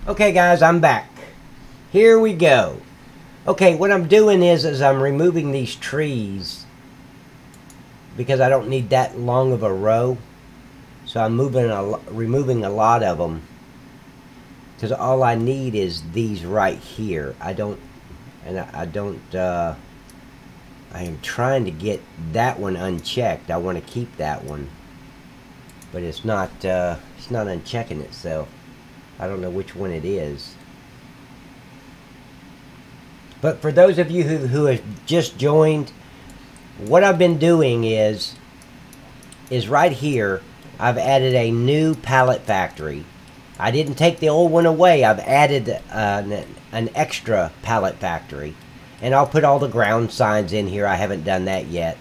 Okay guys, I'm back. Here we go. Okay, what I'm doing is I'm removing these trees because I don't need that long of a row. So I'm removing a lot of them because all I need is these right here. I am trying to get that one unchecked. I want to keep that one, but it's not unchecking itself. I don't know which one it is. But for those of you who have just joined, what I've been doing is right here, I've added a new pallet factory. I didn't take the old one away. I've added an extra pallet factory. And I'll put all the ground signs in here. I haven't done that yet.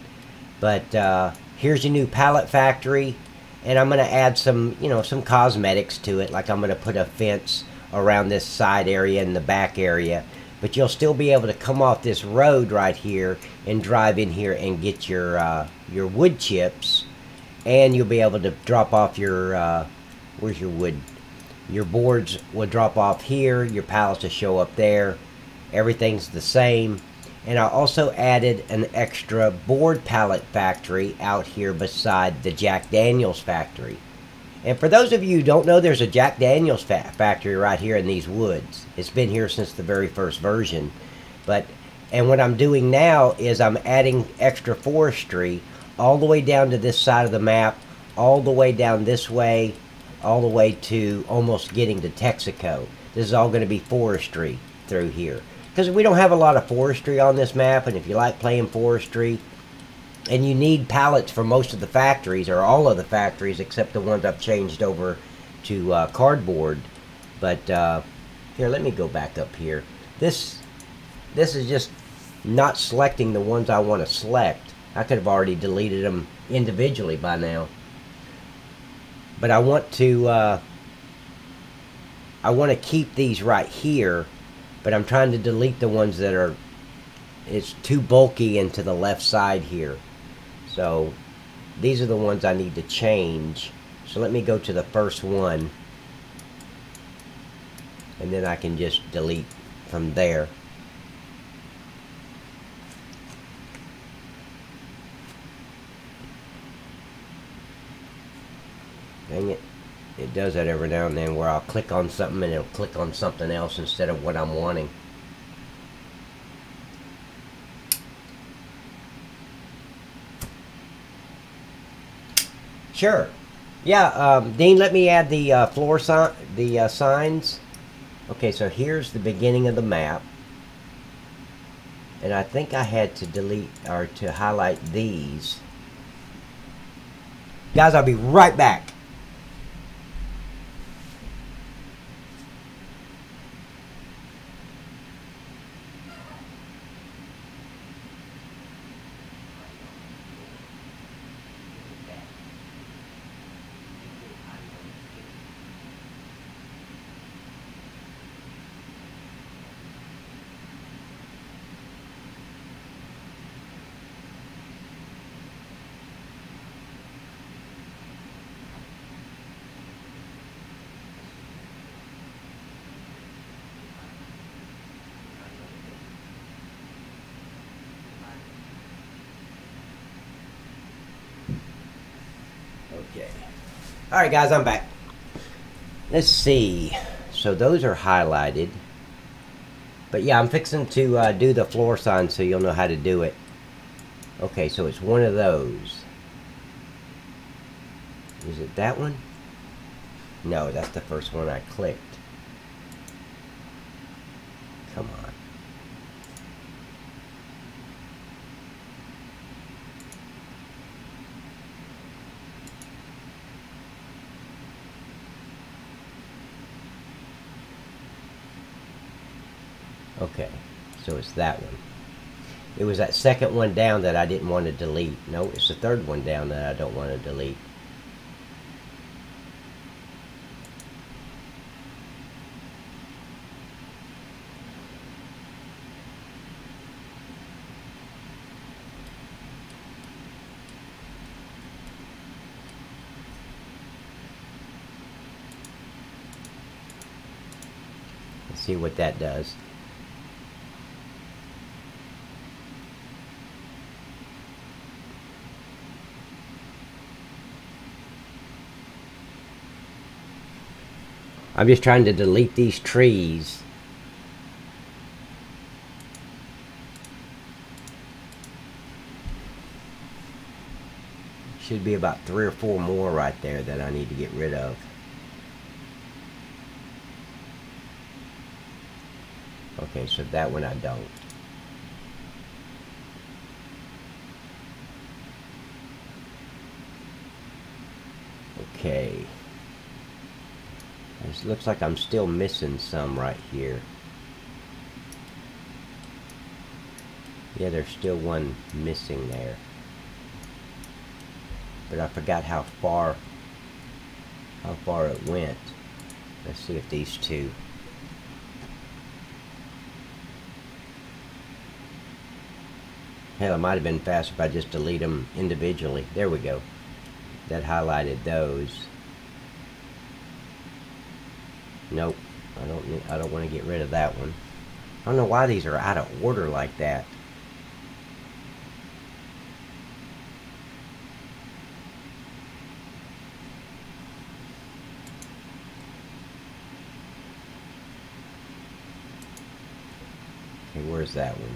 But here's a new pallet factory. And I'm going to add some, some cosmetics to it. Like I'm going to put a fence around this side area and the back area. But you'll still be able to come off this road right here and drive in here and get your wood chips. And you'll be able to drop off your, where's your wood? Your boards will drop off here. Your pallets will show up there. Everything's the same. And I also added an extra board pallet factory out here beside the Jack Daniels factory. And for those of you who don't know, there's a Jack Daniels factory right here in these woods. It's been here since the very first version. And what I'm doing now is I'm adding extra forestry all the way down to this side of the map, all the way down this way, all the way to almost getting to Texaco. This is all going to be forestry through here. Because we don't have a lot of forestry on this map, and if you like playing forestry, and you need pallets for most of the factories, or all of the factories, except the ones I've changed over to cardboard. But here, let me go back up here. This is just not selecting the ones I want to select. I could have already deleted them individually by now. But I want to keep these right here. But I'm trying to delete the ones that are, it's too bulky into the left side here. So these are the ones I need to change. So let me go to the first one. And then I can just delete from there. Dang it. It does that every now and then where I'll click on something and it'll click on something else instead of what I'm wanting. Sure. Yeah, Dean, let me add the floor signs. Okay, so here's the beginning of the map. And I think I had to delete or to highlight these. Guys, I'll be right back. Okay. Alright guys, I'm back. Let's see. So those are highlighted. But yeah, I'm fixing to do the floor sign so you'll know how to do it. Okay, so it's one of those. Is it that one? No, that's the first one I clicked. Come on. Okay, so it's that one. It was that second one down that I didn't want to delete. No, it's the third one down that I don't want to delete. See what that does. I'm just trying to delete these trees. Should be about 3 or 4 more right there that I need to get rid of. Okay, so that one I don't. Okay. It looks like I'm still missing some right here. Yeah, there's still one missing there. But I forgot how far it went. Let's see if these two. Hell, it might have been faster if I just delete them individually. There we go. That highlighted those. Nope, I don't want to get rid of that one. I don't know why these are out of order like that. Okay, where's that one?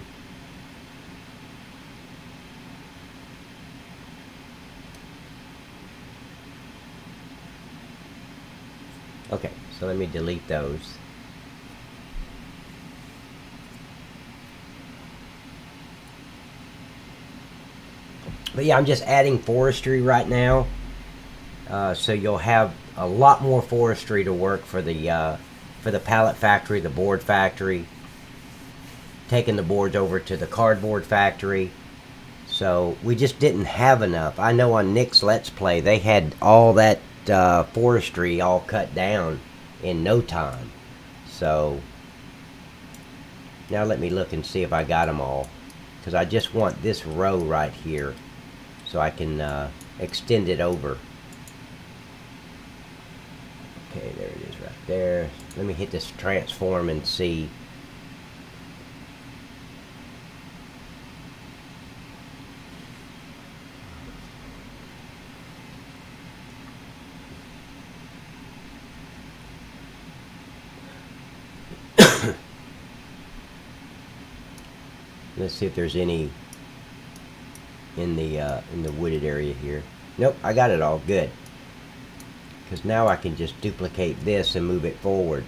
Okay, so let me delete those. But yeah, I'm just adding forestry right now. So you'll have a lot more forestry to work for the pallet factory, the board factory. Taking the boards over to the cardboard factory. So we just didn't have enough. I know on Nick's Let's Play, they had all that forestry all cut down in no time. So now let me look and see if I got them all, because I just want this row right here so I can extend it over. Okay, there it is right there. Let me hit this transform and see. Let's see if there's any in the wooded area here. Nope, I got it all. Good. Because now I can just duplicate this and move it forward.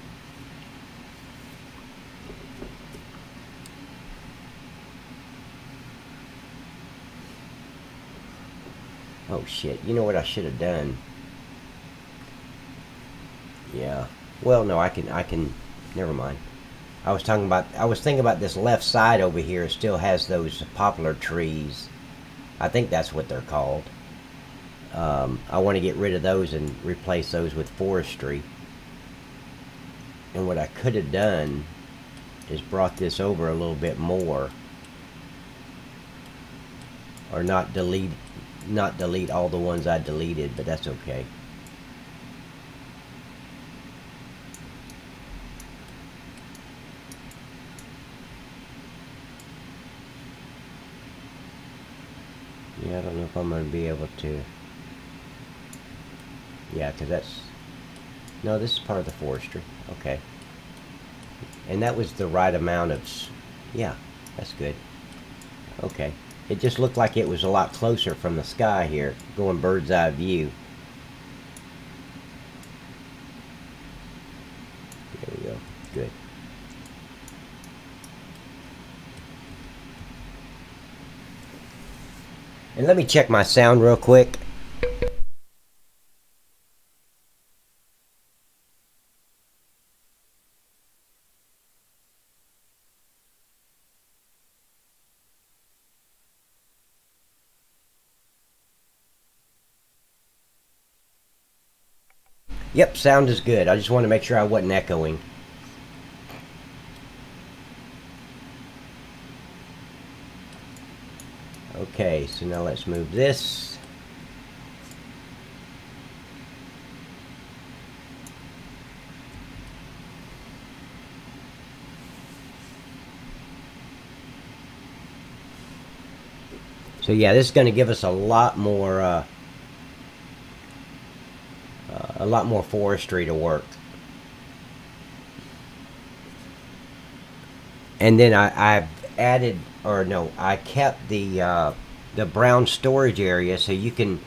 Oh shit, you know what I should have done? Yeah. Well, no, I can never mind. I was thinking about this left side over here. It still has those poplar trees. I think that's what they're called. I want to get rid of those and replace those with forestry. And what I could have done is brought this over a little bit more, or not delete all the ones I deleted, but that's okay. Yeah, I don't know if I'm going to be able to. Yeah, because that's... No, this is part of the forestry. Okay. And that was the right amount of... Yeah, that's good. Okay. It just looked like it was a lot closer from the sky here, going bird's eye view. There we go. Good. And let me check my sound real quick. Yep, sound is good. I just want to make sure I wasn't echoing. Okay, so now let's move this. So yeah, this is going to give us a lot more forestry to work. And then I've added, or no, I kept the brown storage area, so you can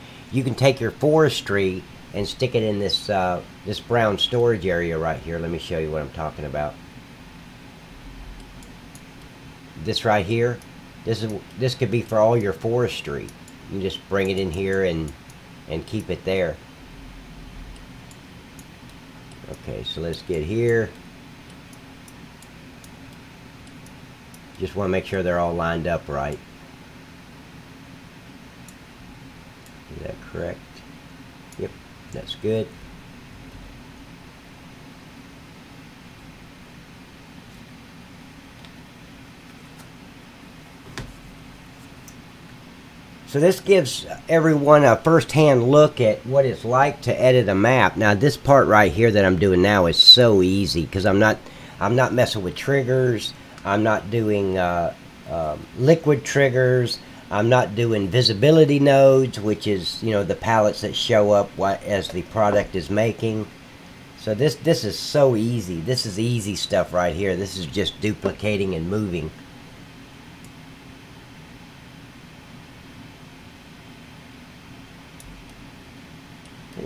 take your forestry and stick it in this this brown storage area right here. Let me show you what I'm talking about. This right here, this could be for all your forestry. You just bring it in here and keep it there. Okay, so let's get here. Just want to make sure they're all lined up right. Is that correct? Yep, that's good. So this gives everyone a first-hand look at what it's like to edit a map. Now this part right here that I'm doing now is so easy because I'm not messing with triggers. I'm not doing liquid triggers. I'm not doing visibility nodes, which is, you know, the palettes that show up as the product is making. So this is so easy. This is easy stuff right here. This is just duplicating and moving.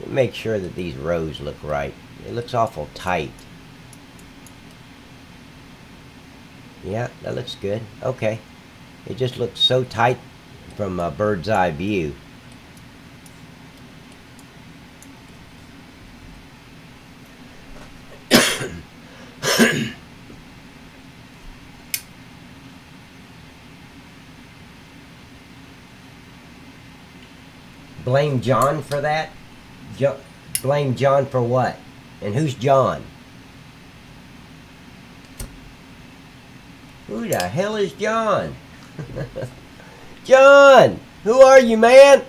Make sure that these rows look right. It looks awful tight. Yeah, that looks good. Okay. It just looks so tight from a bird's eye view. Blame John for that? Blame John for what? And who's John? Who the hell is John? John! Who are you, man?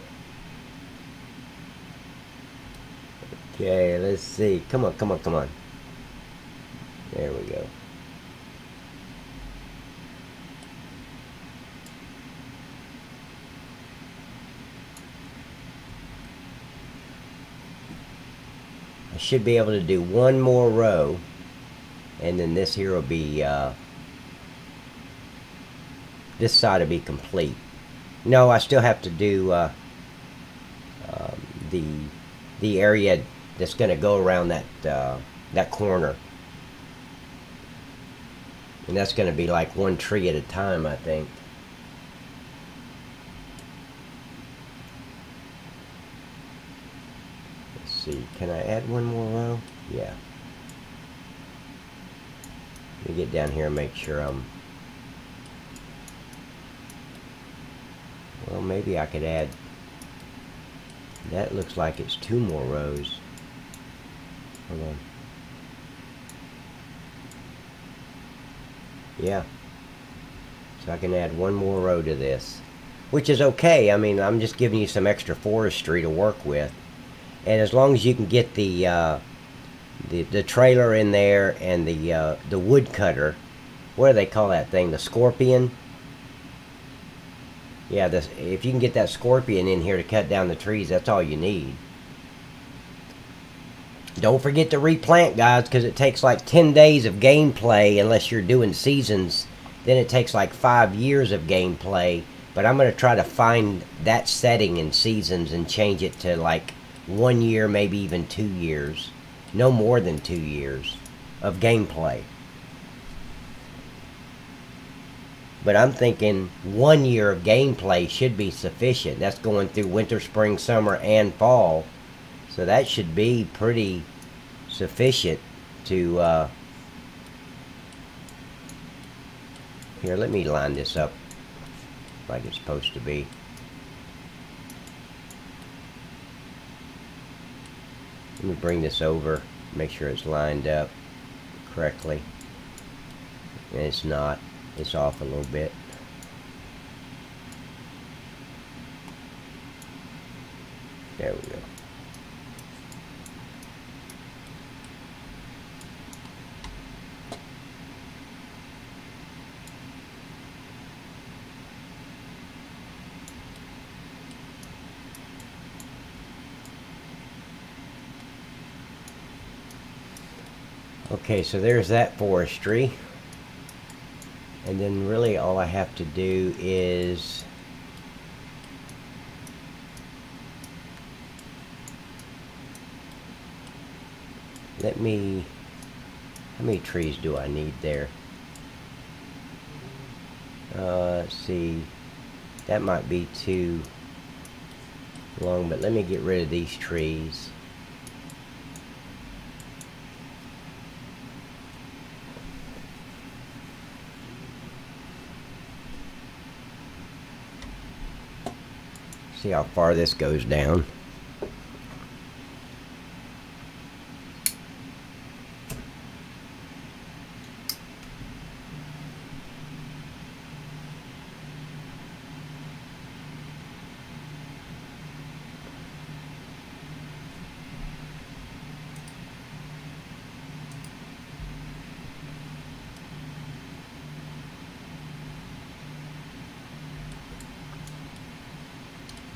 Okay, let's see. Come on, come on, come on. There we go. I should be able to do one more row, and then this here will be this side will be complete. No, I still have to do the area that's going to go around that corner, and that's going to be like one tree at a time, I think. Let's see, can I add one more row? Yeah. Let me get down here and make sure I'm... Well, maybe I could add... That looks like it's 2 more rows. Hold on. Yeah. So I can add 1 more row to this, which is okay. I mean, I'm just giving you some extra forestry to work with. And as long as you can get the trailer in there and the wood cutter, what do they call that thing? The scorpion? Yeah, if you can get that scorpion in here to cut down the trees, that's all you need. Don't forget to replant, guys, because it takes like 10 days of gameplay unless you're doing seasons. Then it takes like 5 years of gameplay. But I'm going to try to find that setting in seasons and change it to like 1 year, maybe even 2 years. No more than 2 years of gameplay. But I'm thinking 1 year of gameplay should be sufficient. That's going through winter, spring, summer, and fall. So that should be pretty sufficient to... Here, let me line this up like it's supposed to be. Let me bring this over, make sure it's lined up correctly. And it's not. It's off a little bit. There we go. Okay, so there's that forestry. And then really all I have to do is how many trees do I need there? Let's see, that might be too long, but let me get rid of these trees. See how far this goes down.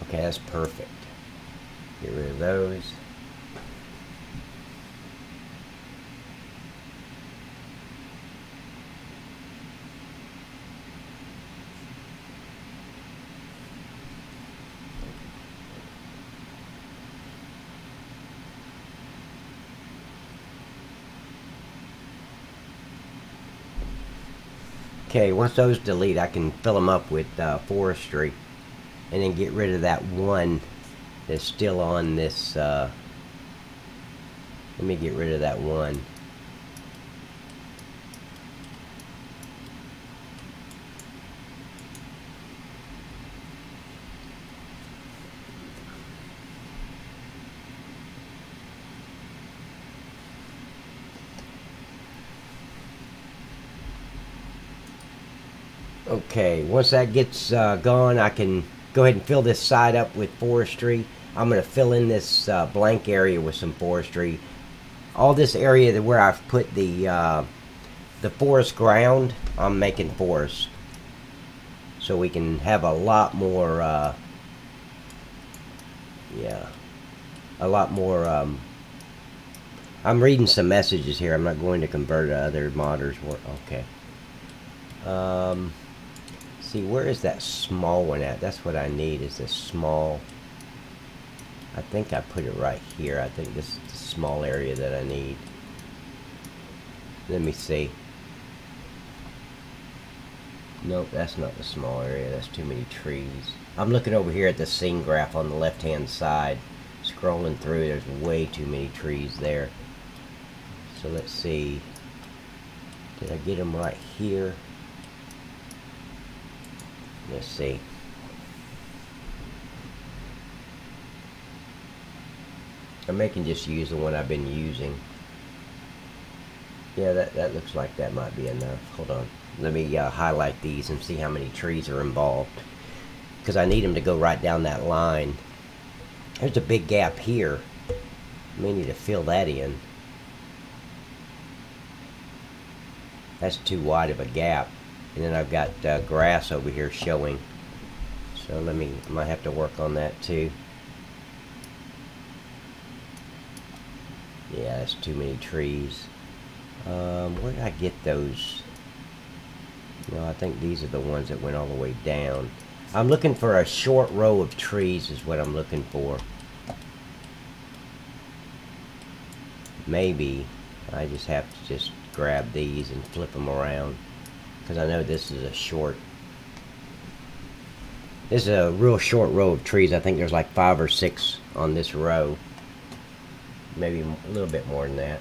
Okay, that's perfect. Get rid of those. Okay, once those delete, I can fill them up with forestry. And then get rid of that one that's still on this. Let me get rid of that one. Okay, once that gets gone, I can go ahead and fill this side up with forestry. I'm going to fill in this blank area with some forestry. All this area where I've put the forest ground, I'm making forest. So we can have a lot more, yeah, a lot more, I'm reading some messages here. I'm not going to convert to other modders. Okay. See, where is that small one at? That's what I need, is this small. I think I put it right here. I think this is the small area that I need. Let me see. Nope, that's not the small area. That's too many trees. I'm looking over here at the scene graph on the left-hand side. Scrolling through, there's way too many trees there. So let's see. Did I get them right here? Let's see. I may can just use the one I've been using. Yeah, that looks like that might be enough. Hold on. Let me highlight these and see how many trees are involved. Because I need them to go right down that line. There's a big gap here. I may need to fill that in. That's too wide of a gap. And then I've got grass over here showing. So I might have to work on that too. Yeah, that's too many trees. Where did I get those? No, I think these are the ones that went all the way down. I'm looking for a short row of trees is what I'm looking for. Maybe I just have to just grab these and flip them around. Because I know this is a short. This is a real short row of trees. I think there's like 5 or 6 on this row. Maybe a little bit more than that.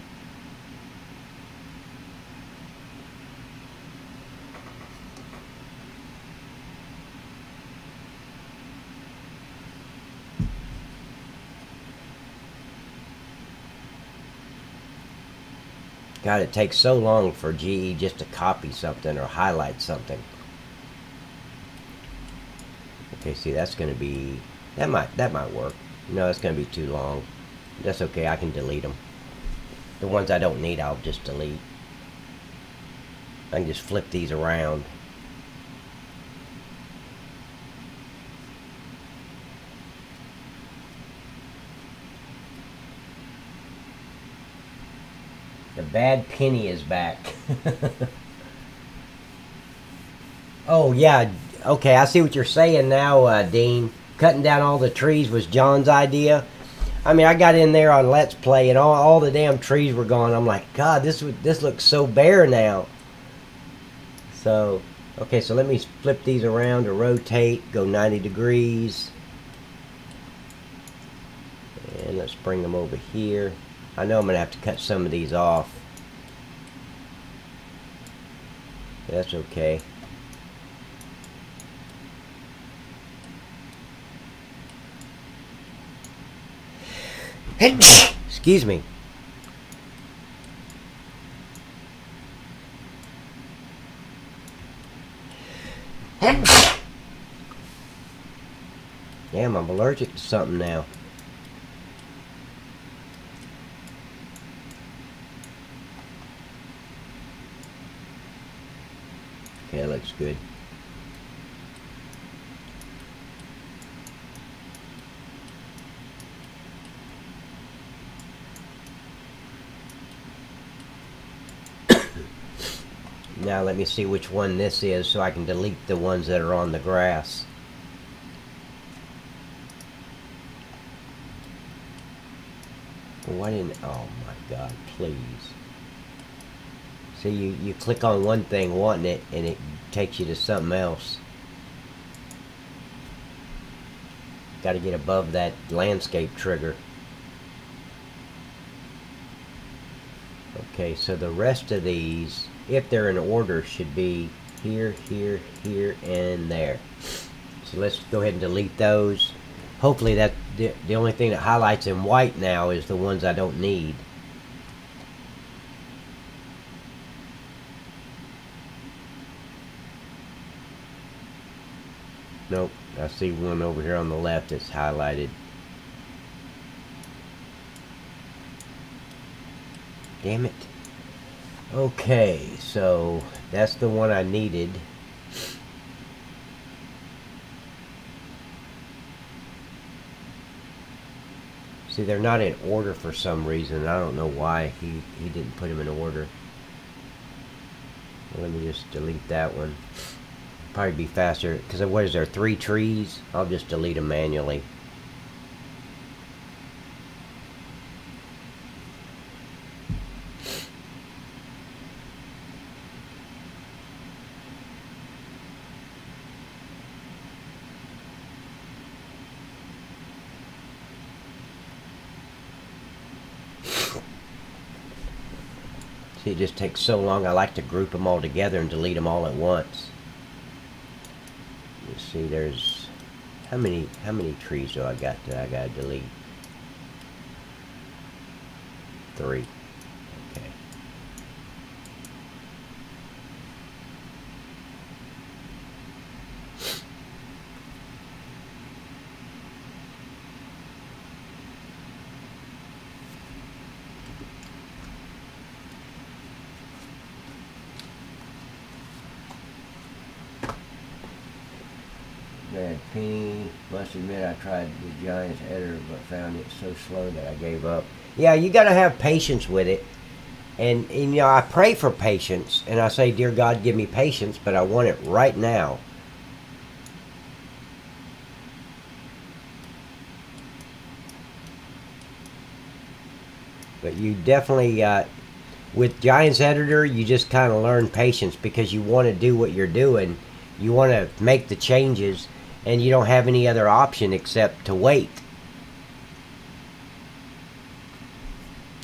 God, it takes so long for GE just to copy something or highlight something. Okay, see, that's going to be, that might work. No, it's going to be too long. That's okay, I can delete them. The ones I don't need, I'll just delete. I can just flip these around. The bad penny is back. Oh, yeah. Okay, I see what you're saying now, Dean. Cutting down all the trees was John's idea. I mean, I got in there on Let's Play, and all the damn trees were gone. I'm like, God, this looks so bare now. So, okay, so let me flip these around to rotate, go 90 degrees. And let's bring them over here. I know I'm going to have to cut some of these off. That's okay. Excuse me. Damn, I'm allergic to something now. Okay, that looks good. Now let me see which one this is so I can delete the ones that are on the grass. Why didn't... Oh my God, please. See, you click on one thing wanting it and it takes you to something else. Got to get above that landscape trigger. Okay, so the rest of these, if they're in order, should be here, here, here, and there. So let's go ahead and delete those. Hopefully that the only thing that highlights in white now is the ones I don't need. Nope, I see one over here on the left that's highlighted. Damn it. Okay, so that's the one I needed. See, they're not in order for some reason. I don't know why he didn't put them in order. Well, let me just delete that one. Probably be faster, because what is there, 3 trees? I'll just delete them manually. See, it just takes so long. I like to group them all together and delete them all at once. You see, there's how many trees do I got that I gotta delete? 3. Okay. Bad penny. Must admit I tried the Giants editor but found it so slow that I gave up. Yeah, you got to have patience with it. And you know, I pray for patience. And I say, dear God, give me patience, but I want it right now. But you definitely, with Giants editor, you just kind of learn patience because you want to do what you're doing. You want to make the changes. And you don't have any other option except to wait.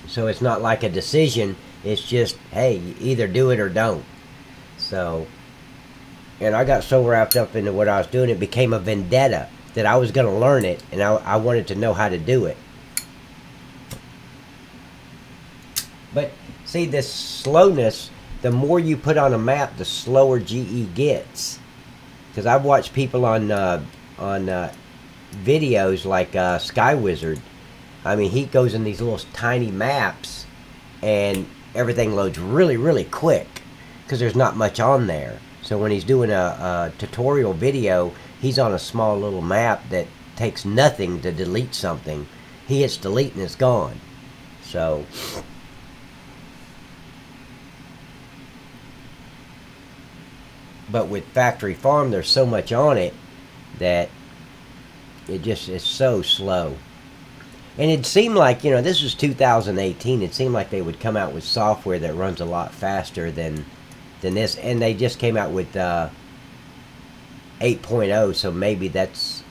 So it's not like a decision. It's just, hey, you either do it or don't. So, and I got so wrapped up into what I was doing, it became a vendetta that I was going to learn it. And I wanted to know how to do it. But, see, this slowness, the more you put on a map, the slower GE gets. Because I've watched people on videos like Sky Wizard. I mean, he goes in these little tiny maps, and everything loads really, really quick because there's not much on there. So when he's doing a tutorial video, he's on a small little map that takes nothing to delete something. He hits delete and it's gone. So But with factory farm, there's so much on it that it just is so slow. And it seemed like, you know, this was 2018. It seemed like they would come out with software that runs a lot faster than this. And they just came out with 8.0, so maybe that's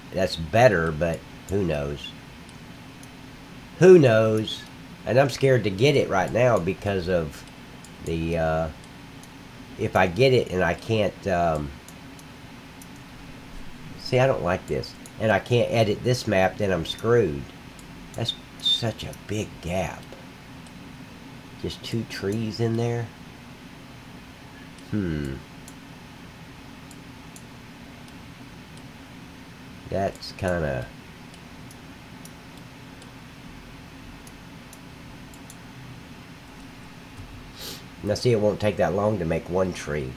better, but who knows? Who knows? And I'm scared to get it right now because of the if I get it and I can't see, I don't like this, and I can't edit this map, then I'm screwed. That's such a big gap. Just 2 trees in there. That's kind of... Now see, it won't take that long to make 1 tree.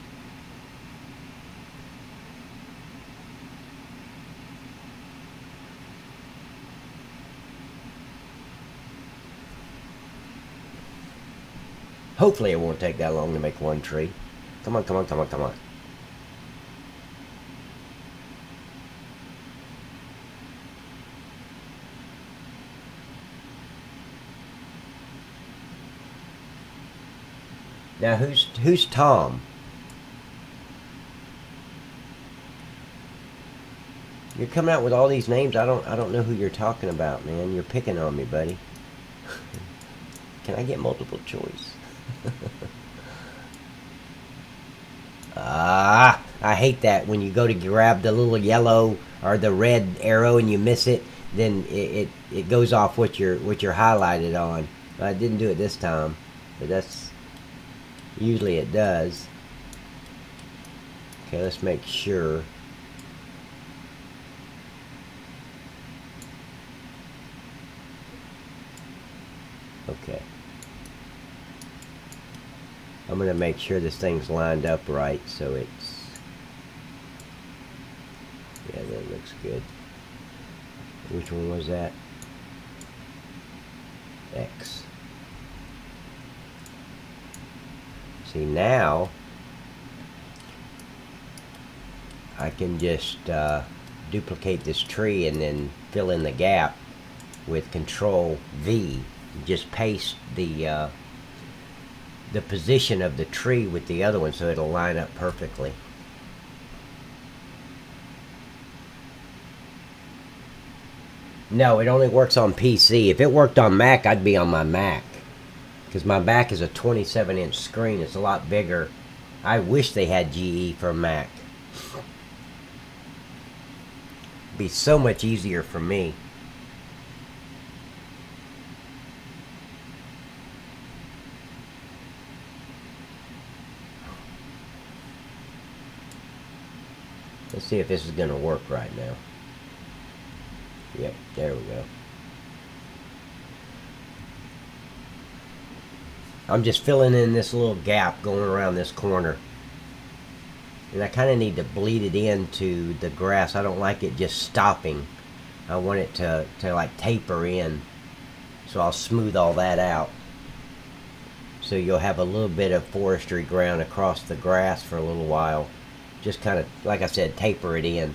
Hopefully it won't take that long to make 1 tree. Come on, come on, come on, come on. Now who's Tom? You're coming out with all these names. I don't know who you're talking about, man. You're picking on me, buddy. Can I get multiple choice? I hate that when you go to grab the little yellow or the red arrow and you miss it, then it goes off what you're highlighted on. I didn't do it this time, but that's usually it does. Okay, let's make sure. Okay. I'm going to make sure this thing's lined up right so it's... Yeah, that looks good. Which one was that? X. See, now I can just duplicate this tree and then fill in the gap with Control V. Just paste the position of the tree with the other one so it'll line up perfectly. No, it only works on PC. If it worked on Mac, I'd be on my Mac. Because my Mac is a 27-inch screen. It's a lot bigger. I wish they had GE for Mac. It'd be so much easier for me. Let's see if this is going to work right now. Yep, there we go. I'm just filling in this little gap going around this corner. And I kind of need to bleed it into the grass. I don't like it just stopping. I want it to like taper in. So I'll smooth all that out. So you'll have a little bit of forestry ground across the grass for a little while. Just kind of, like I said, taper it in.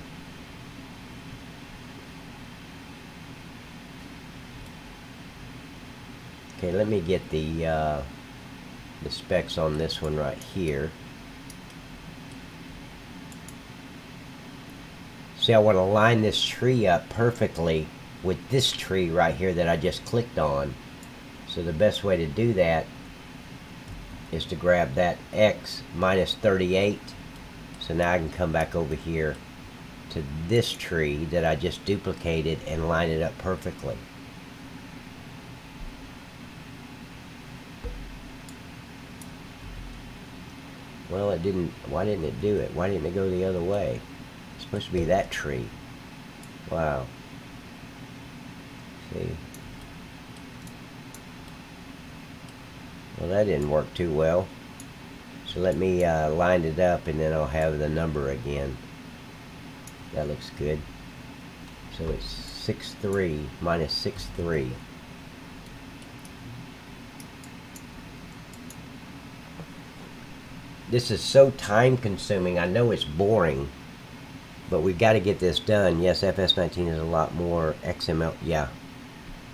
Okay, let me get the specs on this one right here. See, I want to line this tree up perfectly with this tree right here that I just clicked on. So the best way to do that is to grab that X minus 38. So now I can come back over here to this tree that I just duplicated and line it up perfectly. Well, it didn't. Why didn't it do it? Why didn't it go the other way? It's supposed to be that tree. Wow. See? Well, that didn't work too well. So let me line it up and then I'll have the number again. That looks good. So it's 6.3 minus 6.3. this is so time consuming. I know it's boring, but we've got to get this done. Yes, FS19 is a lot more XML. Yeah.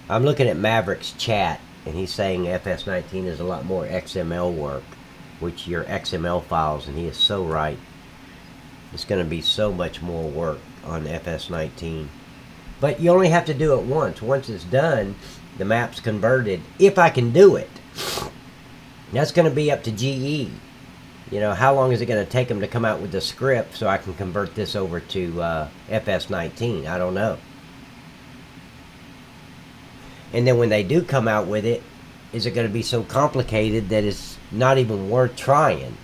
I'm looking at Maverick's chat, and he's saying FS19 is a lot more XML work, which your XML files, and he is so right. It's going to be so much more work on FS19. But you only have to do it once. Once it's done, the map's converted, if I can do it. That's going to be up to GE. You know, how long is it going to take them to come out with the script so I can convert this over to FS19? I don't know. And then when they do come out with it, is it going to be so complicated that it's not even worth trying?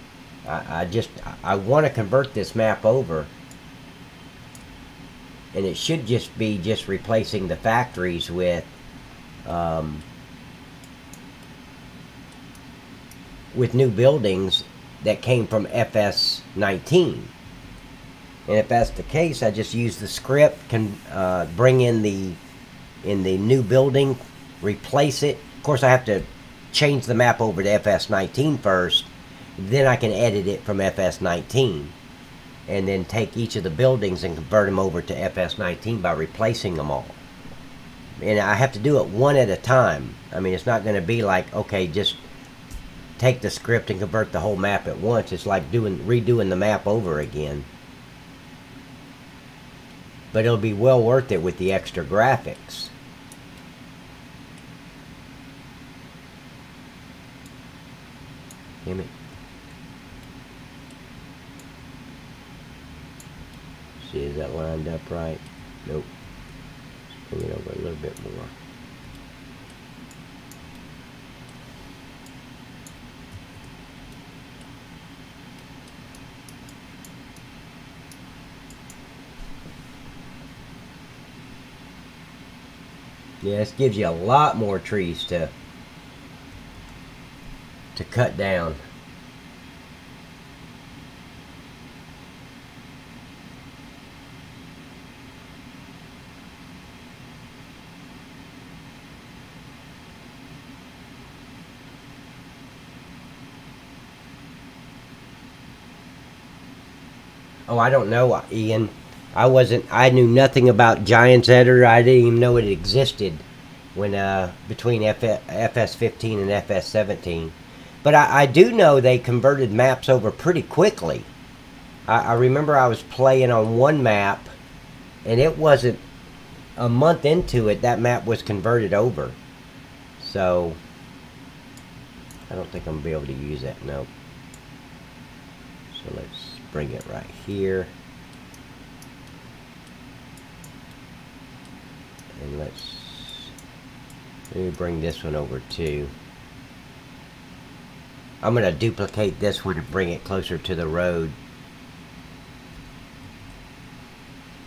I want to convert this map over. And it should just be replacing the factories with new buildings that came from FS19. And if that's the case, I just use the script, can bring in the new building, replace it. Of course, I have to change the map over to FS19 first. Then I can edit it from FS19. And then take each of the buildings and convert them over to FS19 by replacing them all. And I have to do it one at a time. I mean, it's not going to be like, okay, just take the script and convert the whole map at once. It's like redoing the map over again. But it'll be well worth it with the extra graphics. Damn it. See, is that lined up right? Nope. Let's bring it over a little bit more. Yeah, this gives you a lot more trees to cut down. Oh, I don't know, Ian. I knew nothing about Giants Editor. I didn't even know it existed when between FS15 and FS17. But I do know they converted maps over pretty quickly. I remember I was playing on one map, and it wasn't a month into it, that map was converted over. So, I don't think I'm going to be able to use that, no. So let's bring it right here. And let me bring this one over too. I'm going to duplicate this one and bring it closer to the road.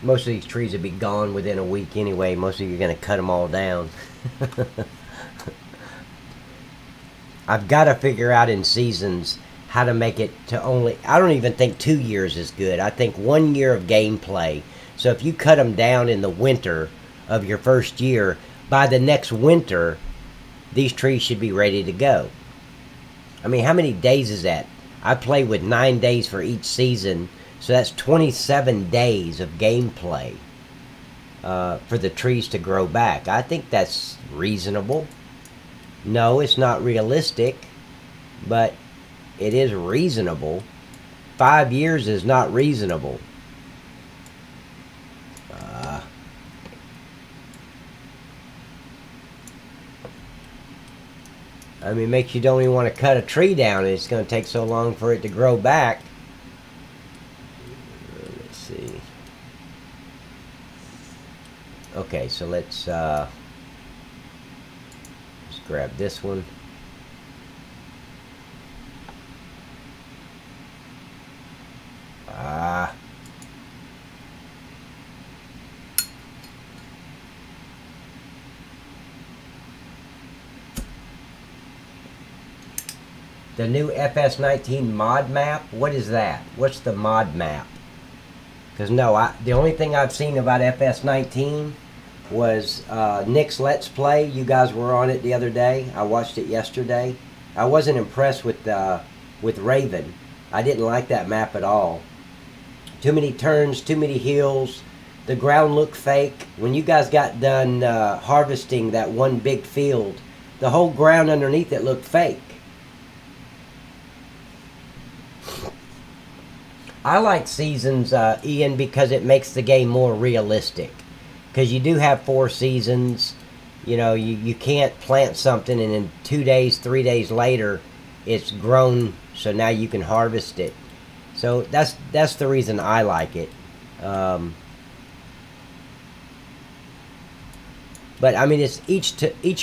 Most of these trees will be gone within a week anyway. Most of you are going to cut them all down. I've got to figure out in seasons how to make it to only, I don't even think 2 years is good. I think 1 year of gameplay. So if you cut them down in the winter of your first year, by the next winter, these trees should be ready to go. I mean, how many days is that? I play with 9 days for each season, so that's 27 days of gameplay for the trees to grow back. I think that's reasonable. No, it's not realistic, but it is reasonable. 5 years is not reasonable. I mean, it makes you don't even want to cut a tree down, and it's going to take so long for it to grow back. Let's see. Okay, so let's grab this one. The new FS19 mod map? What is that? What's the mod map? Because no, the only thing I've seen about FS19 was Nick's Let's Play. You guys were on it the other day. I watched it yesterday. I wasn't impressed with Raven. I didn't like that map at all. Too many turns, too many hills. The ground looked fake. When you guys got done harvesting that one big field, the whole ground underneath it looked fake. I like seasons, Ian, because it makes the game more realistic. Because you do have 4 seasons. You know, you can't plant something and in 2 days, 3 days later, it's grown, so now you can harvest it. So that's the reason I like it. But I mean, it's each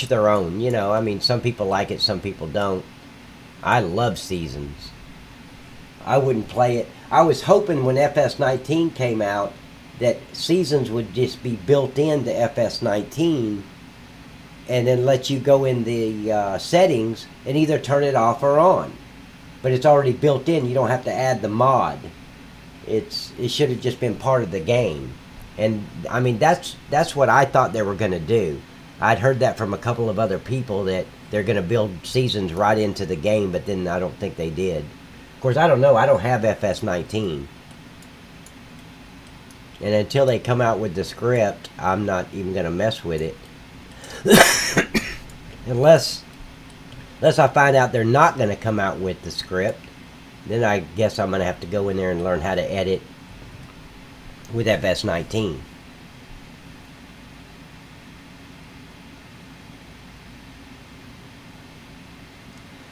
their own. You know, I mean, some people like it, some people don't. I love seasons. I wouldn't play it. I was hoping when FS19 came out that seasons would just be built into FS19 and then let you go in the settings and either turn it off or on. But it's already built in. You don't have to add the mod. It should have just been part of the game. And I mean, that's what I thought they were going to do. I'd heard that from a couple of other people that they're going to build seasons right into the game, but then I don't think they did. Of course, I don't know. I don't have FS19. And until they come out with the script, I'm not even going to mess with it. Unless I find out they're not going to come out with the script, then I guess I'm going to have to go in there and learn how to edit with FS19.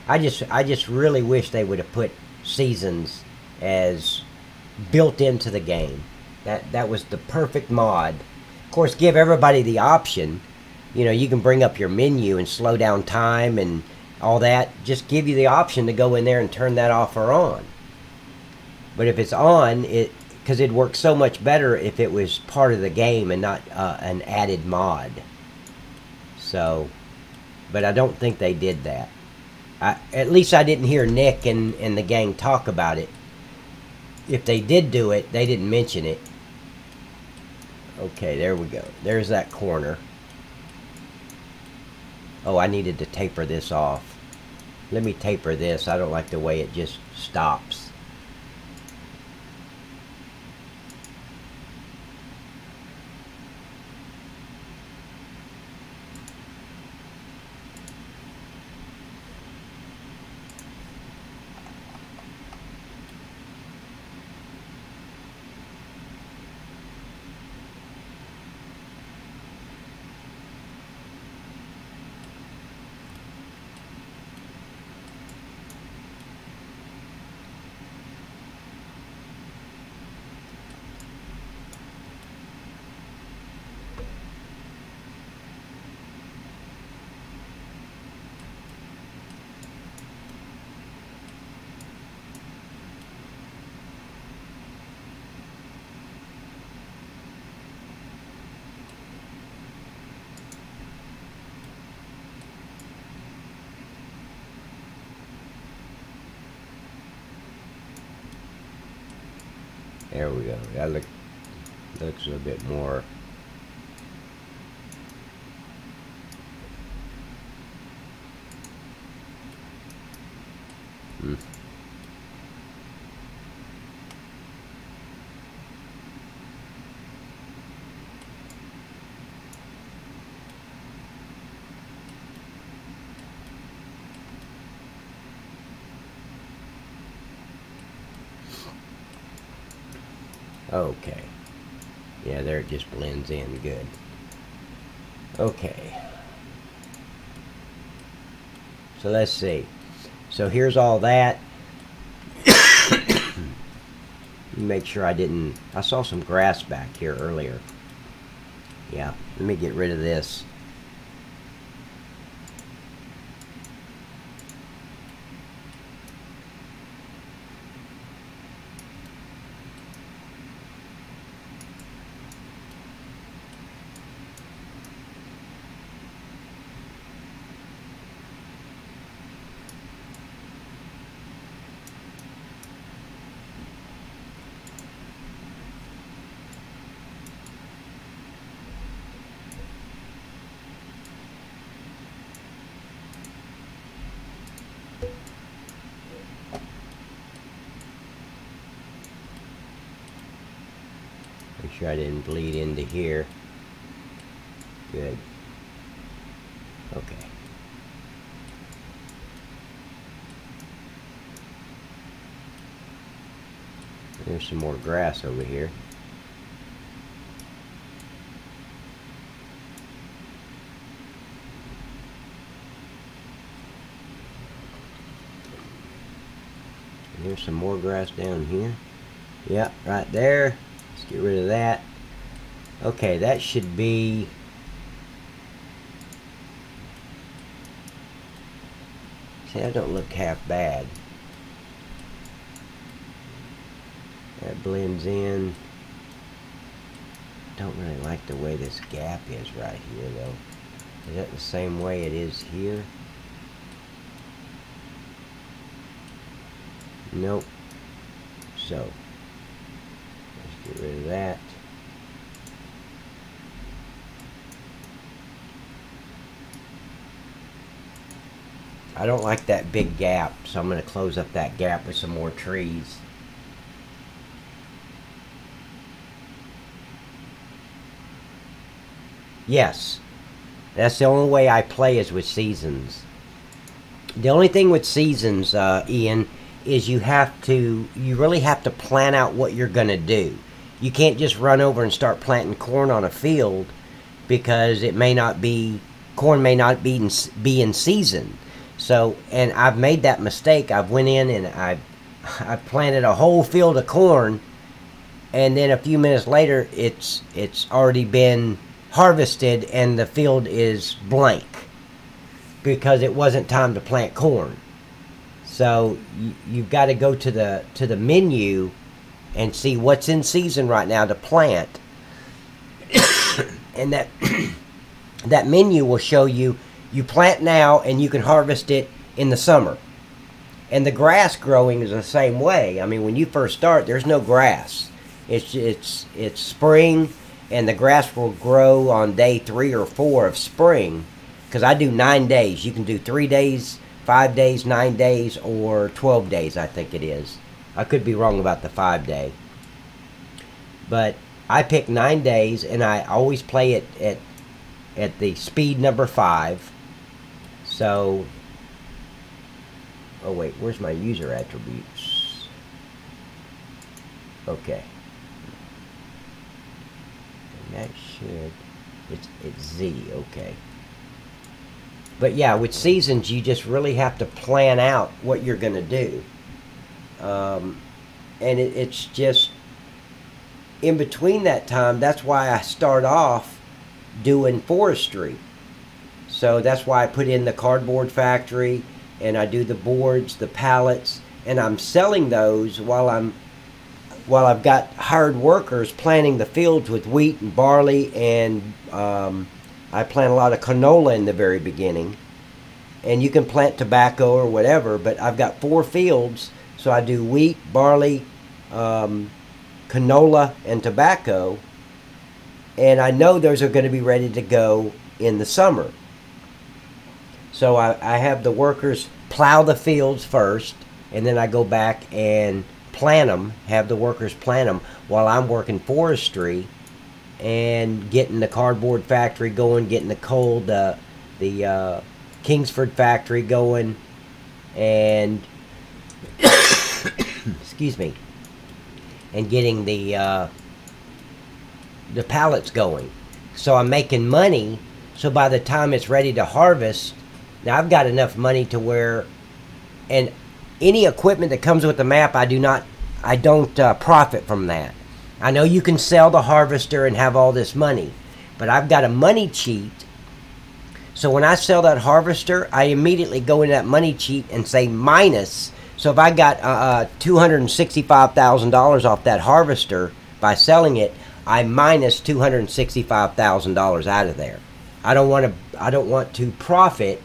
I just really wish they would have put seasons as built into the game. That was the perfect mod. Of course, give everybody the option. You know, you can bring up your menu and slow down time and all that. Just give you the option to go in there and turn that off or on. But if it's on, because it'd work so much better if it was part of the game and not an added mod. So, but I don't think they did that. At least I didn't hear Nick and the gang talk about it. If they did do it, they didn't mention it. Okay, there we go. There's that corner. Oh, I needed to taper this off. Let me taper this. I don't like the way it just stops. There we go. That looks a bit more. Okay. Yeah, there it just blends in good. Okay. So let's see. So here's all that. Make sure I saw some grass back here earlier. Yeah, let me get rid of this. Make sure I didn't bleed into here. Good. Okay. There's some more grass over here. And there's some more grass down here. Yep, right there. Let's get rid of that. Okay, that should be... See, that don't look half bad. That blends in. Don't really like the way this gap is right here, though. Is that the same way it is here? Nope. So, let's get rid of that. I don't like that big gap, so I'm going to close up that gap with some more trees. Yes, that's the only way I play is with seasons. The only thing with seasons, Ian, is you really have to plan out what you're going to do. You can't just run over and start planting corn on a field because it may not be, corn may not be in season. So, and I've made that mistake. I've went in and I planted a whole field of corn, and then a few minutes later it's already been harvested and the field is blank because it wasn't time to plant corn. So you've got to go to the menu and see what's in season right now to plant, and that menu will show you plant now and you can harvest it in the summer. And the grass growing is the same way. I mean, when you first start, there's no grass. It's spring, and the grass will grow on day 3 or 4 of spring, because I do 9 days. You can do 3 days, 5 days, 9 days, or 12 days, I think it is. I could be wrong about the 5-day. But I pick 9 days, and I always play it at the speed number 5. So, oh wait, where's my user attributes? Okay. And that should, it's Z, okay. But yeah, with seasons, you just really have to plan out what you're going to do. And it's just, in between that time, that's why I start off doing forestry. So that's why I put in the cardboard factory, and I do the boards, the pallets, and I'm selling those while I've got hired workers planting the fields with wheat and barley, and I plant a lot of canola in the very beginning. And you can plant tobacco or whatever, but I've got 4 fields, so I do wheat, barley, canola, and tobacco, and I know those are going to be ready to go in the summer. So I have the workers plow the fields first, and then I go back and plant them, have the workers plant them while I'm working forestry and getting the cardboard factory going, getting the coal, the Kingsford factory going, and excuse me, and getting the pallets going. So I'm making money, so by the time it's ready to harvest, now I've got enough money to where, and any equipment that comes with the map, I don't profit from that. I know you can sell the harvester and have all this money, but I've got a money cheat. So when I sell that harvester, I immediately go into that money cheat and say minus. So if I got $265,000 off that harvester by selling it, I minus $265,000 out of there. I don't want to profit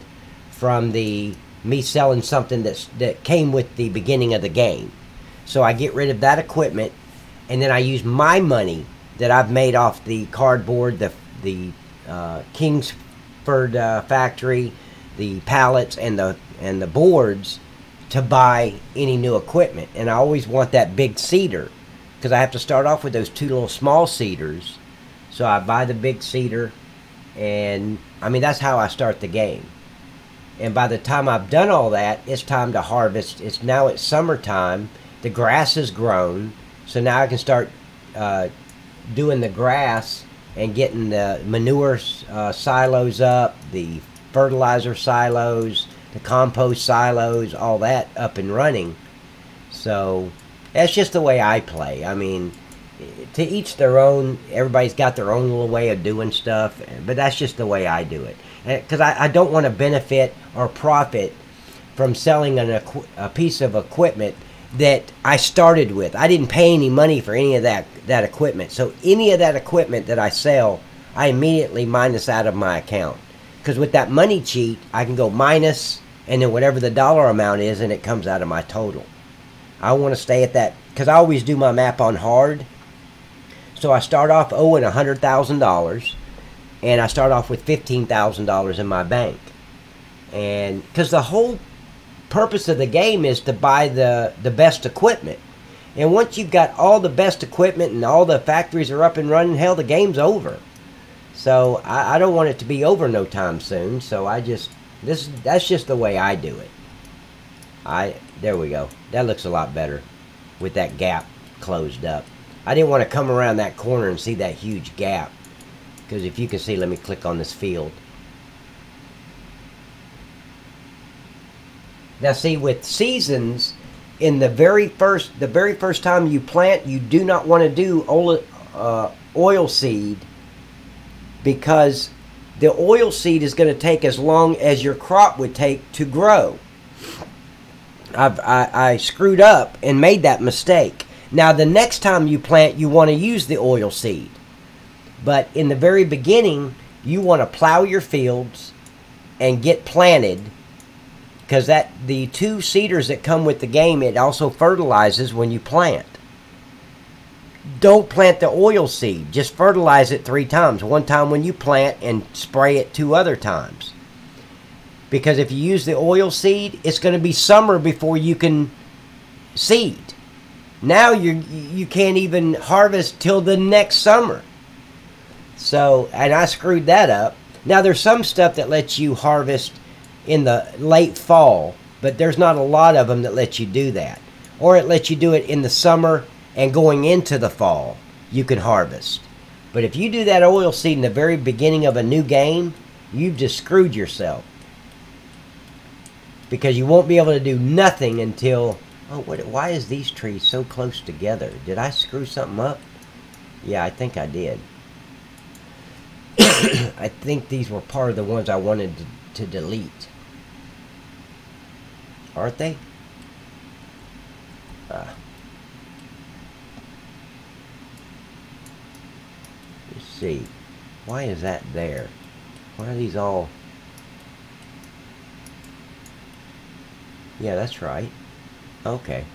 from me selling something that came with the beginning of the game. So I get rid of that equipment, and then I use my money that I've made off the cardboard, the Kingsford factory, the pallets, and the boards to buy any new equipment. And I always want that big seeder, because I have to start off with those 2 little small seeders. So I buy the big seeder, and I mean, that's how I start the game. And by the time I've done all that, it's time to harvest. It's summertime. The grass is grown, so now I can start doing the grass and getting the manure silos up, the fertilizer silos, the compost silos, all that up and running. So that's just the way I play. I mean, to each their own. Everybody's got their own little way of doing stuff, but that's just the way I do it. Because I don't want to benefit or profit from selling a piece of equipment that I started with. I didn't pay any money for any of that equipment. So any of that equipment that I sell, I immediately minus out of my account. Because with that money cheat, I can go minus and then whatever the dollar amount is, and it comes out of my total. I want to stay at that, because I always do my map on hard. So I start off owing $100,000, and I start off with $15,000 in my bank. And because the whole purpose of the game is to buy the best equipment. And once you've got all the best equipment and all the factories are up and running, hell, the game's over. So I don't want it to be over no time soon. So that's just the way I do it. There we go. That looks a lot better with that gap closed up. I didn't want to come around that corner and see that huge gap. Because if you can see, let me click on this field. Now see, with seasons, in the very first time you plant, you do not want to do oil seed, because the oil seed is going to take as long as your crop would take to grow. I screwed up and made that mistake. Now the next time you plant, you want to use the oil seed. But in the very beginning, you want to plow your fields and get planted, because the 2 seeders that come with the game, it also fertilizes when you plant. Don't plant the oil seed. Just fertilize it 3 times. 1 time when you plant, and spray it 2 other times. Because if you use the oil seed, it's going to be summer before you can seed. Now you can't even harvest till the next summer. So, and I screwed that up. Now there's some stuff that lets you harvest in the late fall, but there's not a lot of them that let you do that. Or it lets you do it in the summer and going into the fall, you can harvest. But if you do that oil seed in the very beginning of a new game, you've just screwed yourself. Because you won't be able to do nothing until... Oh, why is these trees so close together? Did I screw something up? Yeah, I think I did. I think these were part of the ones I wanted to delete. Aren't they? Let's see. Why is that there? Why are these all... Yeah, that's right. Okay.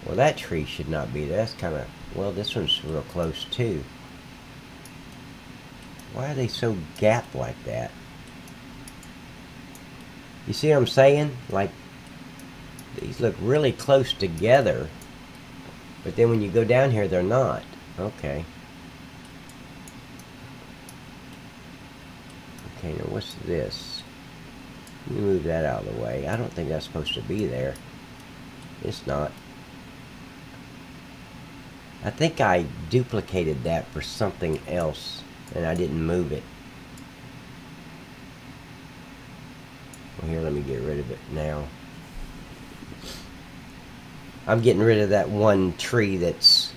Well, that tree should not be there. That's kind of... Well, this one's real close, too. Why are they so gapped like that? You see what I'm saying? Like, these look really close together. But then when you go down here, they're not. Okay. Okay, now what's this? Let me move that out of the way. I don't think that's supposed to be there. It's not. I think I duplicated that for something else, and I didn't move it. Well, here, let me get rid of it now. I'm getting rid of that one tree that's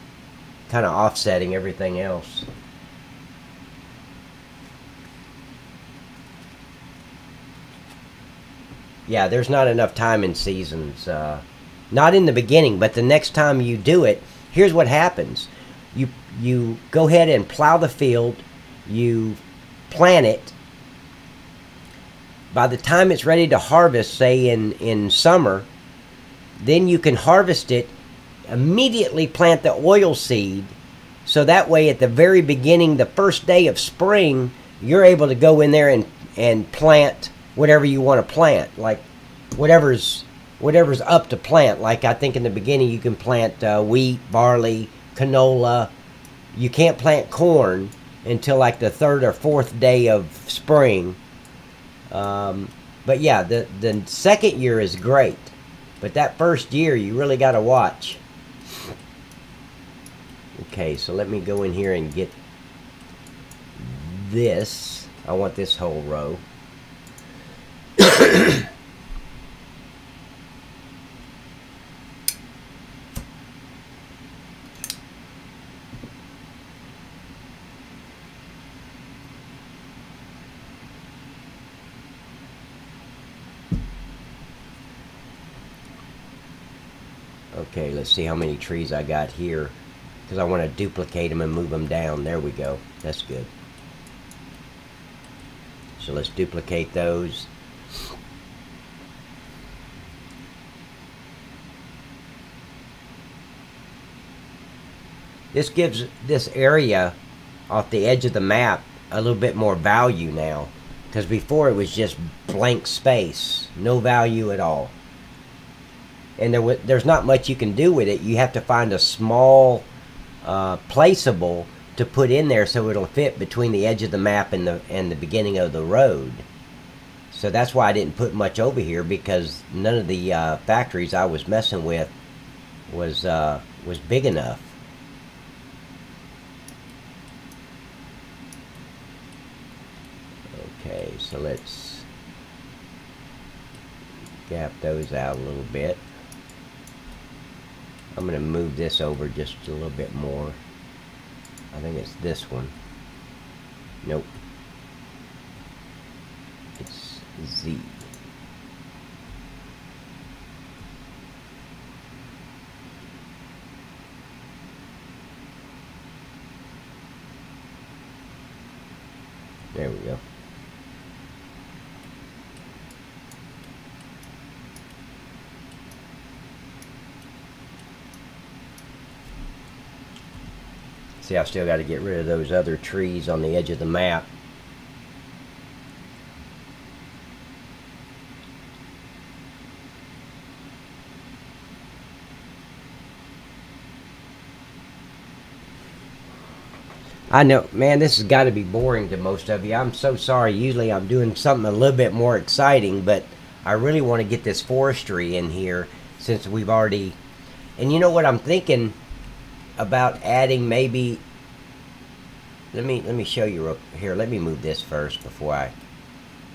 kind of offsetting everything else. Yeah, there's not enough time in seasons. Not in the beginning, but the next time you do it, here's what happens. You go ahead and plow the field, you plant it. By the time it's ready to harvest, say in summer, then you can harvest it, immediately plant the oil seed, so that way at the very beginning, the first day of spring, you're able to go in there and plant whatever you want to plant, like whatever's whatever's up to plant. Like I think in the beginning you can plant wheat, barley, canola. You can't plant corn until like the 3rd or 4th day of spring. But yeah, the 2nd year is great. But that 1st year you really got to watch. Okay, so let me go in here and get this. I want this whole row. Okay, let's see how many trees I got here, because I want to duplicate them and move them down. There we go. That's good. So let's duplicate those. This gives this area off the edge of the map a little bit more value now, because before it was just blank space, no value at all. And there's not much you can do with it. You have to find a small placeable to put in there so it'll fit between the edge of the map and the beginning of the road. So that's why I didn't put much over here, because none of the factories I was messing with was big enough. Okay, so let's gap those out a little bit. I'm going to move this over just a little bit more. I think it's this one. Nope. It's Z. There we go. See, I've still got to get rid of those other trees on the edge of the map. I know, man, this has got to be boring to most of you. I'm so sorry. Usually I'm doing something a little bit more exciting, but I really want to get this forestry in here since we've already... And you know what I'm thinking about adding? Maybe... Let me show you real... Here, let me move this first before I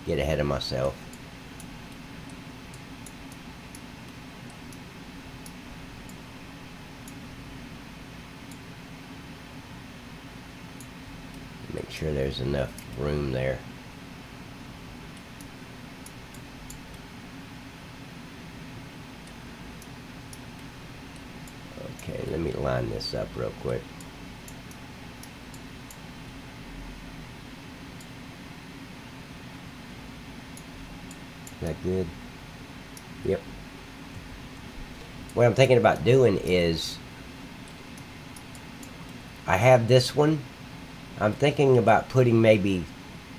get ahead of myself. Make sure there's enough room there. Okay, let me line this up real quick. Is that good? Yep. What I'm thinking about doing is, I have this one. I'm thinking about putting maybe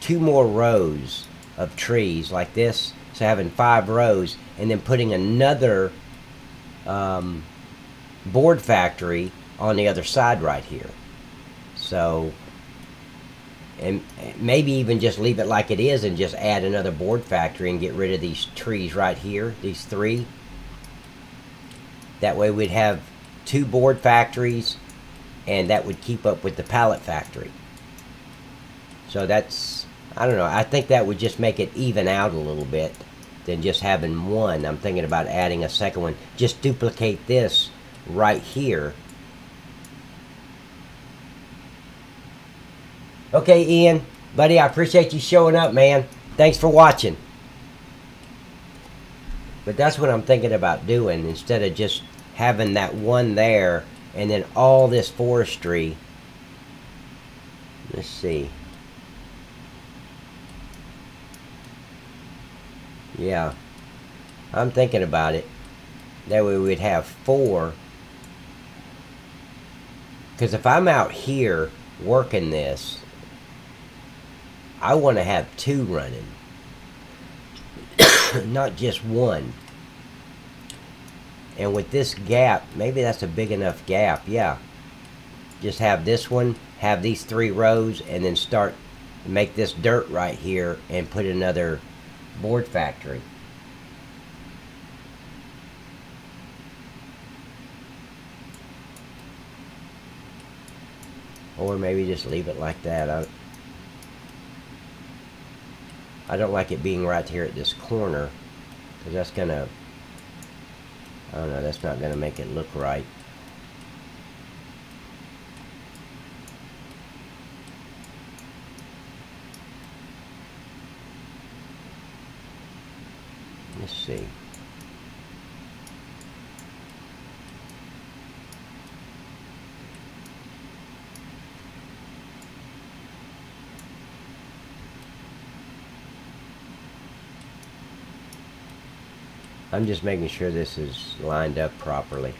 2 more rows of trees like this, so having 5 rows, and then putting another board factory on the other side right here. So, and maybe even just leave it like it is and just add another board factory and get rid of these trees right here, these 3. That way we'd have 2 board factories, and that would keep up with the pallet factory. So that's, I don't know, I think that would just make it even out a little bit than just having one. I'm thinking about adding a second one. Just duplicate this right here. Okay, Ian, buddy, I appreciate you showing up, man. Thanks for watching. But that's what I'm thinking about doing, instead of just having that one there and then all this forestry. Let's see. Yeah, I'm thinking about it. That way we'd have 4. Because if I'm out here working this, I want to have 2 running. Not just 1. And with this gap, maybe that's a big enough gap. Yeah. Just have this one, have these 3 rows, and then start to make this dirt right here and put another board factory. Or maybe just leave it like that. I don't like it being right here at this corner, because that's gonna, I don't know, that's not gonna make it look right. Let's see. I'm just making sure this is lined up properly.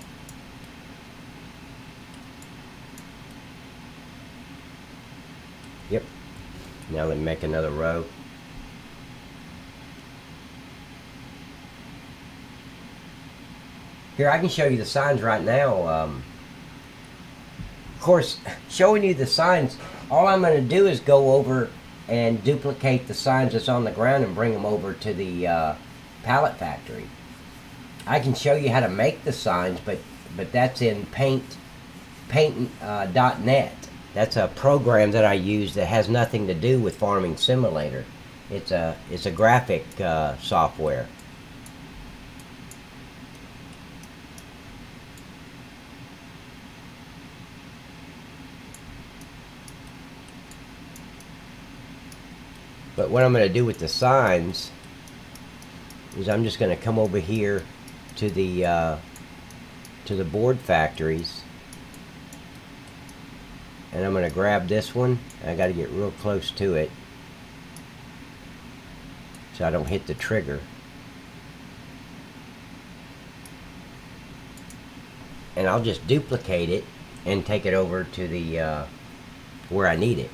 Yep. Now let me make another row. Here, I can show you the signs right now. Of course, showing you the signs, all I'm going to do is go over and duplicate the signs that's on the ground and bring them over to the pallet factory. I can show you how to make the signs, but that's in paint.net. That's a program that I use that has nothing to do with Farming Simulator. It's a graphic software. But what I'm going to do with the signs is I'm just going to come over here to the board factories, and I'm going to grab this one. I got to get real close to it so I don't hit the trigger. And I'll just duplicate it and take it over to the where I need it.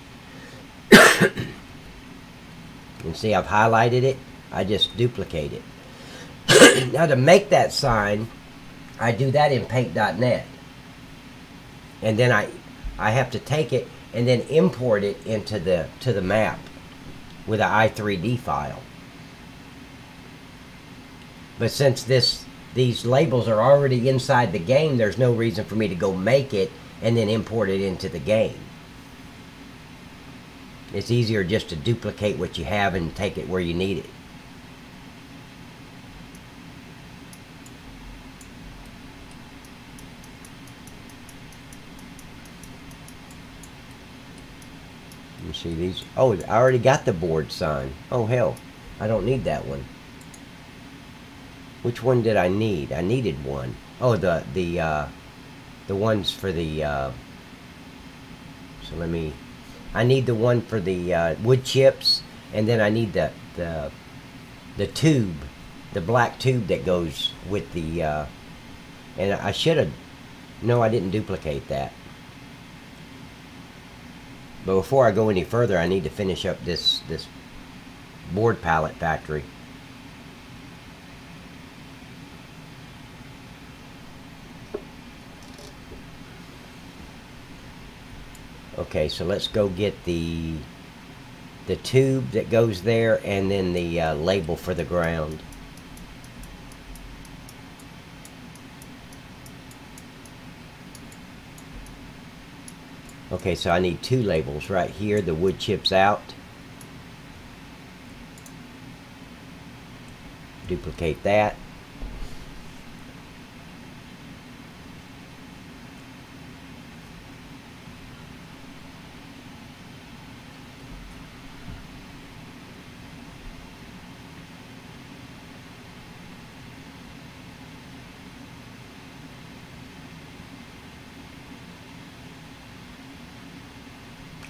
And see, I've highlighted it. I just duplicate it. Now to make that sign, I do that in paint.net. And then I have to take it and then import it into the map with an i3D file. But since these labels are already inside the game, there's no reason for me to go make it and then import it into the game. It's easier just to duplicate what you have and take it where you need it. You see these? Oh, I already got the board sign. Oh hell, I don't need that one. Which one did I need? I needed one. Oh, the ones for the. So let me. I need the one for the wood chips, and then I need the tube, the black tube that goes with the. And I should have. No, I didn't duplicate that. But before I go any further, I need to finish up this board pallet factory. Okay, so let's go get the tube that goes there, and then the label for the ground. Okay, so I need 2 labels right here, the wood chips out. Duplicate that.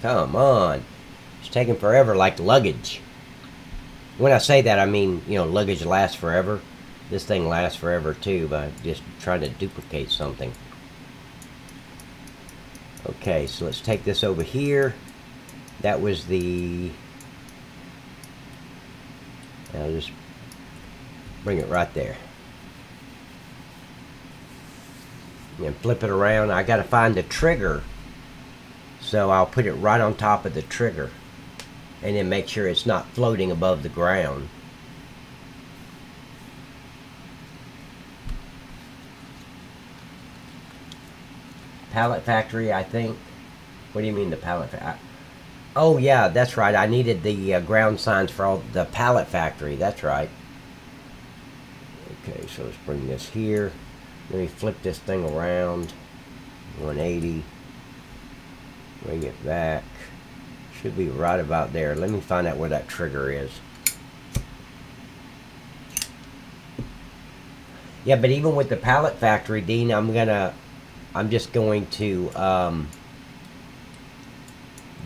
Come on. It's taking forever, like luggage. When I say that, I mean, you know, luggage lasts forever. This thing lasts forever too, by just trying to duplicate something. Okay, so let's take this over here. That was the... I'll just bring it right there. and flip it around. I got to find the trigger, so I'll put it right on top of the trigger and then make sure it's not floating above the ground. Pallet factory, I think. What do you mean the pallet factory? Oh yeah, that's right. I needed the ground signs for all the pallet factory. That's right. Okay, so let's bring this here. Let me flip this thing around. 180. Bring it back. Should be right about there. Let me find out where that trigger is. Yeah, but even with the pallet factory, Dean, I'm just going to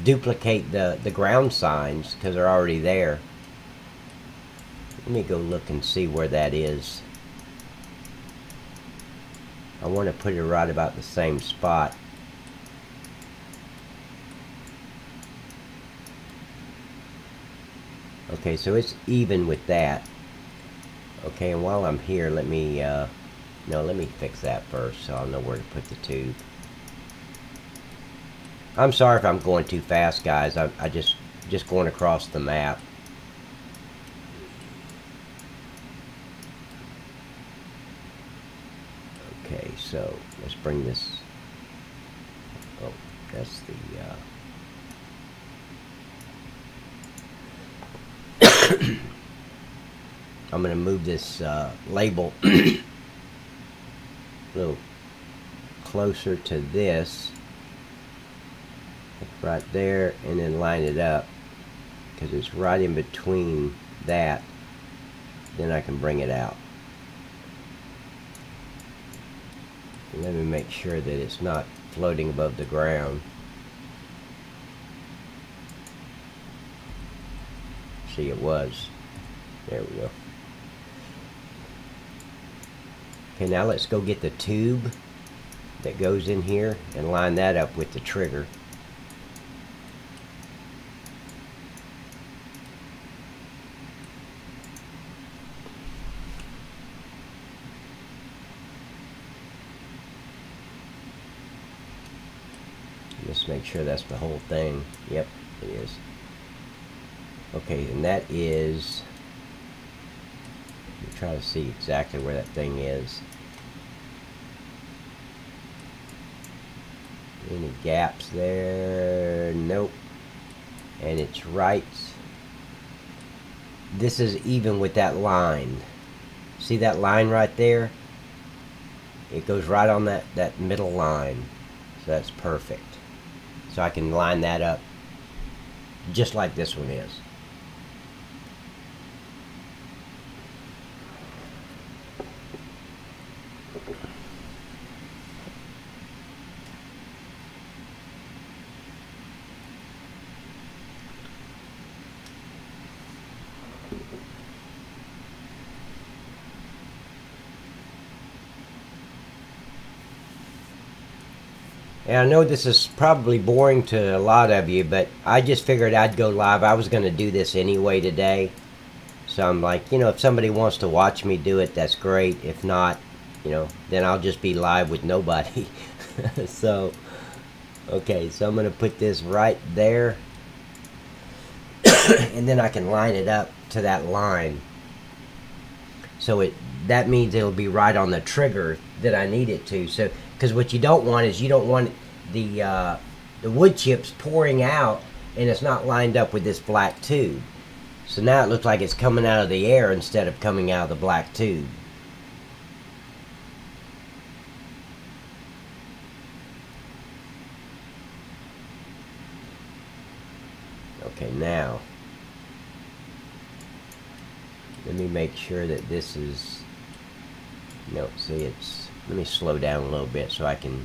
duplicate the ground signs because they're already there. Let me go look and see where that is. I want to put it right about the same spot. Okay, so it's even with that. Okay, and while I'm here, let me let me fix that first so I'll know where to put the tube. I'm sorry if I'm going too fast, guys. I just going across the map. Okay, so let's bring this. Oh, that's the. I'm going to move this label a little closer to this, right there, and then line it up because it's right in between that. Then I can bring it out. Let me make sure that it's not floating above the ground. See, it was. There we go. Okay, now let's go get the tube that goes in here and line that up with the trigger. Just make sure that's the whole thing. Yep, it is. Okay, and that is, let me try to see exactly where that thing is. Any gaps there? Nope. And it's right. This is even with that line. See that line right there? It goes right on that middle line. So that's perfect. So I can line that up just like this one is. And I know this is probably boring to a lot of you, but I just figured I'd go live. I was going to do this anyway today. So I'm like, if somebody wants to watch me do it, that's great. If not, then I'll just be live with nobody. So, okay, so I'm going to put this right there. And then I can line it up to that line. So that means it'll be right on the trigger that I need it to. So, because what you don't want is the wood chips pouring out and it's not lined up with this black tube. So now it looks like it's coming out of the air instead of coming out of the black tube. Okay, now let me make sure that this is, see, it's, let me slow down a little bit so I can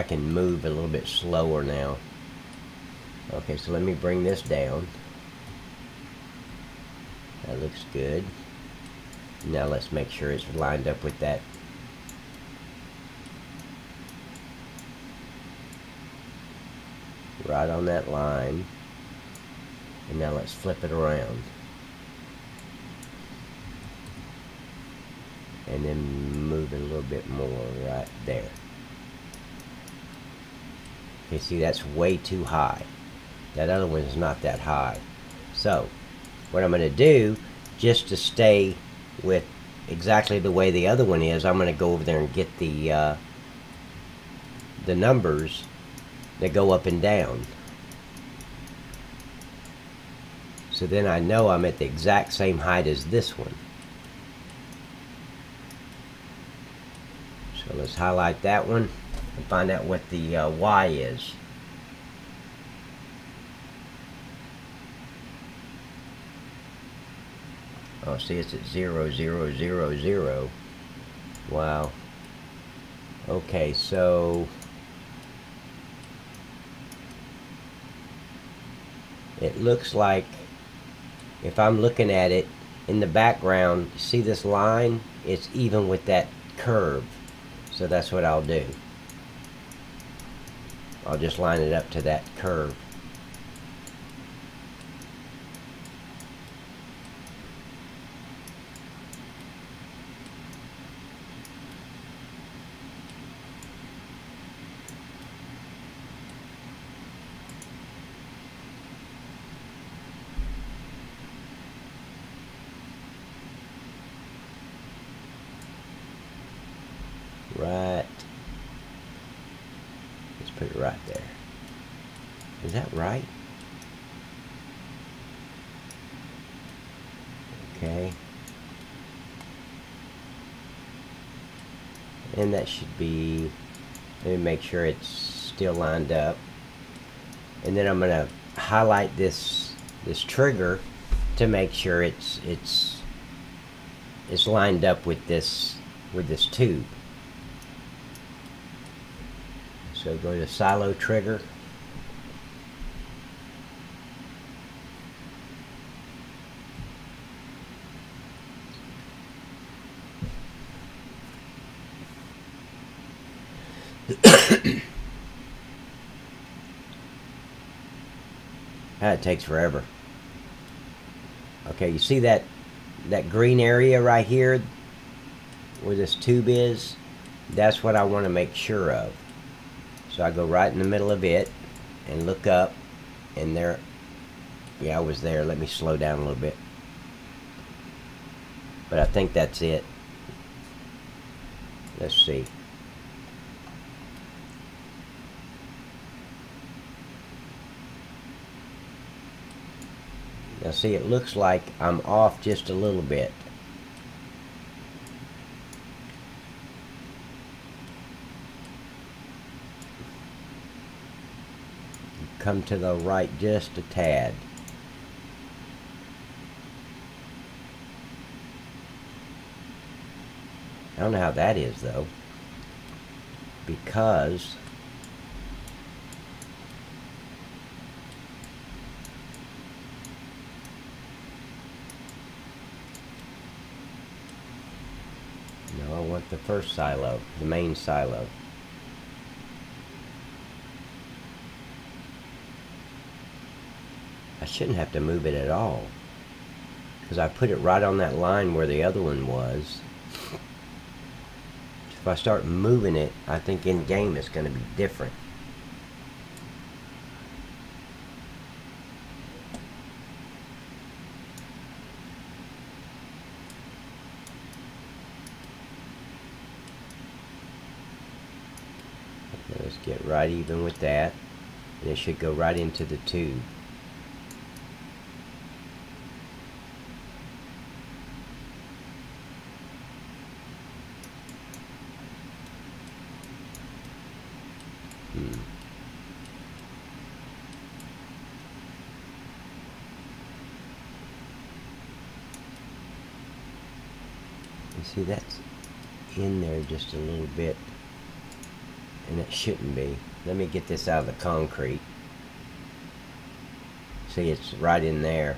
move a little bit slower now. Okay, so let me bring this down. That looks good. Now let's make sure it's lined up with that. Right on that line. And now let's flip it around. and then move it a little bit more right there. Okay, see, that's way too high. That other one is not that high. So what I'm going to do, just to stay with exactly the way the other one is, I'm going to go over there and get the numbers that go up and down. So then I know I'm at the exact same height as this one. So let's highlight that one and find out what the Y is. Oh, see, it's at 0, 0, 0, 0. Wow. Okay, so it looks like, if I'm looking at it in the background, see this line? It's even with that curve. So that's what I'll do. I'll just line it up to that curve. Right. Let's put it right there. Is that right? Okay. And that should be, let me make sure it's still lined up. And then I'm going to highlight this trigger to make sure it's lined up with this tube. So go to silo trigger. It takes forever. Okay, you see that green area right here where this tube is? That's what I want to make sure of. So I go right in the middle of it and look up, and there, yeah, I was there. Let me slow down a little bit. But I think that's it. Let's see. Now see, it looks like I'm off just a little bit. Come to the right just a tad. I don't know how that is though, because no, I want the first silo, the main silo. I shouldn't have to move it at all, because I put it right on that line where the other one was. If I start moving it, I think in game it's going to be different. Okay, let's get right even with that, and it should go right into the tube. You see, that's in there just a little bit, and it shouldn't be. Let me get this out of the concrete. See, it's right in there.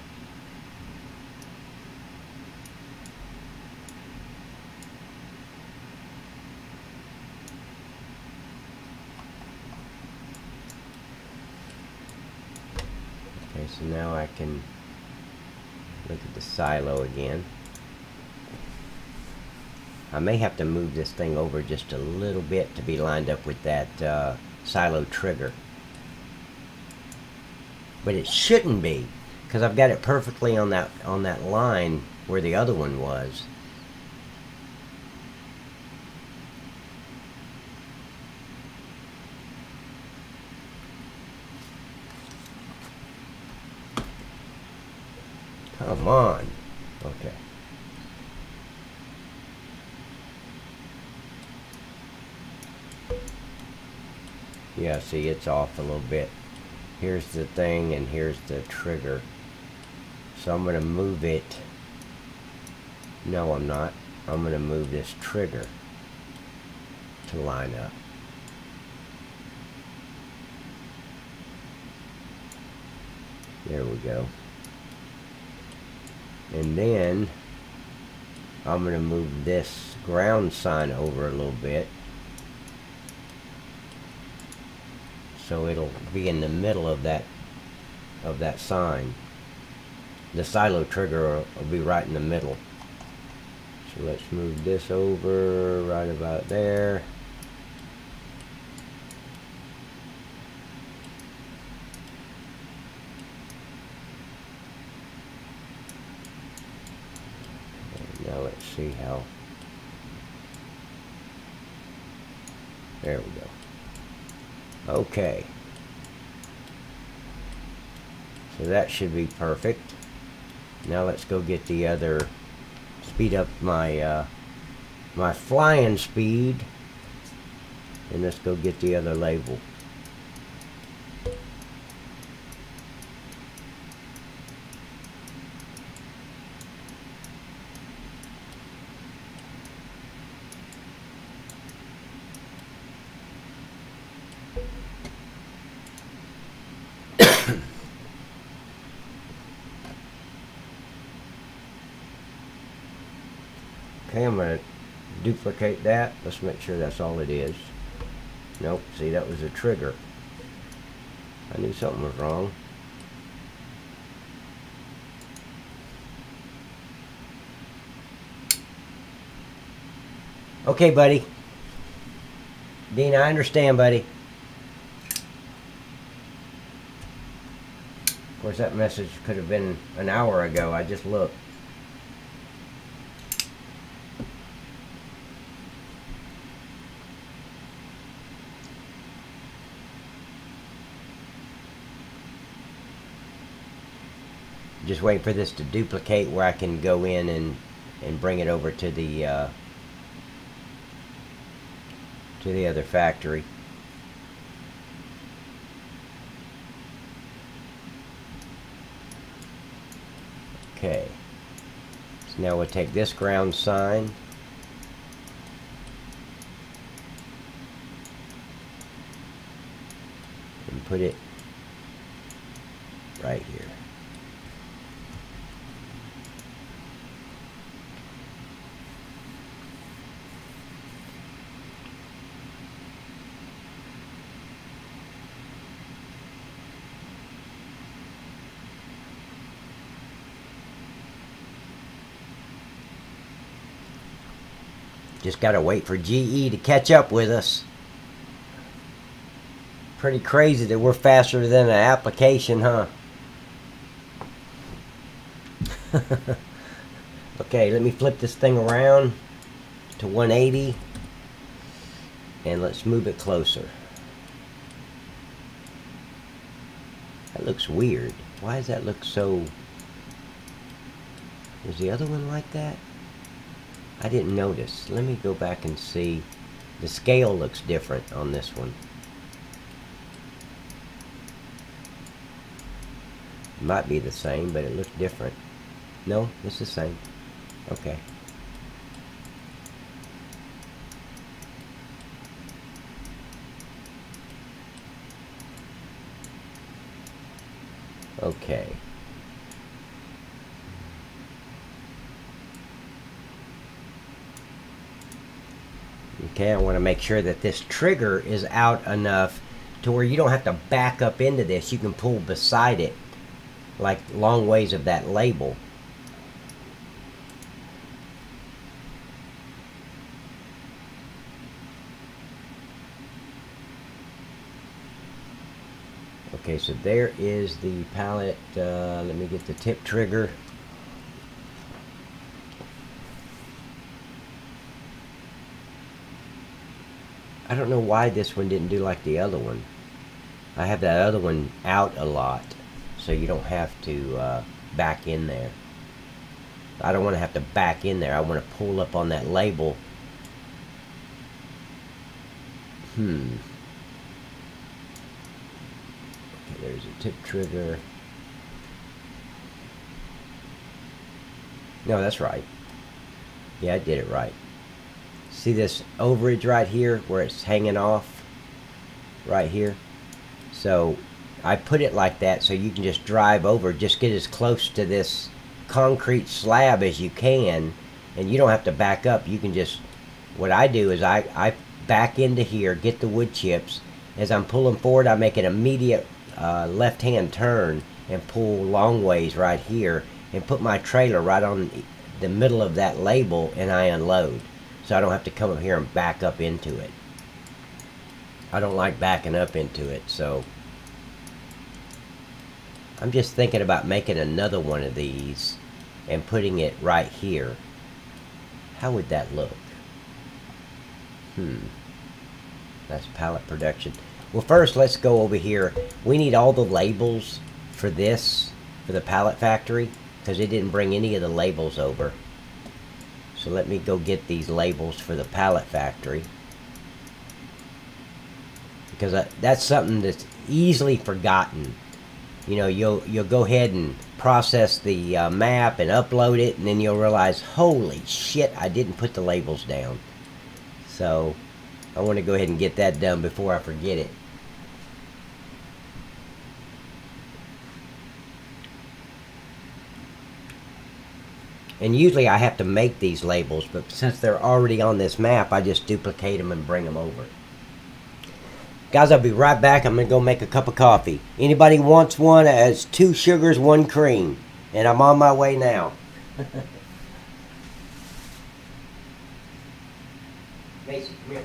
Okay, so now I can look at the silo again. I may have to move this thing over just a little bit to be lined up with that silo trigger. But it shouldn't be, because I've got it perfectly on that line where the other one was. Come on. Okay. Yeah, see, it's off a little bit. Here's the thing, and here's the trigger. So I'm going to move it. No, I'm not. I'm going to move this trigger to line up. There we go. And then I'm going to move this ground sign over a little bit, so it'll be in the middle of that sign. The silo trigger will be right in the middle. So let's move this over right about there. Now let's see how. There we go. Okay. So that should be perfect. Now let's go get the other, speed up my my flying speed, and let's go get the other label. Okay, I'm going to duplicate that. Let's make sure that's all it is. Nope, see, that was a trigger. I knew something was wrong. Okay, buddy. Dean, I understand, buddy. Of course, that message could have been an hour ago. I just looked. Just waiting for this to duplicate where I can go in and bring it over to the other factory. Okay. So now we'll take this ground sign and put it right here. Just gotta wait for GE to catch up with us. Pretty crazy that we're faster than an application, huh? Okay, let me flip this thing around to 180 and let's move it closer. That looks weird. Why does that look so... Was the other one like that? I didn't notice. Let me go back and see. The scale looks different on this one. It might be the same, but it looks different. No, it's the same. Okay. Okay. Okay, I want to make sure that this trigger is out enough to where you don't have to back up into this. You can pull beside it, like long ways of that label. Okay, so there is the pallet. Let me get the tip trigger. I don't know why this one didn't do like the other one. I have that other one out a lot, so you don't have to back in there. I don't want to have to back in there. I want to pull up on that label. Okay, there's a tip trigger. No, that's right. Yeah, I did it right. See this overage right here where it's hanging off? Right here. So I put it like that so you can just drive over, just get as close to this concrete slab as you can, and you don't have to back up. You can just, what I do is I back into here, get the wood chips. As I'm pulling forward, I make an immediate left-hand turn and pull long ways right here and put my trailer right on the middle of that label, and I unload. So I don't have to come up here and back up into it. I don't like backing up into it, so I'm just thinking about making another one of these and putting it right here. How would that look? That's pallet production. Well, first let's go over here. We need all the labels for this, for the pallet factory, because it didn't bring any of the labels over. So let me go get these labels for the pallet factory, because that's something that's easily forgotten. You know, you'll go ahead and process the map and upload it, and then you'll realize, holy shit, I didn't put the labels down. So I want to go ahead and get that done before I forget it. And usually I have to make these labels, but since they're already on this map, I just duplicate them and bring them over. Guys, I'll be right back. I'm going to go make a cup of coffee. Anybody wants one? It's 2 sugars, 1 cream. And I'm on my way now. Macy, come here.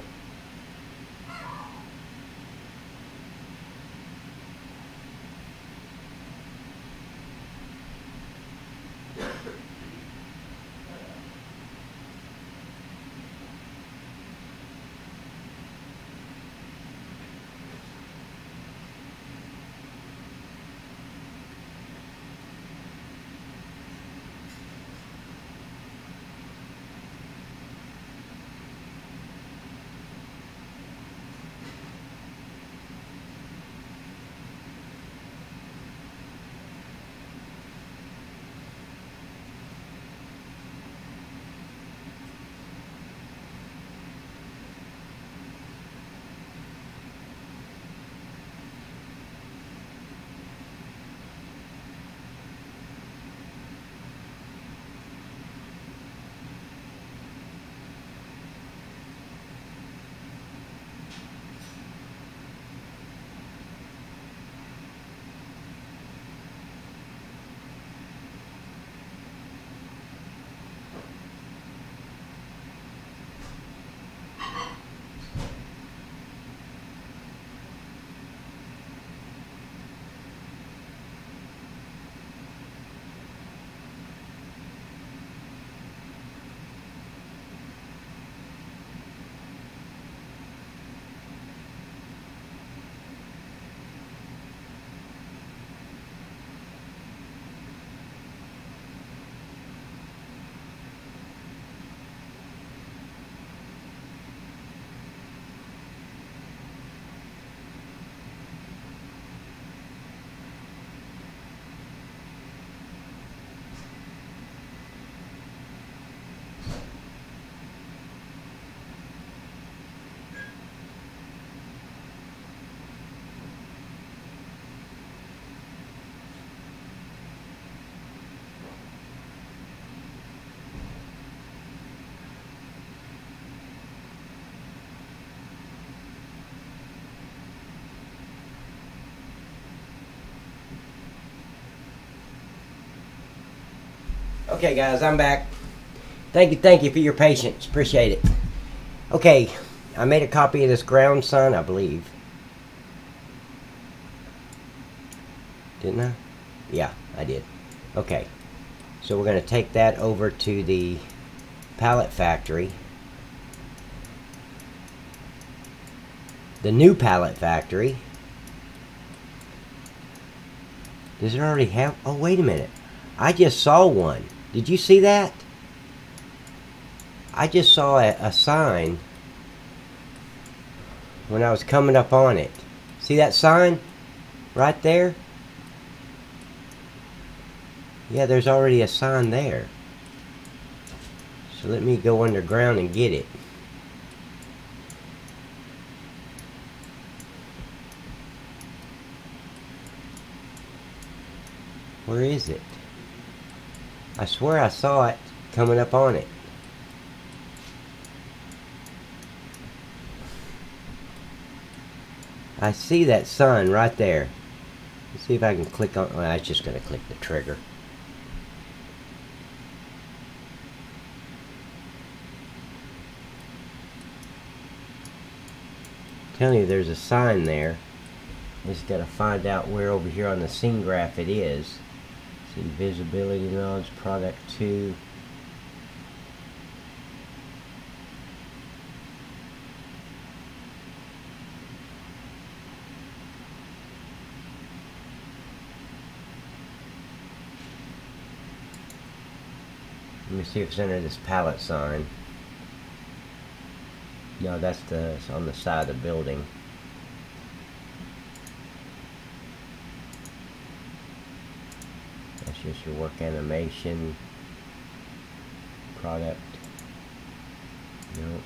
Okay guys, I'm back. Thank you for your patience. Appreciate it. Okay, I made a copy of this ground sun, I believe. Didn't I? Yeah, I did. Okay. So we're going to take that over to the pallet factory. The new pallet factory. Does it already have... Oh, wait a minute. I just saw one. Did you see that? I just saw a sign when I was coming up on it. See that sign? Right there? Yeah, there's already a sign there. So let me go underground and get it. Where is it? I swear I saw it coming up on it. I see that sign right there. Let's see if I can click on... Well, I was just going to click the trigger. I'm telling you, there's a sign there. Just got to find out where over here on the scene graph it is. See, visibility nodes, product 2. Let me see if it's under this pallet sign. No, that's it's on the side of the building. That's just your work animation. Product. Nope.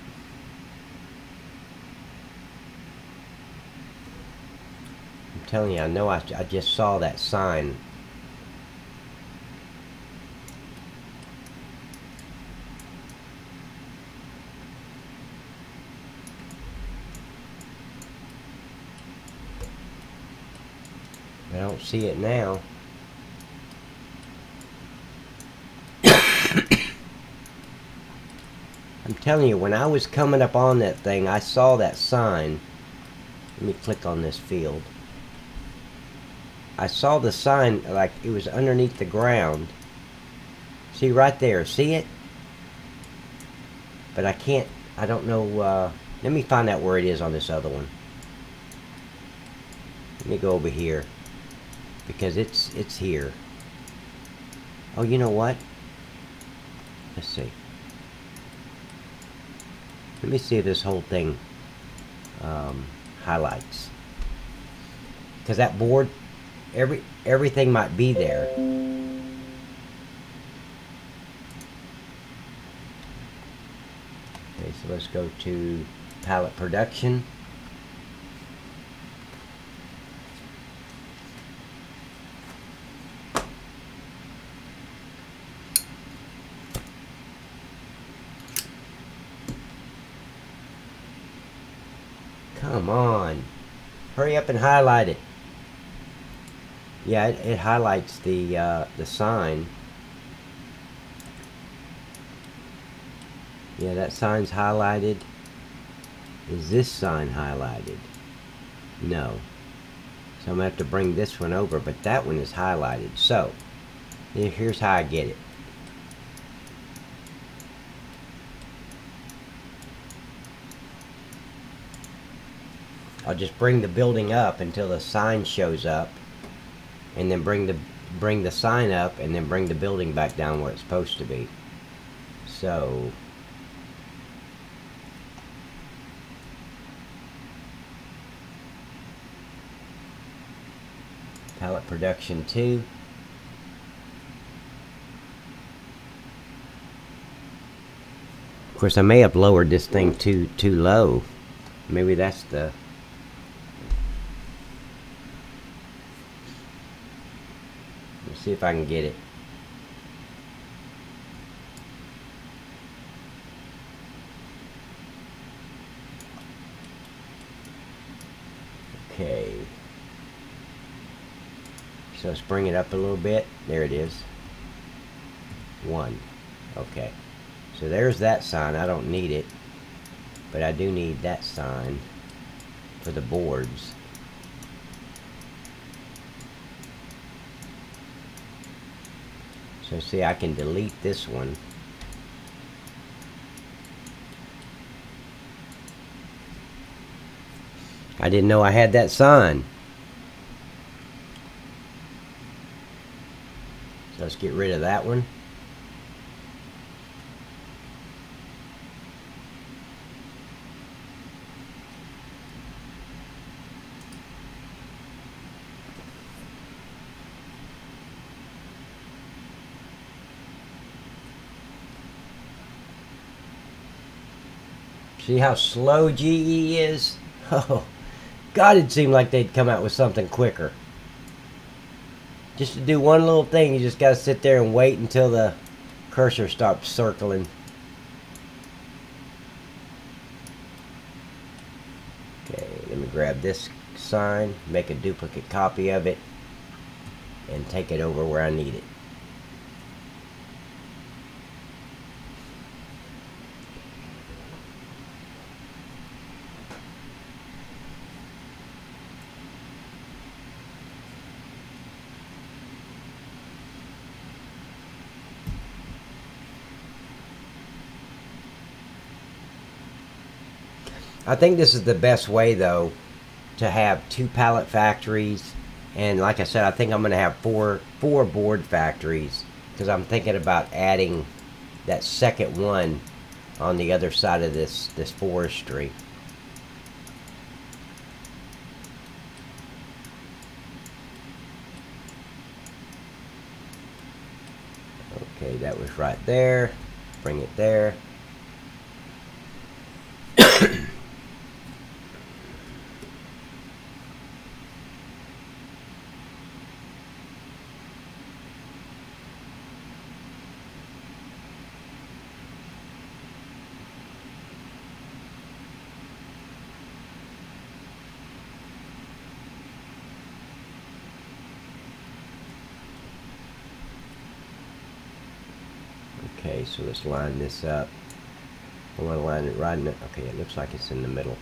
I'm telling you, I know I just saw that sign. I don't see it now. I'm telling you, when I was coming up on that thing, I saw that sign. Let me click on this field. I saw the sign like it was underneath the ground. See right there, see it? But I can't, I don't know, let me find out where it is on this other one. Let me go over here. Because it's here. Oh, you know what? Let's see. Let me see if this whole thing highlights. Because that board, everything might be there. Okay, so let's go to pallet production. Come on. Hurry up and highlight it. Yeah, it highlights the sign. Yeah, that sign's highlighted. Is this sign highlighted? No. So I'm going to have to bring this one over, but that one is highlighted. So, here's how I get it. I'll just bring the building up until the sign shows up, and then bring the sign up, and then bring the building back down where it's supposed to be. So pallet production 2. Of course, I may have lowered this thing too low. Maybe that's the... Let's see if I can get it. Okay. So let's bring it up a little bit. There it is. 1. Okay. So there's that sign. I don't need it. But I do need that sign for the boards. So see, I can delete this one. I didn't know I had that sign. So let's get rid of that one. See how slow GE is? Oh, God, it seemed like they'd come out with something quicker. Just to do one little thing, you just got to sit there and wait until the cursor stops circling. Okay, let me grab this sign, make a duplicate copy of it, and take it over where I need it. I think this is the best way, though, to have 2 pallet factories. And like I said, I think I'm going to have four board factories, because I'm thinking about adding that second one on the other side of this forestry. Okay, that was right there. Bring it there. Okay, so let's line this up. I want to line it right in the, okay, it looks like it's in the middle.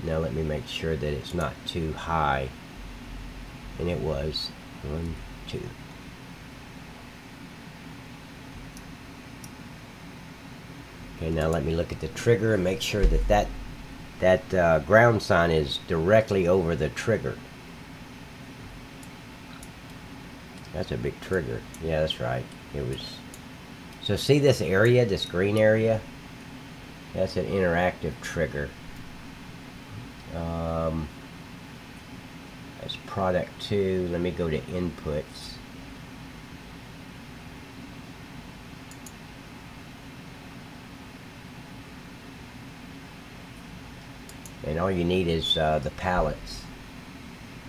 Now let me make sure that it's not too high. And it was 1, 2. Okay, now let me look at the trigger and make sure that that ground sign is directly over the trigger. That's a big trigger. Yeah, that's right. It was. So see this area, this green area? That's an interactive trigger. That's product 2. Let me go to inputs. And all you need is the pallets,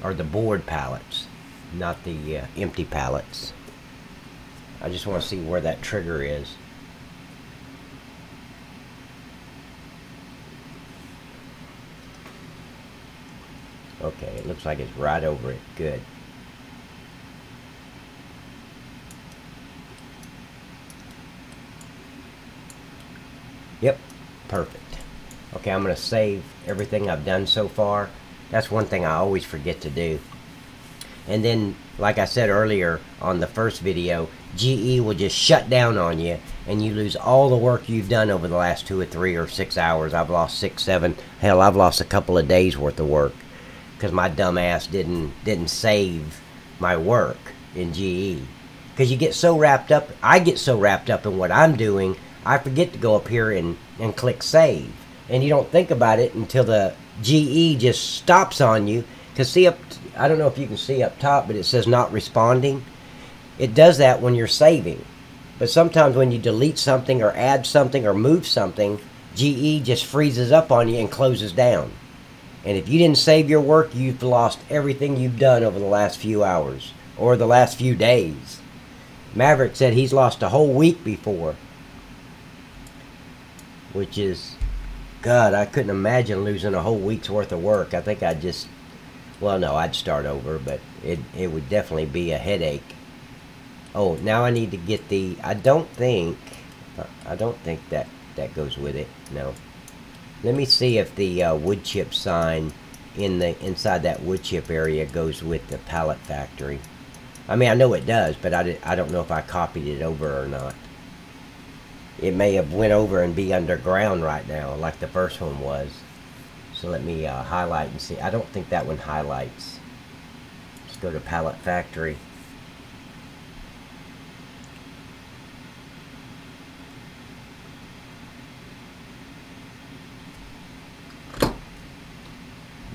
or the board pallets, not the empty pallets. I just want to see where that trigger is. Okay, it looks like it's right over it. Good. Yep, perfect. Okay, I'm going to save everything I've done so far. That's one thing I always forget to do. And then, like I said earlier on the first video, GE will just shut down on you, and you lose all the work you've done over the last 2 or 3 or 6 hours. I've lost 6, 7, hell, I've lost a couple of days worth of work because my dumb ass didn't save my work in GE. Because you get so wrapped up, I get so wrapped up in what I'm doing, I forget to go up here and click save. And you don't think about it until the GE just stops on you. Because see up, I don't know if you can see up top, but it says not responding. It does that when you're saving. But sometimes when you delete something or add something or move something, GE just freezes up on you and closes down. And if you didn't save your work, you've lost everything you've done over the last few hours or the last few days. Maverick said he's lost a whole week before, which is, God, I couldn't imagine losing a whole week's worth of work. I think I'd just, well, no, I'd start over, but it would definitely be a headache. Oh, now I need to get the, I don't think that goes with it. No. Let me see if the wood chip sign inside that wood chip area goes with the pallet factory. I mean, I know it does, but I don't know if I copied it over or not. It may have went over and be underground right now, like the first one was. So let me highlight and see. I don't think that one highlights. Let's go to Palette Factory.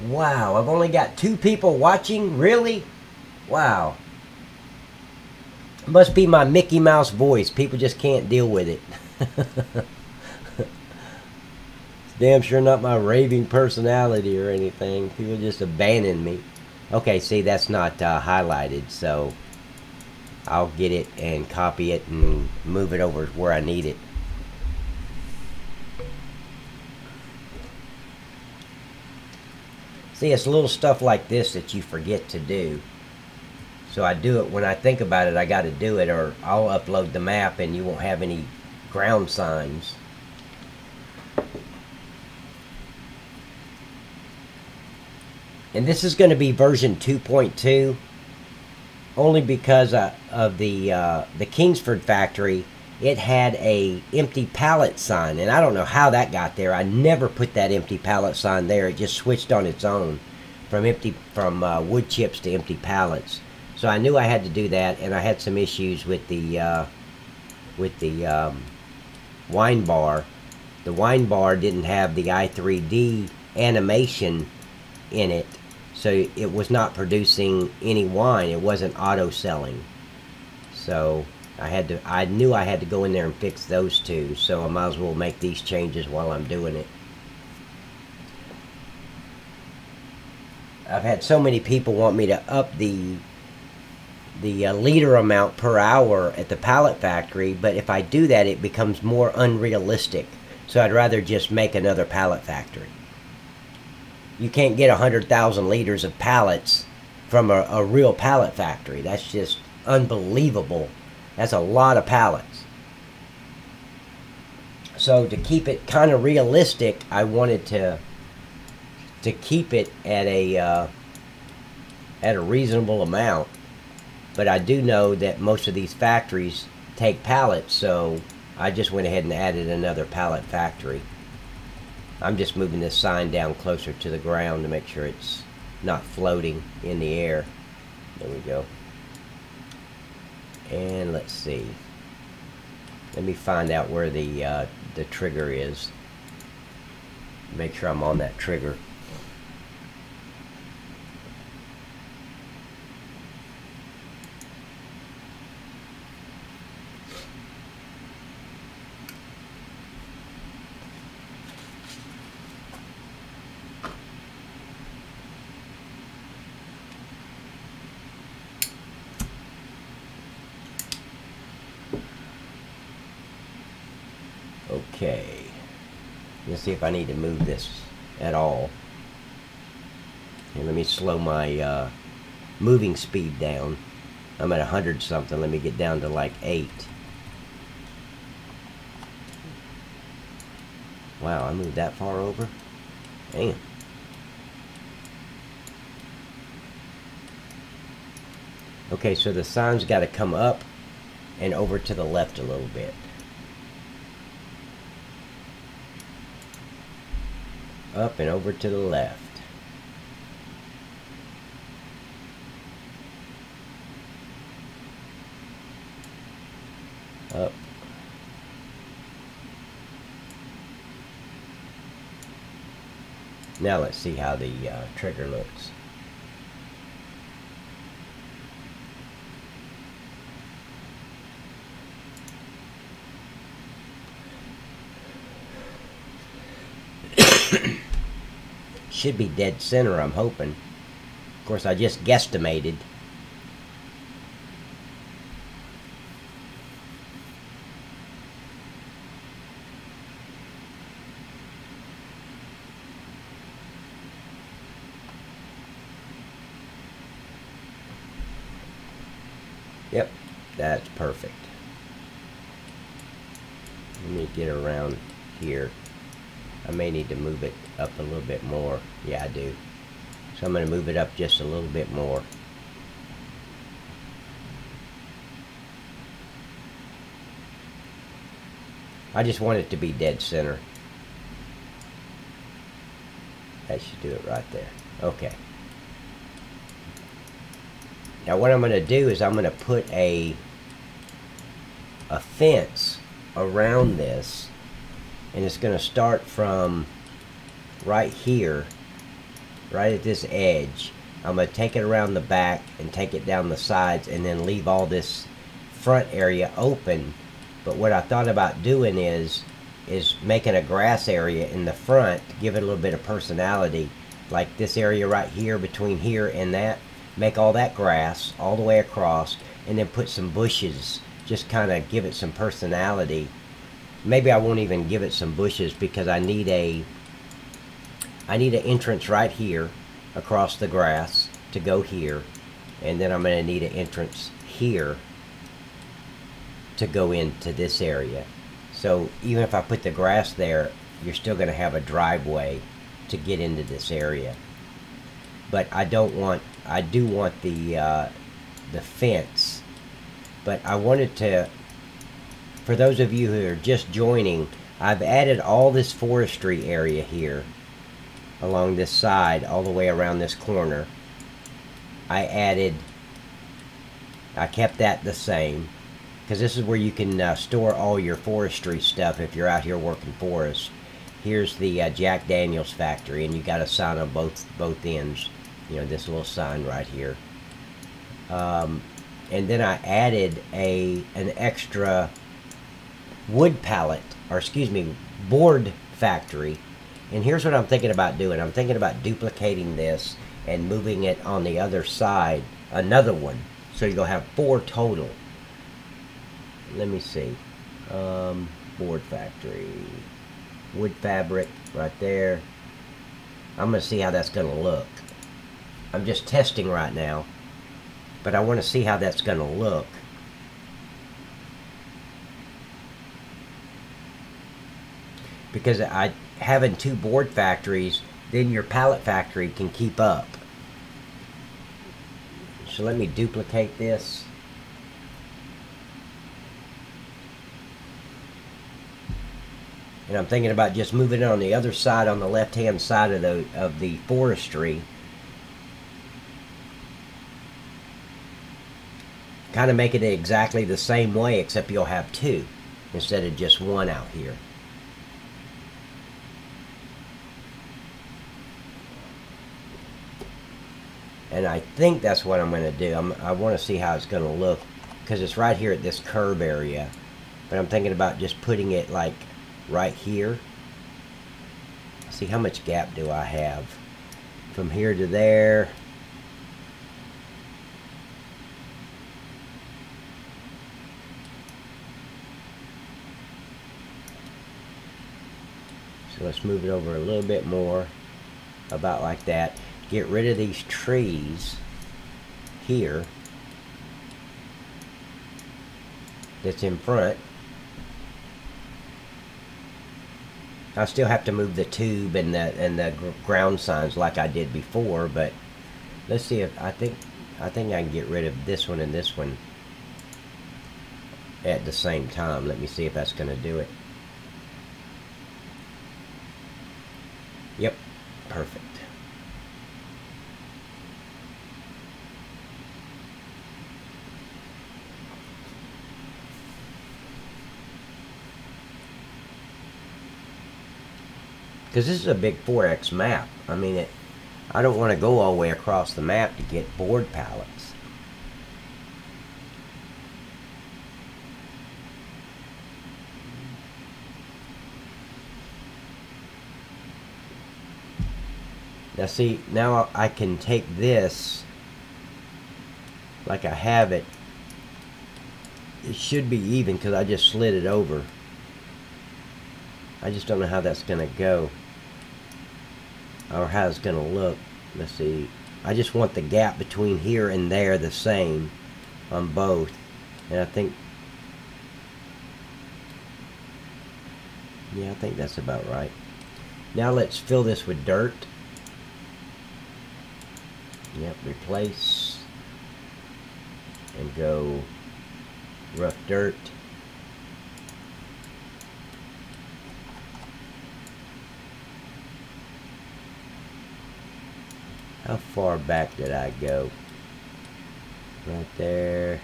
Wow, I've only got 2 people watching? Really? Wow. Must be my Mickey Mouse voice. People just can't deal with it. It's damn sure not my raving personality or anything. People just abandon me. Okay, see, that's not highlighted, so I'll get it and copy it and move it over where I need it. See, it's little stuff like this that you forget to do. So I do it when I think about it. I got to do it, or I'll upload the map and you won't have any ground signs. And this is going to be version 2.2, only because of the Kingsford factory. It had a empty pallet sign, and I don't know how that got there. I never put that empty pallet sign there. It just switched on its own from wood chips to empty pallets. So I knew I had to do that, and I had some issues with the wine bar. The wine bar didn't have the i3D animation in it, so it was not producing any wine. It wasn't auto selling. So I knew I had to go in there and fix those two, so I might as well make these changes while I'm doing it. I've had so many people want me to up the liter amount per hour at the pallet factory, but if I do that, it becomes more unrealistic. So I'd rather just make another pallet factory. You can't get 100,000 liters of pallets from a real pallet factory. That's just unbelievable. That's a lot of pallets. So to keep it kind of realistic, I wanted to keep it at a reasonable amount. But I do know that most of these factories take pallets, so I just went ahead and added another pallet factory. I'm just moving this sign down closer to the ground to make sure it's not floating in the air. There we go. And let's see. Let me find out where the trigger is. Make sure I'm on that trigger. Okay, let's see if I need to move this at all. And let me slow my moving speed down. I'm at 100 something. Let me get down to like 8. Wow, I moved that far over? Damn. Okay, so the sign's got to come up and over to the left a little bit. Up and over to the left. Up. Now let's see how the trigger looks. Should be dead center, I'm hoping. Of course, I just guesstimated. Yep, that's perfect. Let me get around here. I may need to move it up a little bit more. Yeah, I do. So I'm going to move it up just a little bit more. I just want it to be dead center. That should do it right there. Okay. Now what I'm going to do is I'm going to put a fence around this, and it's going to start from right here, right at this edge. I'm going to take it around the back and take it down the sides, and then leave all this front area open. But what I thought about doing is making a grass area in the front to give it a little bit of personality, like this area right here, between here and that. Make all that grass all the way across, and then put some bushes, just kind of give it some personality. Maybe I won't even give it some bushes, because I need an entrance right here across the grass to go here, and then I'm going to need an entrance here to go into this area. So even if I put the grass there, you're still going to have a driveway to get into this area. But I do want the fence. But I wanted to, for those of you who are just joining, I've added all this forestry area here along this side, all the way around this corner. I kept that the same, because this is where you can store all your forestry stuff if you're out here working forest. Here's the Jack Daniels factory, and you got a sign on both ends. You know, this little sign right here. And then I added an extra wood pallet, or excuse me, board factory. And here's what I'm thinking about doing. I'm thinking about duplicating this and moving it on the other side, another one. So you'll have 4 total. Let me see. Board factory. Wood fabric right there. I'm going to see how that's going to look. I'm just testing right now, but I want to see how that's going to look. Because having 2 board factories, then your pallet factory can keep up. So let me duplicate this. And I'm thinking about just moving it on the other side, on the left-hand side of the forestry. Kind of make it exactly the same way, except you'll have 2 instead of just 1 out here. And I think that's what I'm going to do. I want to see how it's going to look, because it's right here at this curb area. But I'm thinking about just putting it like right here. See, how much gap do I have from here to there? So let's move it over a little bit more, about like that. Get rid of these trees here that's in front. I still have to move the tube and the ground signs like I did before, but let's see if I think I can get rid of this one and this one at the same time. Let me see if that's going to do it. Yep, perfect. Because this is a big 4X map. I mean, I don't want to go all the way across the map to get board pallets. Now see, now I can take this like I have it. It should be even because I just slid it over. I just don't know how that's going to go, or how it's going to look. Let's see. I just want the gap between here and there the same on both. And I think, yeah, I think that's about right. Now let's fill this with dirt. Yep, replace. And go rough dirt. How far back did I go? Right there.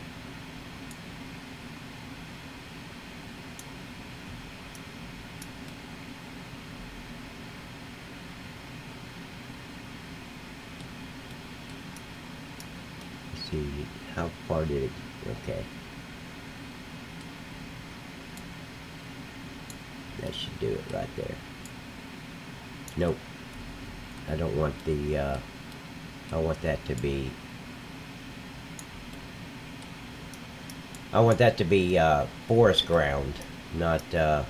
Let's see, how far did it? Okay. That should do it right there. Nope. I don't want the, I want that to be, forest ground, not dirt.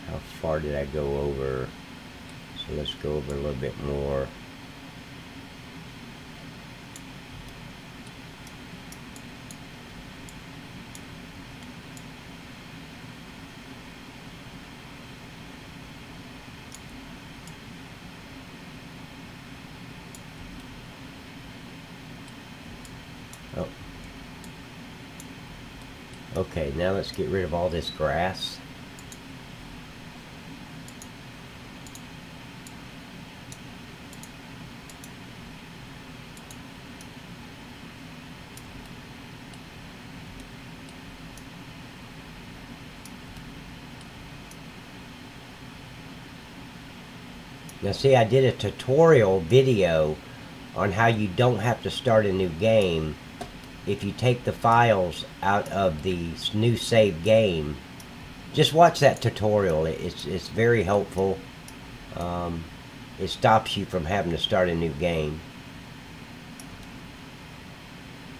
How far did I go over? So let's go over a little bit more. Oh. Okay, now let's get rid of all this grass. Now see, I did a tutorial video on how you don't have to start a new game if you take the files out of the new save game. Just watch that tutorial. It's very helpful. It stops you from having to start a new game.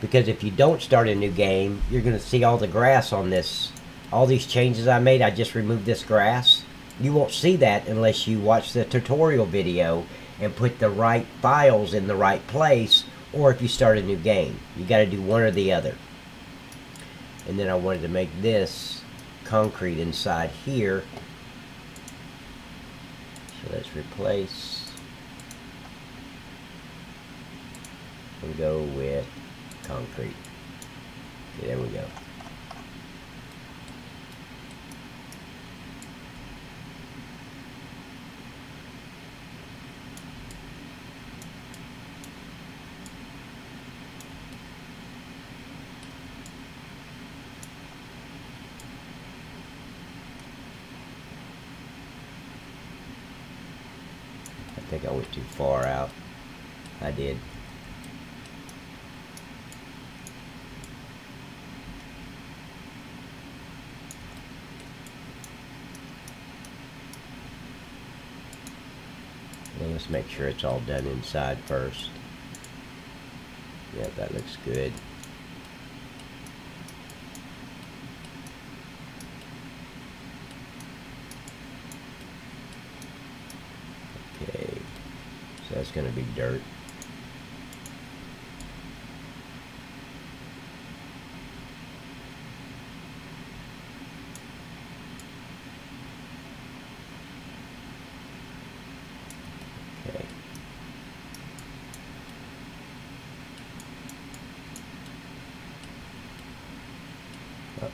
Because if you don't start a new game, you're going to see all the grass on this. All these changes I made, I just removed this grass. You won't see that unless you watch the tutorial video and put the right files in the right place, or if you start a new game. You got to do one or the other. And then I wanted to make this concrete inside here. So let's replace and go with concrete. Okay, there we go. I think I went too far out. I did. Well, let's make sure it's all done inside first. Yeah, that looks good. Okay, so that's going to be dirt. Okay. Oh.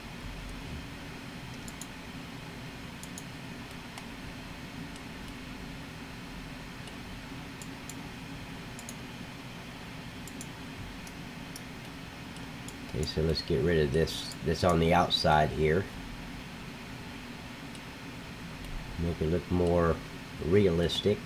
Okay, so let's get rid of this on the outside here. Make it look more realistic.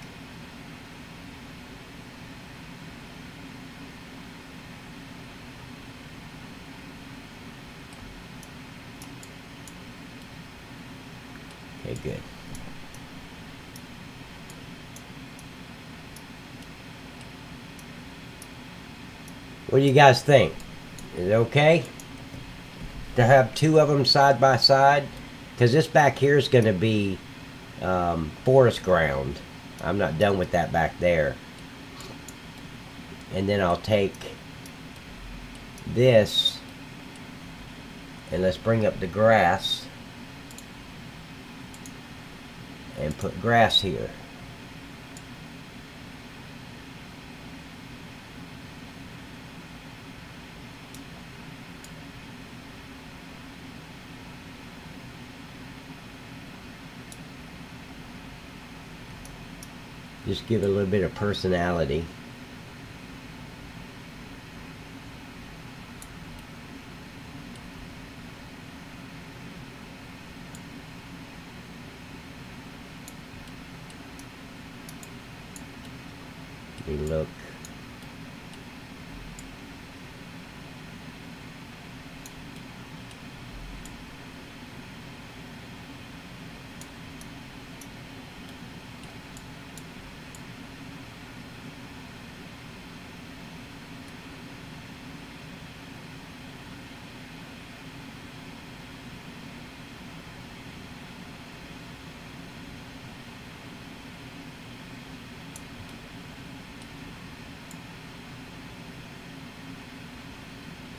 Okay, good. What do you guys think? Is it okay to have two of them side by side? Because this back here is going to be forest ground. I'm not done with that back there. And then I'll take this and let's bring up the grass and put grass here. Just give it a little bit of personality. Let me look.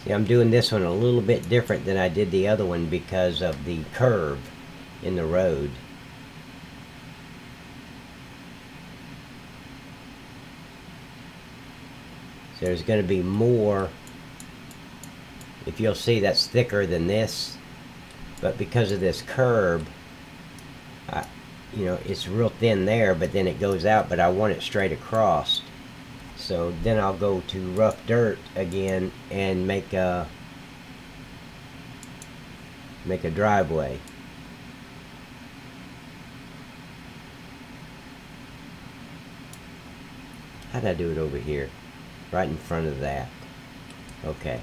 See, I'm doing this one a little bit different than I did the other one because of the curve in the road. So there's going to be more. If you'll see, that's thicker than this, but because of this curve, you know, it's real thin there, but then it goes out, but I want it straight across. So then I'll go to rough dirt again and make a driveway. How did I do it over here? Right in front of that. Okay.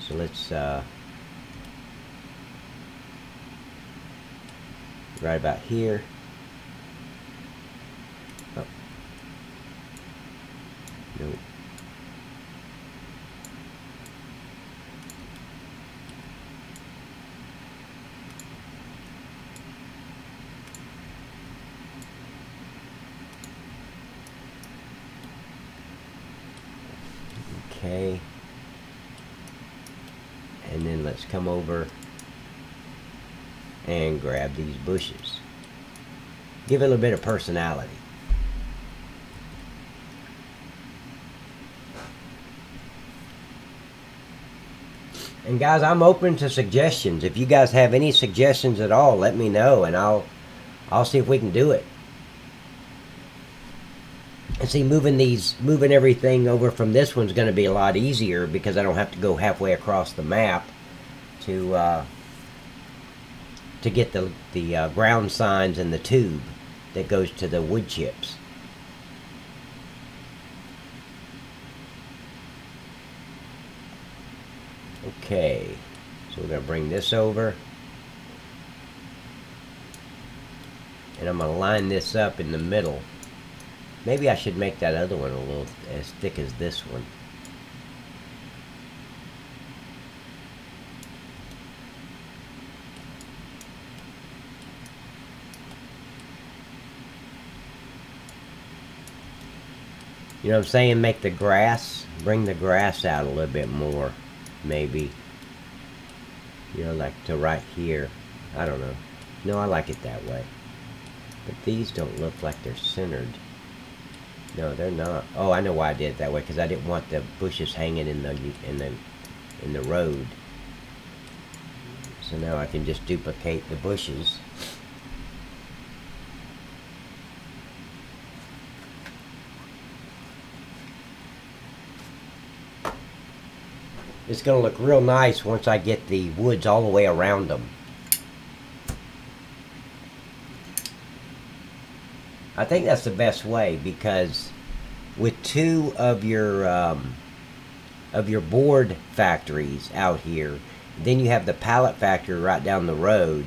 So let's right about here. Oh. Nope. Okay. And then let's come over and grab these bushes. Give it a little bit of personality. And guys, I'm open to suggestions. If you guys have any suggestions at all, let me know, and I'll see if we can do it. And see, moving everything over from this one's going to be a lot easier because I don't have to go halfway across the map to get the ground signs and the tube that goes to the wood chips. Okay, so we're going to bring this over, and I'm going to line this up in the middle. Maybe I should make that other one a little as thick as this one. You know what I'm saying? Make the grass, bring the grass out a little bit more, maybe. You know, like to right here. I don't know. No, I like it that way. But these don't look like they're centered. No, they're not. Oh, I know why I did it that way, because I didn't want the bushes hanging in the road. So now I can just duplicate the bushes. It's going to look real nice once I get the woods all the way around them. I think that's the best way, because with two of your board factories out here, then you have the pallet factory right down the road.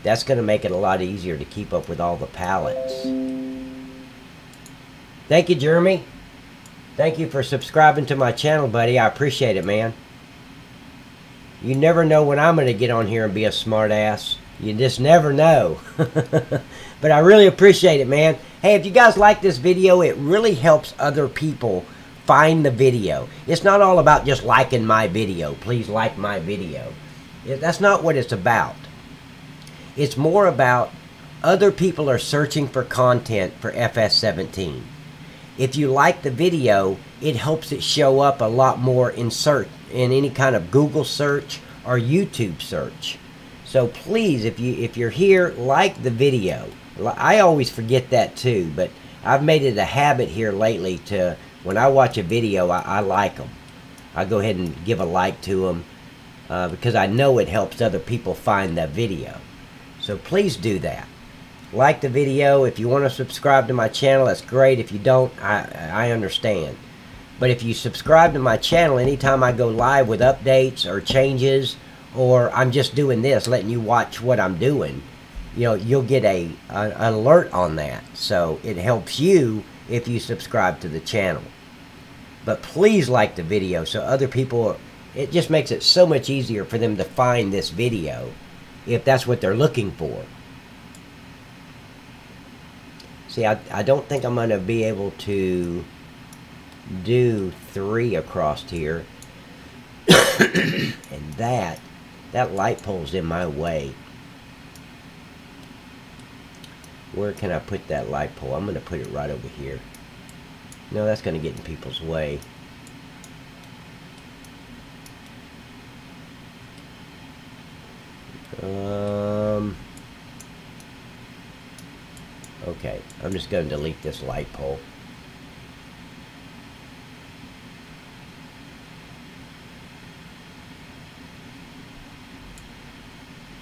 That's going to make it a lot easier to keep up with all the pallets. Thank you, Jeremy. Thank you for subscribing to my channel, buddy. I appreciate it, man. You never know when I'm going to get on here and be a smart ass. You just never know. But I really appreciate it, man. Hey, if you guys like this video, it really helps other people find the video. It's not all about just liking my video. Please like my video. That's not what it's about. It's more about other people are searching for content for FS17. If you like the video, it helps it show up a lot more in search, in any kind of Google search or YouTube search. So please, if you're here, like the video. I always forget that too, but I've made it a habit here lately to, when I watch a video, I like them. I go ahead and give a like to them because I know it helps other people find the video. So please do that. Like the video. If you want to subscribe to my channel, that's great. If you don't, I understand. But if you subscribe to my channel, anytime I go live with updates or changes, or I'm just doing this, letting you watch what I'm doing, you know, you'll get an alert on that. So it helps you if you subscribe to the channel. But please like the video so other people, it just makes it so much easier for them to find this video if that's what they're looking for. See, I don't think I'm going to be able to do 3 across here. And that light pole's in my way. Where can I put that light pole? I'm going to put it right over here. No, that's going to get in people's way. Okay, I'm just going to delete this light pole.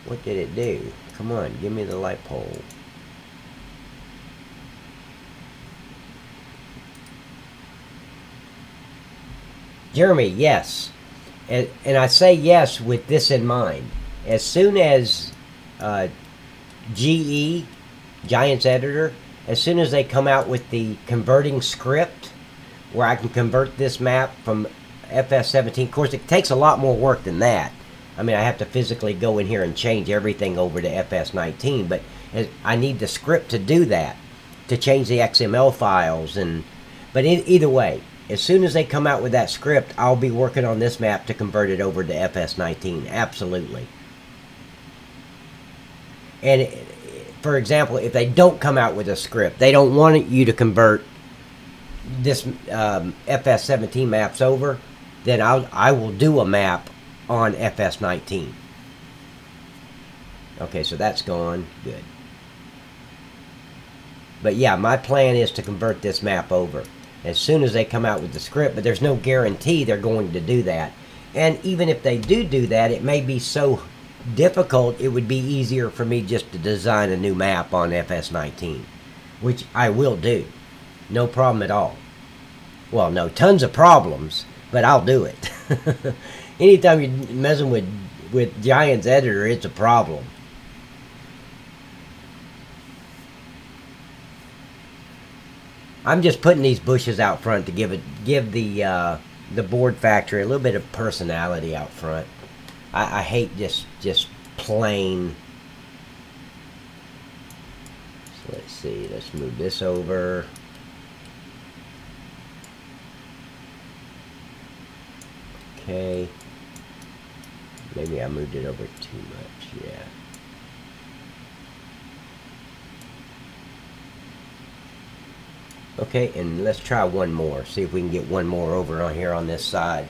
What did it do? Come on, give me the light pole. Jeremy, yes. And I say yes with this in mind. As soon as GE, Giants Editor, as soon as they come out with the converting script, where I can convert this map from FS17, of course it takes a lot more work than that. I mean, I have to physically go in here and change everything over to FS19, but I need the script to do that, to change the XML files. But either way, as soon as they come out with that script, I'll be working on this map to convert it over to FS19. Absolutely. And for example, if they don't come out with a script, they don't want you to convert this FS17 maps over, then I will do a map on FS19. Okay, so that's gone. Good. But yeah, my plan is to convert this map over as soon as they come out with the script, but there's no guarantee they're going to do that. And even if they do that, it may be so difficult, it would be easier for me just to design a new map on FS19, which I will do. No problem at all. Well, no, tons of problems, but I'll do it. Anytime you're messing with Giants Editor, it's a problem. I'm just putting these bushes out front to give the board factory a little bit of personality out front. I hate just plain. So let's see. Let's move this over. Okay. Maybe I moved it over too much. Yeah. Okay, and let's try one more. See if we can get one more over on here on this side.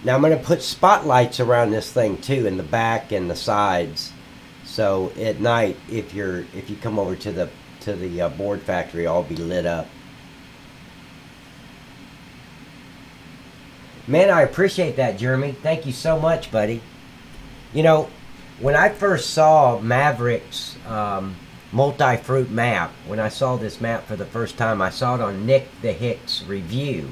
Now I'm going to put spotlights around this thing too, in the back and the sides. So at night, if you come over to the board factory, all be lit up. Man, I appreciate that, Jeremy. Thank you so much, buddy. You know, when I first saw Maverick's multi-fruit map, when I saw this map for the first time, I saw it on Nick the Hicks review.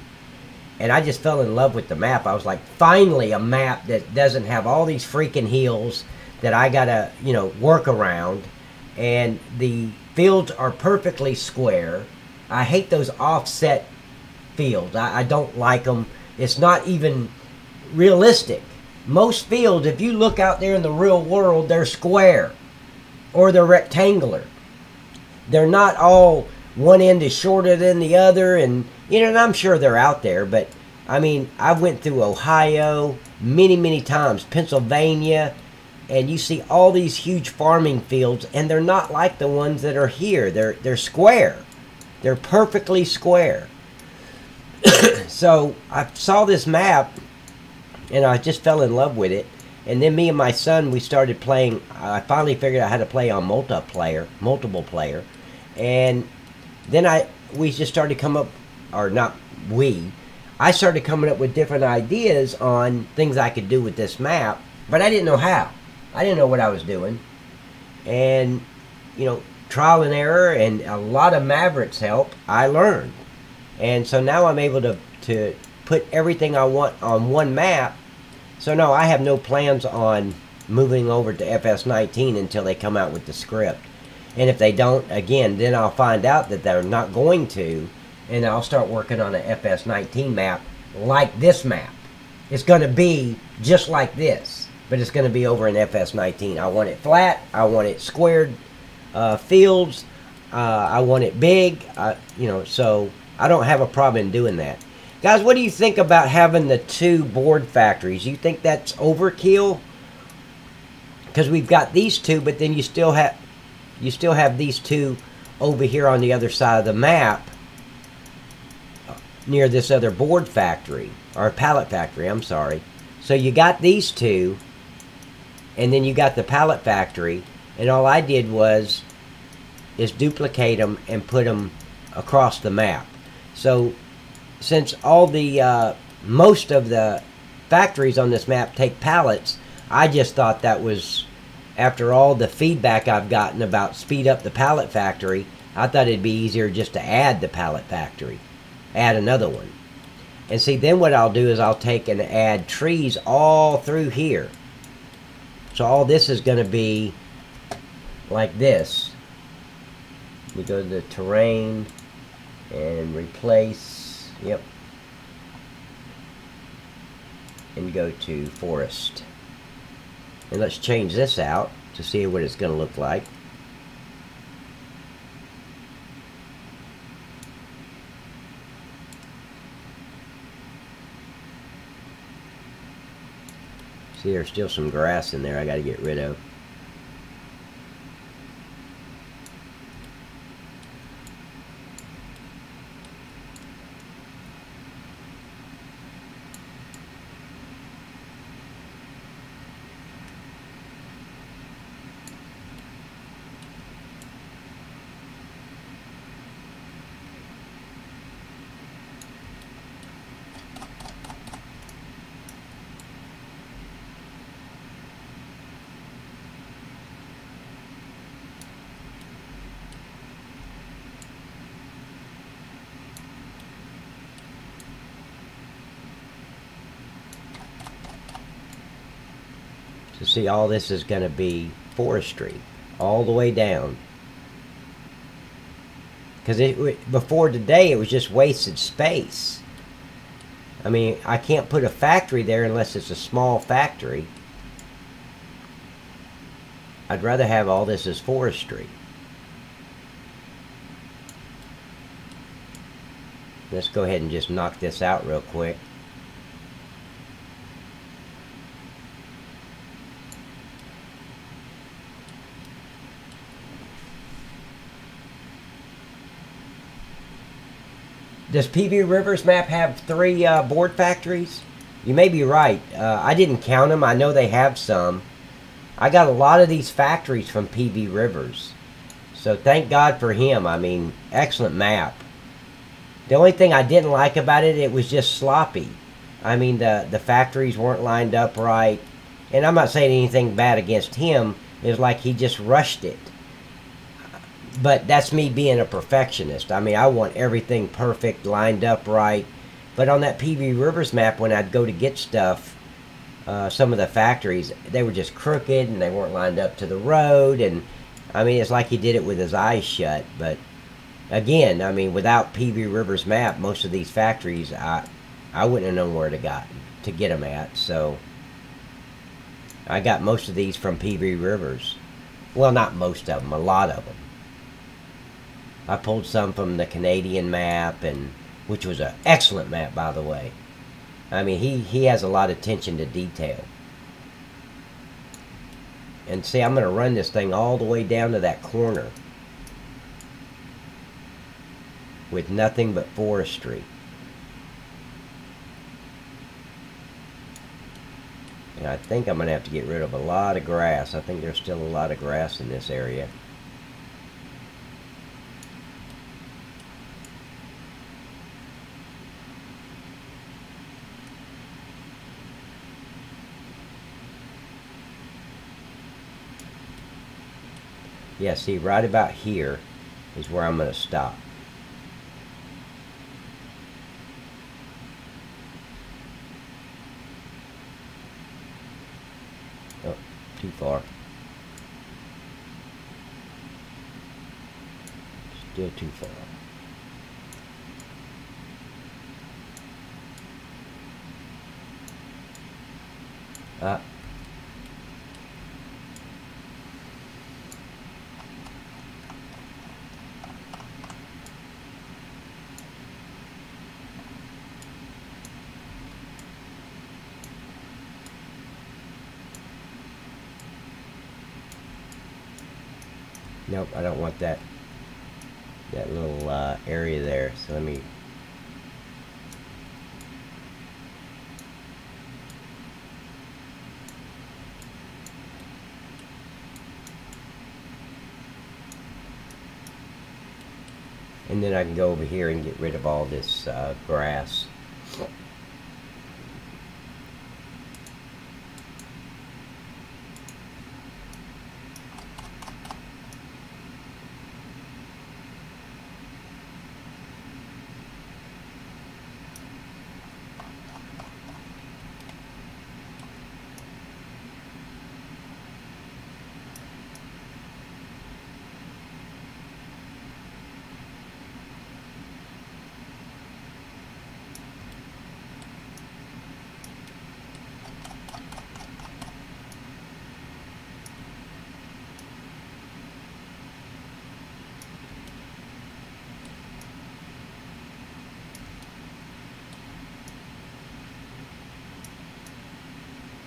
And I just fell in love with the map. I was like, finally a map that doesn't have all these freaking hills that I gotta, you know, work around. And the fields are perfectly square. I hate those offset fields. I don't like them. It's not even realistic. Most fields, if you look out there in the real world, they're square or they're rectangular. They're not all one end is shorter than the other, and you know, and I'm sure they're out there, but I mean, I went through Ohio many times, Pennsylvania, and you see all these huge farming fields, and they're not like the ones that are here. They're square. They're perfectly square. So I saw this map and I just fell in love with it, And then me and my son, we started playing. I finally figured out how to play on multiple player. And then we just started to come up, or not we, I started coming up with different ideas on things I could do with this map, but I didn't know how. I didn't know what I was doing. And, you know, trial and error and a lot of Maverick's help, I learned. And so now I'm able to put everything I want on one map. So no, I have no plans on moving over to FS19 until they come out with the script. And if they don't, again, then I'll find out that they're not going to, and I'll start working on an FS19 map like this map. It's going to be just like this, but it's going to be over in FS19. I want it flat. I want it squared fields. I want it big. You know, so I don't have a problem in doing that. Guys, what do you think about having the two board factories? You think that's overkill? Because we've got these two, but then you still have these two over here on the other side of the map near this other board factory, or pallet factory, I'm sorry. So you got these two, and then you got the pallet factory, and all I did is duplicate them and put them across the map. So since all the most of the factories on this map take pallets, I just thought that was, after all the feedback I've gotten about speed up the pallet factory, I thought it'd be easier just to add the pallet factory, add another one. And see, then what I'll do is I'll take and add trees all through here. So all this is going to be like this. We go to the terrain and replace, yep, and go to forest. And let's change this out to see what it's going to look like. See, there's still some grass in there I got to get rid of. So see, all this is going to be forestry all the way down. Because before today, it was just wasted space. I mean, I can't put a factory there unless it's a small factory. I'd rather have all this as forestry. Let's go ahead and just knock this out real quick. Does PV Rivers map have 3 board factories? You may be right. I didn't count them. I know they have some. I got a lot of these factories from PV Rivers. So thank God for him. I mean, excellent map. The only thing I didn't like about it, it was just sloppy. I mean, the factories weren't lined up right. And I'm not saying anything bad against him. It was like he just rushed it. But that's me being a perfectionist. I mean, I want everything perfect, lined up right. But on that PV Rivers map, when I'd go to get stuff, some of the factories, they were just crooked and they weren't lined up to the road. And I mean, it's like he did it with his eyes shut. But again, I mean, without PV Rivers map, most of these factories, I wouldn't have known where to get them at. So I got most of these from PV Rivers. Well, not most of them, a lot of them. I pulled some from the Canadian map, and which was an excellent map, by the way. I mean, he has a lot of attention to detail. And see, I'm going to run this thing all the way down to that corner with nothing but forestry. And I think I'm going to have to get rid of a lot of grass. I think there's still a lot of grass in this area. Yeah, see, right about here is where I'm going to stop. Oh, too far. Still too far. Nope, I don't want that little area there. So let me. And then I can go over here and get rid of all this grass.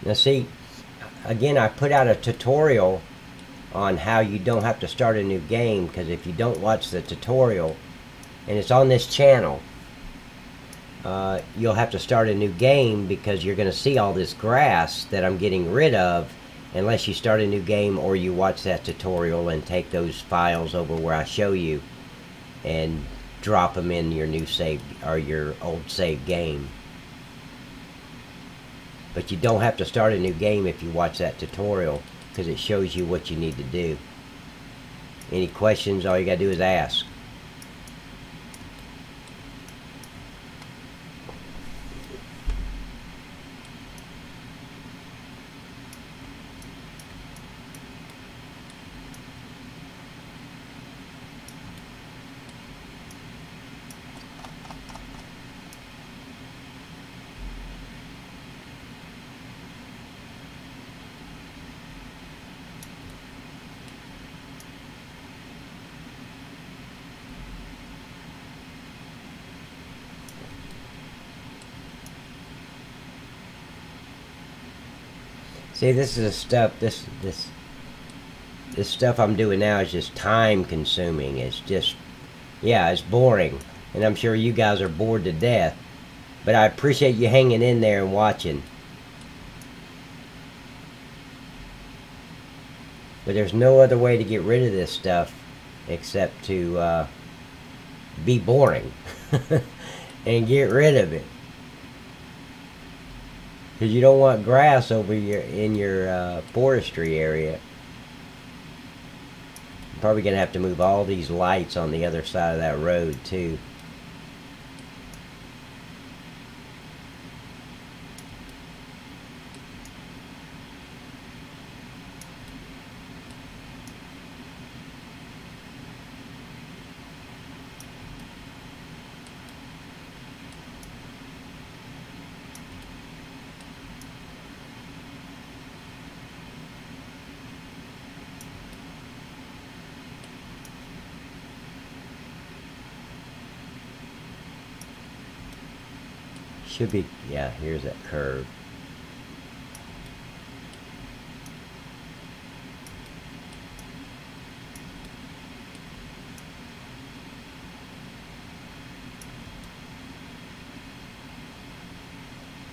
Now see, again, I put out a tutorial on how you don't have to start a new game, because if you don't watch the tutorial, and it's on this channel, you'll have to start a new game because you're going to see all this grass that I'm getting rid of unless you start a new game or you watch that tutorial and take those files over where I show you and drop them in your new save or your old save game. But you don't have to start a new game if you watch that tutorial, because it shows you what you need to do. Any questions, all you gotta do is ask. See, this is stuff. This stuff I'm doing now is just time consuming. It's just, yeah, it's boring, and I'm sure you guys are bored to death. But I appreciate you hanging in there and watching. But there's no other way to get rid of this stuff except to be boring and get rid of it. Because you don't want grass over in your forestry area. I'm probably going to have to move all these lights on the other side of that road too. Should be, yeah, here's that curve.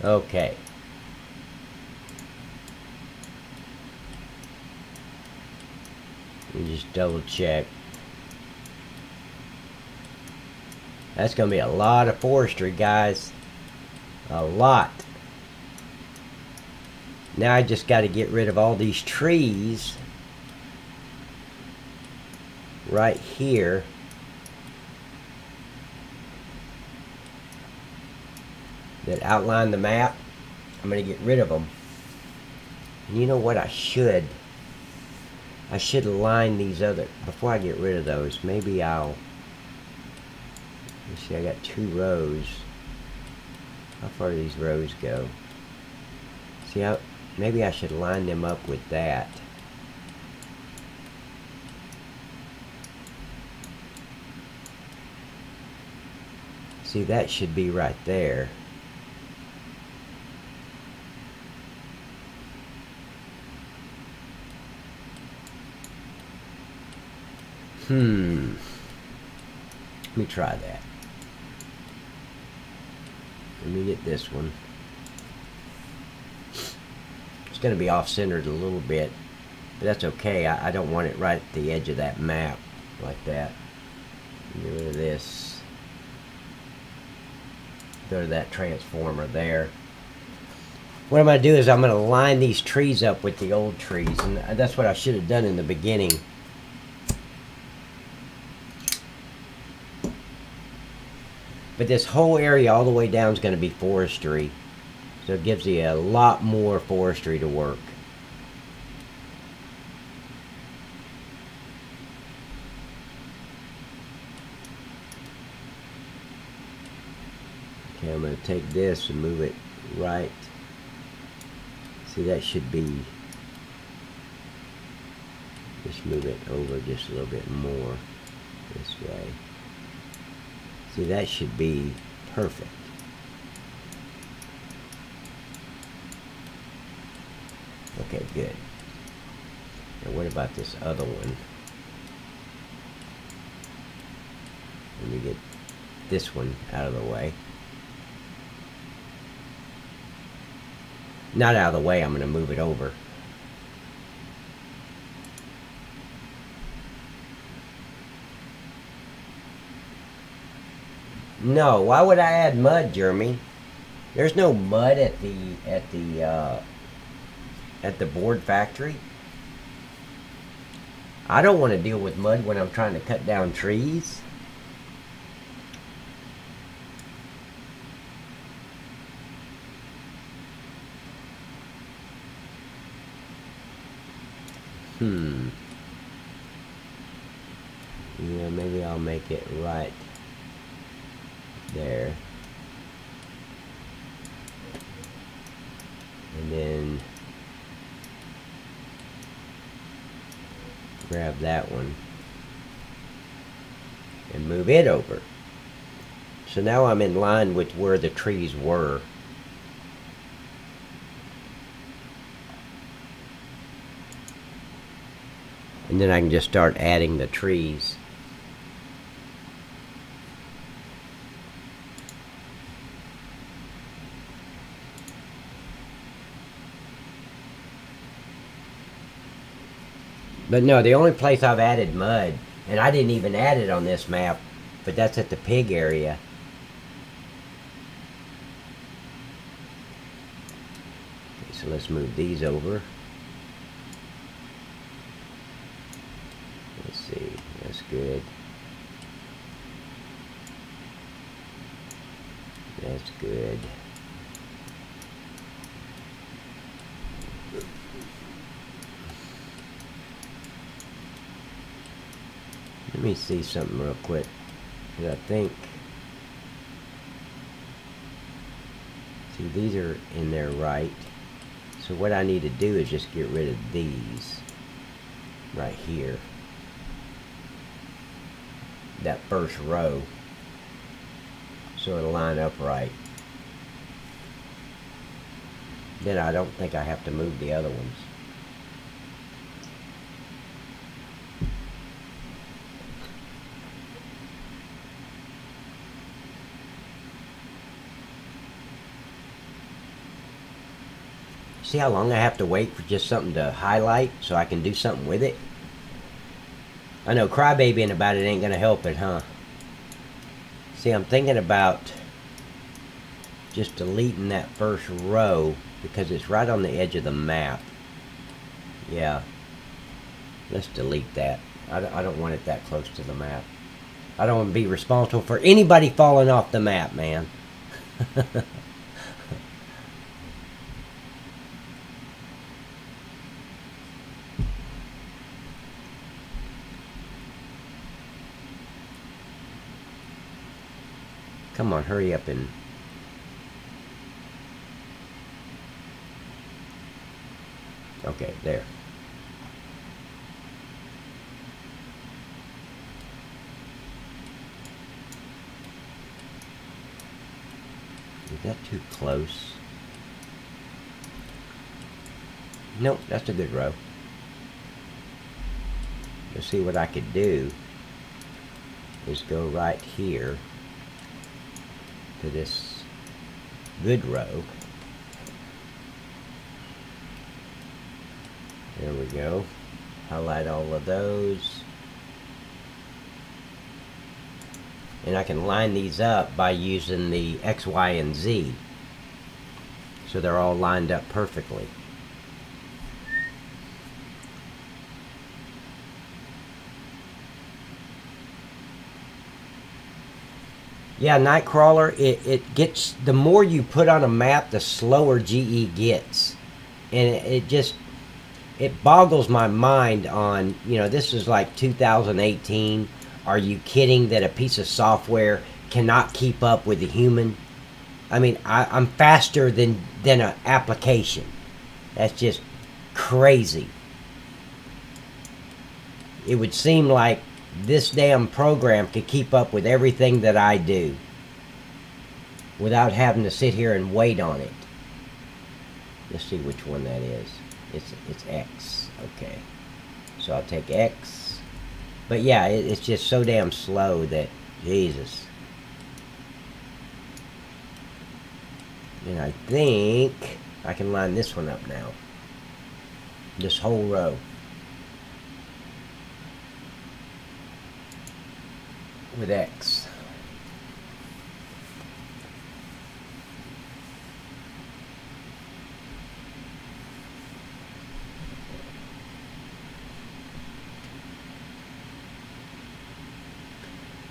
Okay. Let me just double check. That's going to be a lot of forestry, guys. A lot. Now I just got to get rid of all these trees right here. That outline the map. I'm going to get rid of them. And you know what I should line these other, before I get rid of those, maybe let's see, I got 2 rows. How far do these rows go? See, maybe I should line them up with that. See, that should be right there. Let me try that. Let me get this one. It's going to be off-centered a little bit, but that's okay. I don't want it right at the edge of that map like that. Get rid of this. Go to that transformer there. What I'm going to do is I'm going to line these trees up with the old trees, and that's what I should have done in the beginning. But this whole area all the way down is going to be forestry. So it gives you a lot more forestry to work. Okay, I'm going to take this and move it right. See, that should be... Just move it over just a little bit more this way. See, that should be perfect. Okay, good. Now what about this other one? Let me get this one out of the way. Not out of the way, I'm going to move it over. No, why would I add mud, Jeremy? There's no mud at the board factory. I don't want to deal with mud when I'm trying to cut down trees. Yeah, maybe I'll make it right there. And then grab that one and move it over. So now I'm in line with where the trees were. And then I can just start adding the trees. But no, the only place I've added mud, and I didn't even add it on this map, but that's at the pig area. Okay, so let's move these over. Let's see, that's good. That's good. Let me see something real quick, because I think, see, these are in there right. So what I need to do is just get rid of these right here, that first row, so it'll line up right. Then I don't think I have to move the other ones. See how long I have to wait for just something to highlight so I can do something with it? I know crybabying about it ain't gonna help it, huh? See, I'm thinking about just deleting that first row because it's right on the edge of the map. Yeah, let's delete that. I don't want it that close to the map. I don't want to be responsible for anybody falling off the map, man. Come on, hurry up and... Okay, there. Is that too close? Nope, that's a good row. Let's see what I could do is go right here to this good row. There we go. Highlight all of those. And I can line these up by using the X, Y, and Z. So they're all lined up perfectly. Yeah, Nightcrawler, it gets, the more you put on a map, the slower GE gets. And it boggles my mind on, you know, this is like 2018. Are you kidding that a piece of software cannot keep up with a human? I mean, I'm faster than an application. That's just crazy. It would seem like this damn program could keep up with everything that I do without having to sit here and wait on it. Let's see which one that is. It's X. Okay. So I'll take X. But yeah, it's just so damn slow that, Jesus. And I think I can line this one up now. This whole row. With X.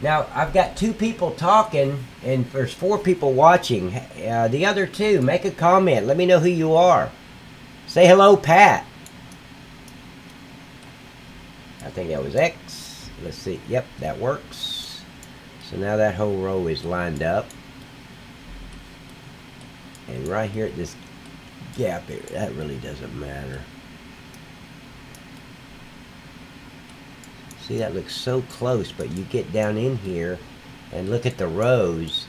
Now, I've got 2 people talking, and there's 4 people watching. The other 2, make a comment. Let me know who you are. Say hello, Pat. I think that was X. Let's see. Yep, that works. So now that whole row is lined up. And right here at this gap here, that really doesn't matter. See, that looks so close, but you get down in here and look at the rows,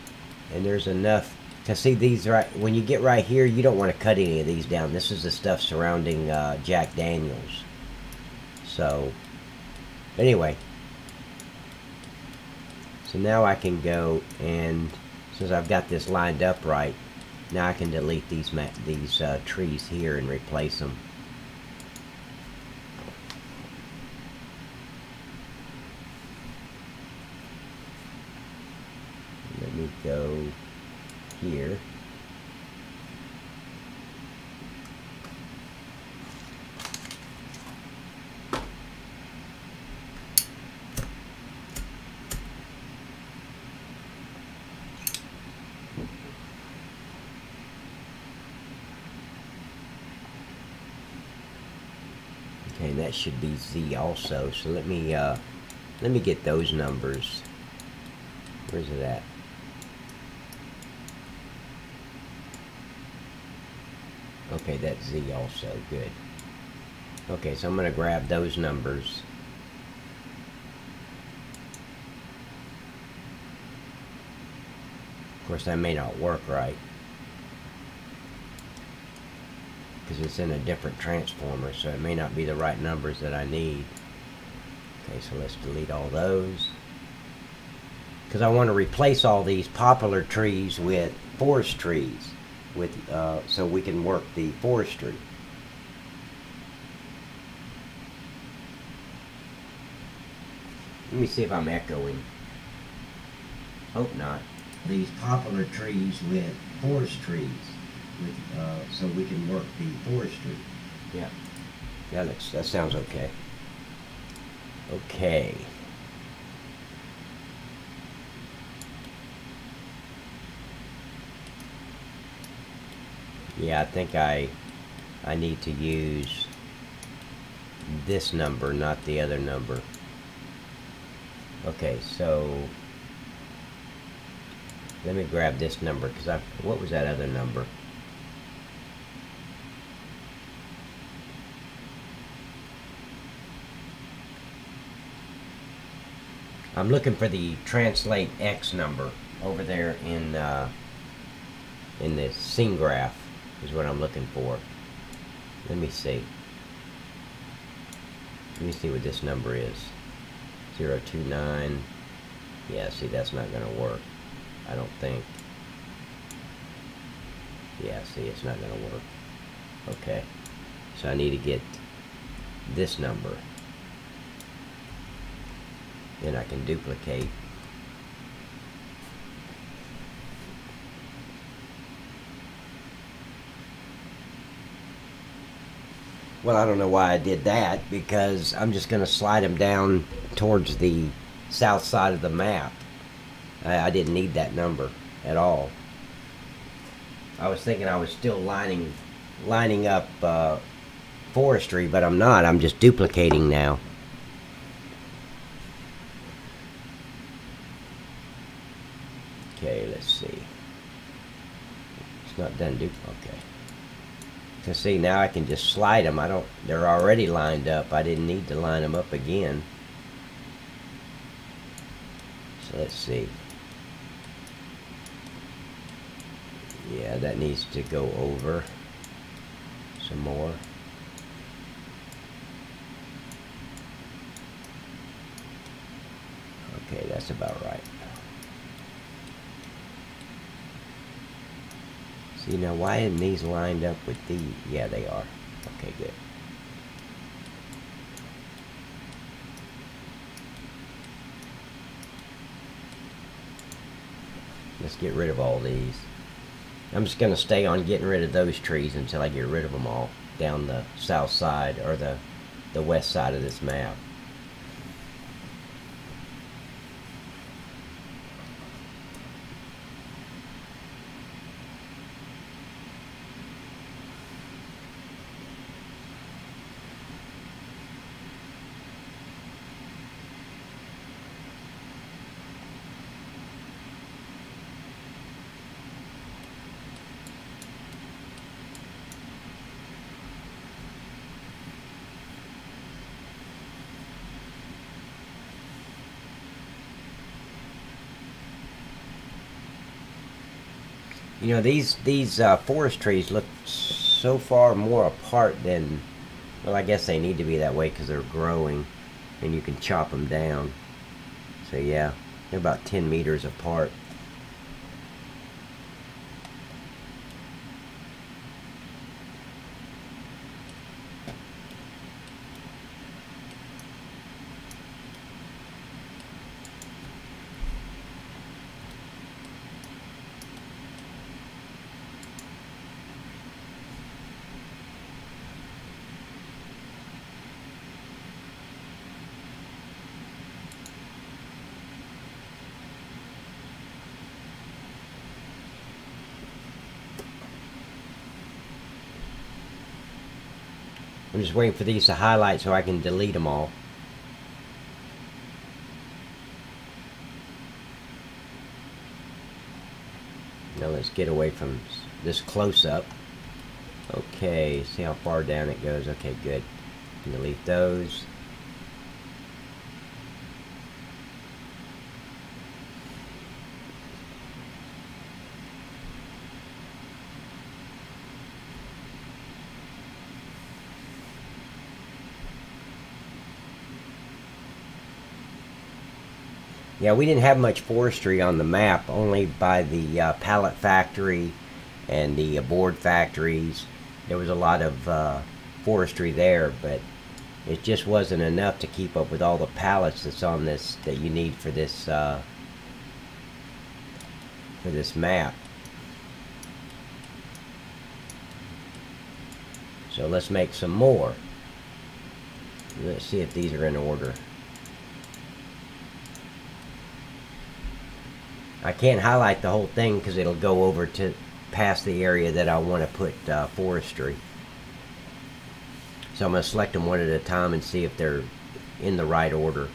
and there's enough to see these right. When you get right here, you don't want to cut any of these down. This is the stuff surrounding Jack Daniels. So, anyway. So now I can go and, since I've got this lined up right, now I can delete these trees here and replace them. Let me go here. Okay, and that should be Z also. So let me get those numbers. Where's it at? Okay, that's Z also. Good. Okay, so I'm going to grab those numbers. Of course, that may not work right, because it's in a different transformer, so it may not be the right numbers that I need. Okay, so let's delete all those, because I want to replace all these poplar trees with forest trees, with so we can work the forestry. Let me see if I'm echoing. Hope not. These poplar trees with forest trees, so we can work the forestry. Yeah. Yeah, that sounds okay. Okay. Yeah, I think I need to use this number, not the other number. Okay, so let me grab this number, because what was that other number? I'm looking for the translate X number over there in the scene graph is what I'm looking for. Let me see. Let me see what this number is. 029. Yeah, see, that's not going to work. I don't think. Yeah, see, it's not going to work. Okay. So I need to get this number. Then I can duplicate. Well, I don't know why I did that, because I'm just going to slide them down towards the south side of the map. I didn't need that number at all. I was thinking I was still lining up forestry, but I'm not. I'm just duplicating now. Okay, let's see. It's not done. Okay. To see, now I can just slide them. They're already lined up. I didn't need to line them up again. So let's see. Yeah, that needs to go over some more. Okay, that's about right. See, now why isn't these lined up with these? Yeah, they are. Okay, good. Let's get rid of all these. I'm just going to stay on getting rid of those trees until I get rid of them all down the south side, or the west side of this map. You know, these forest trees look so far more apart than, well, I guess they need to be that way because they're growing and you can chop them down. So yeah, they're about 10 meters apart. I'm just waiting for these to highlight so I can delete them all. Now let's get away from this close-up. Okay, see how far down it goes. Okay, good. Delete those. Yeah, we didn't have much forestry on the map, only by the pallet factory and the board factories. There was a lot of forestry there, but It just wasn't enough to keep up with all the pallets that's on this, that you need for this map. So let's make some more. Let's see if these are in order. I can't highlight the whole thing because it'll go over to past the area that I want to put forestry. So I'm going to select them one at a time and see if they're in the right order.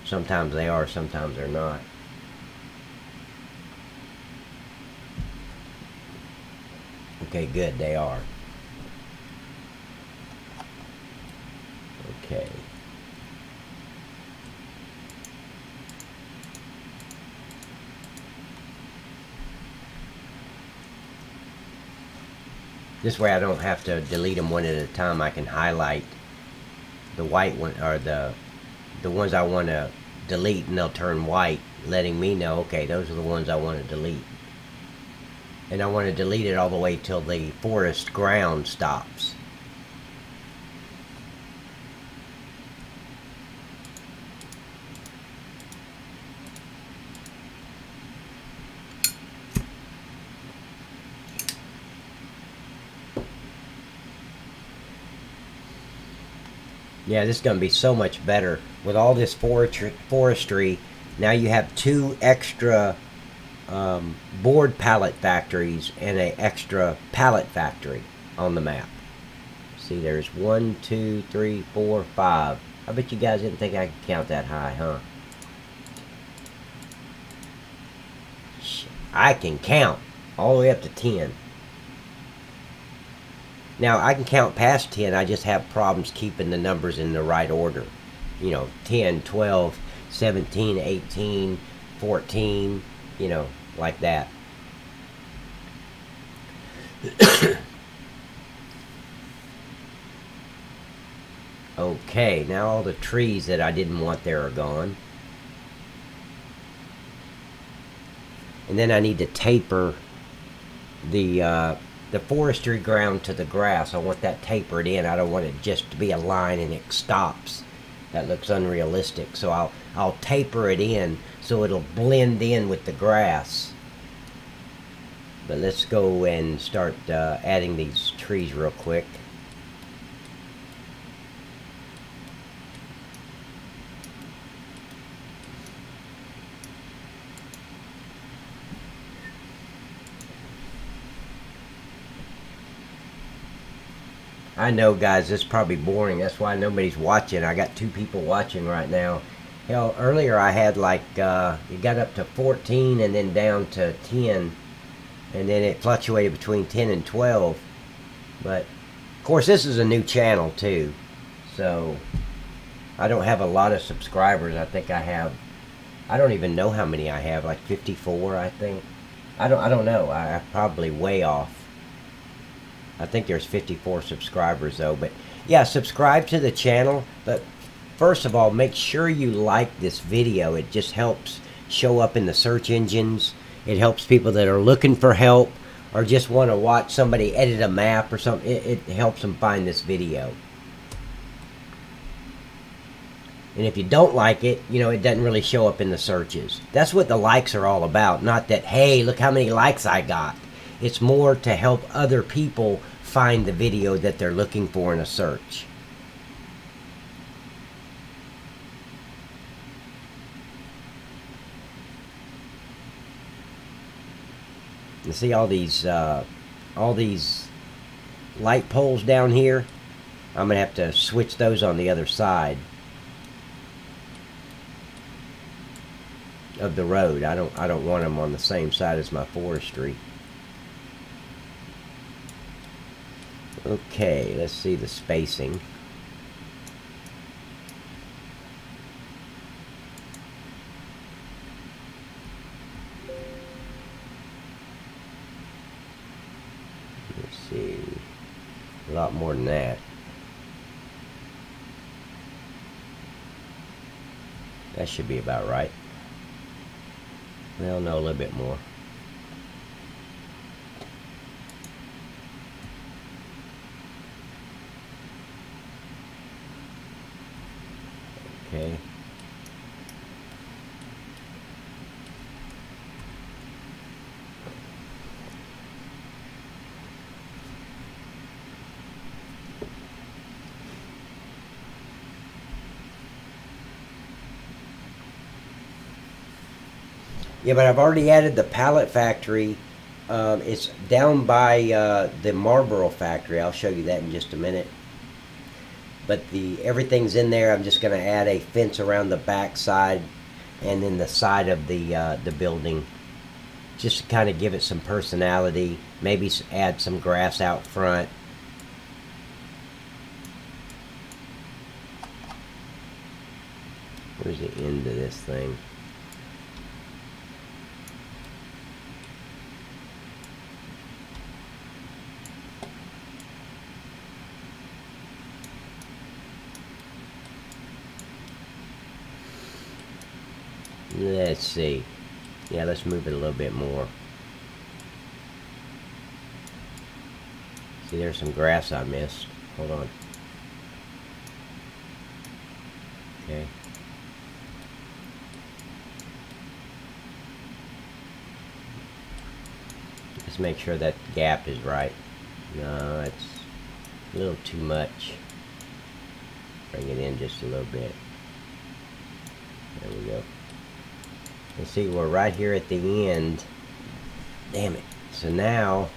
Sometimes they are, sometimes they're not. Okay, good, they are. Okay. This way I don't have to delete them one at a time. I can highlight the white one, or the ones I want to delete, and they'll turn white, letting me know, okay, those are the ones I want to delete. And I want to delete it all the way till the forest ground stops. Yeah, this is going to be so much better with all this forestry. Now you have 2 extra board pallet factories and an extra pallet factory on the map. See, there's 1, 2, 3, 4, 5. I bet you guys didn't think I could count that high, huh? I can count all the way up to 10. Now, I can count past 10, I just have problems keeping the numbers in the right order. You know, 10, 12, 17, 18, 14, you know, like that. Okay, now all the trees that I didn't want there are gone. And then I need to taper the forestry ground to the grass. I want that tapered in. I don't want it just to be a line and it stops. That looks unrealistic. So I'll taper it in so it'll blend in with the grass. But let's go and start adding these trees real quick. I know, guys, this is probably boring. That's why nobody's watching. I got 2 people watching right now. Hell, earlier I had like, it got up to 14 and then down to 10. And then it fluctuated between 10 and 12. But, of course, this is a new channel, too. So, I don't have a lot of subscribers. I think I have, I don't even know how many I have. Like 54, I think. I don't know. I'm probably way off. I think there's 54 subscribers though. But yeah, subscribe to the channel. But first of all, make sure you like this video. It just helps show up in the search engines. It helps people that are looking for help or just want to watch somebody edit a map or something. It helps them find this video. And if you don't like it, you know, it doesn't really show up in the searches. That's what the likes are all about. Not that, hey, look how many likes I got. It's more to help other people find the video that they're looking for in a search. You see all these light poles down here? I'm gonna have to switch those on the other side of the road. I don't want them on the same side as my forestry. Okay, let's see the spacing. Let's see, a lot more than that. That should be about right. Well, no, a little bit more. Okay. Yeah, but I've already added the pallet factory. It's down by the Marlboro factory. I'll show you that in just a minute. But everything's in there. I'm just going to add a fence around the back side and then the side of the building, just to kind of give it some personality. Maybe add some grass out front. Where's the end of this thing? Let's see. Yeah, let's move it a little bit more. See, there's some grass I missed. Hold on. Okay. Let's make sure that gap is right. No, it's a little too much. Bring it in just a little bit. There we go. And see, we're right here at the end. Damn it. So now,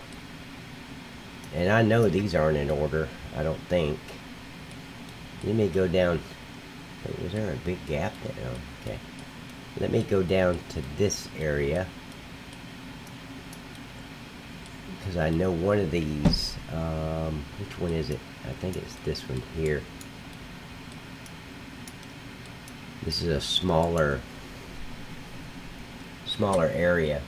and I know these aren't in order, I don't think. Let me go down. Wait, was there a big gap there? Oh, okay. Let me go down to this area, because I know one of these, which one is it? I think it's this one here. This is a smaller area.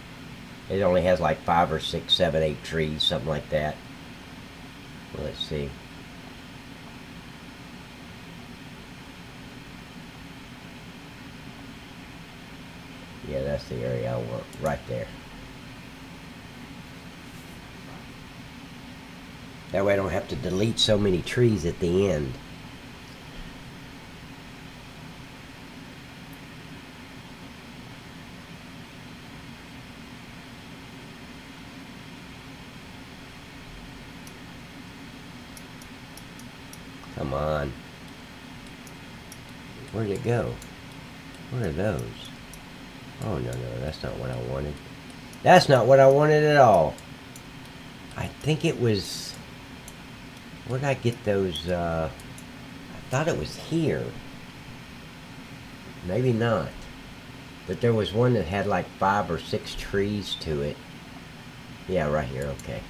It only has like 5 or 6, 7, 8 trees, something like that. Well, let's see. Yeah, that's the area I want, right there. That way I don't have to delete so many trees at the end. Come on. Where'd it go? What are those? Oh, no, that's not what I wanted. That's not what I wanted at all. I think it was... Where did I get those? I thought it was here. Maybe not. But there was one that had like 5 or 6 trees to it. Yeah, right here, okay.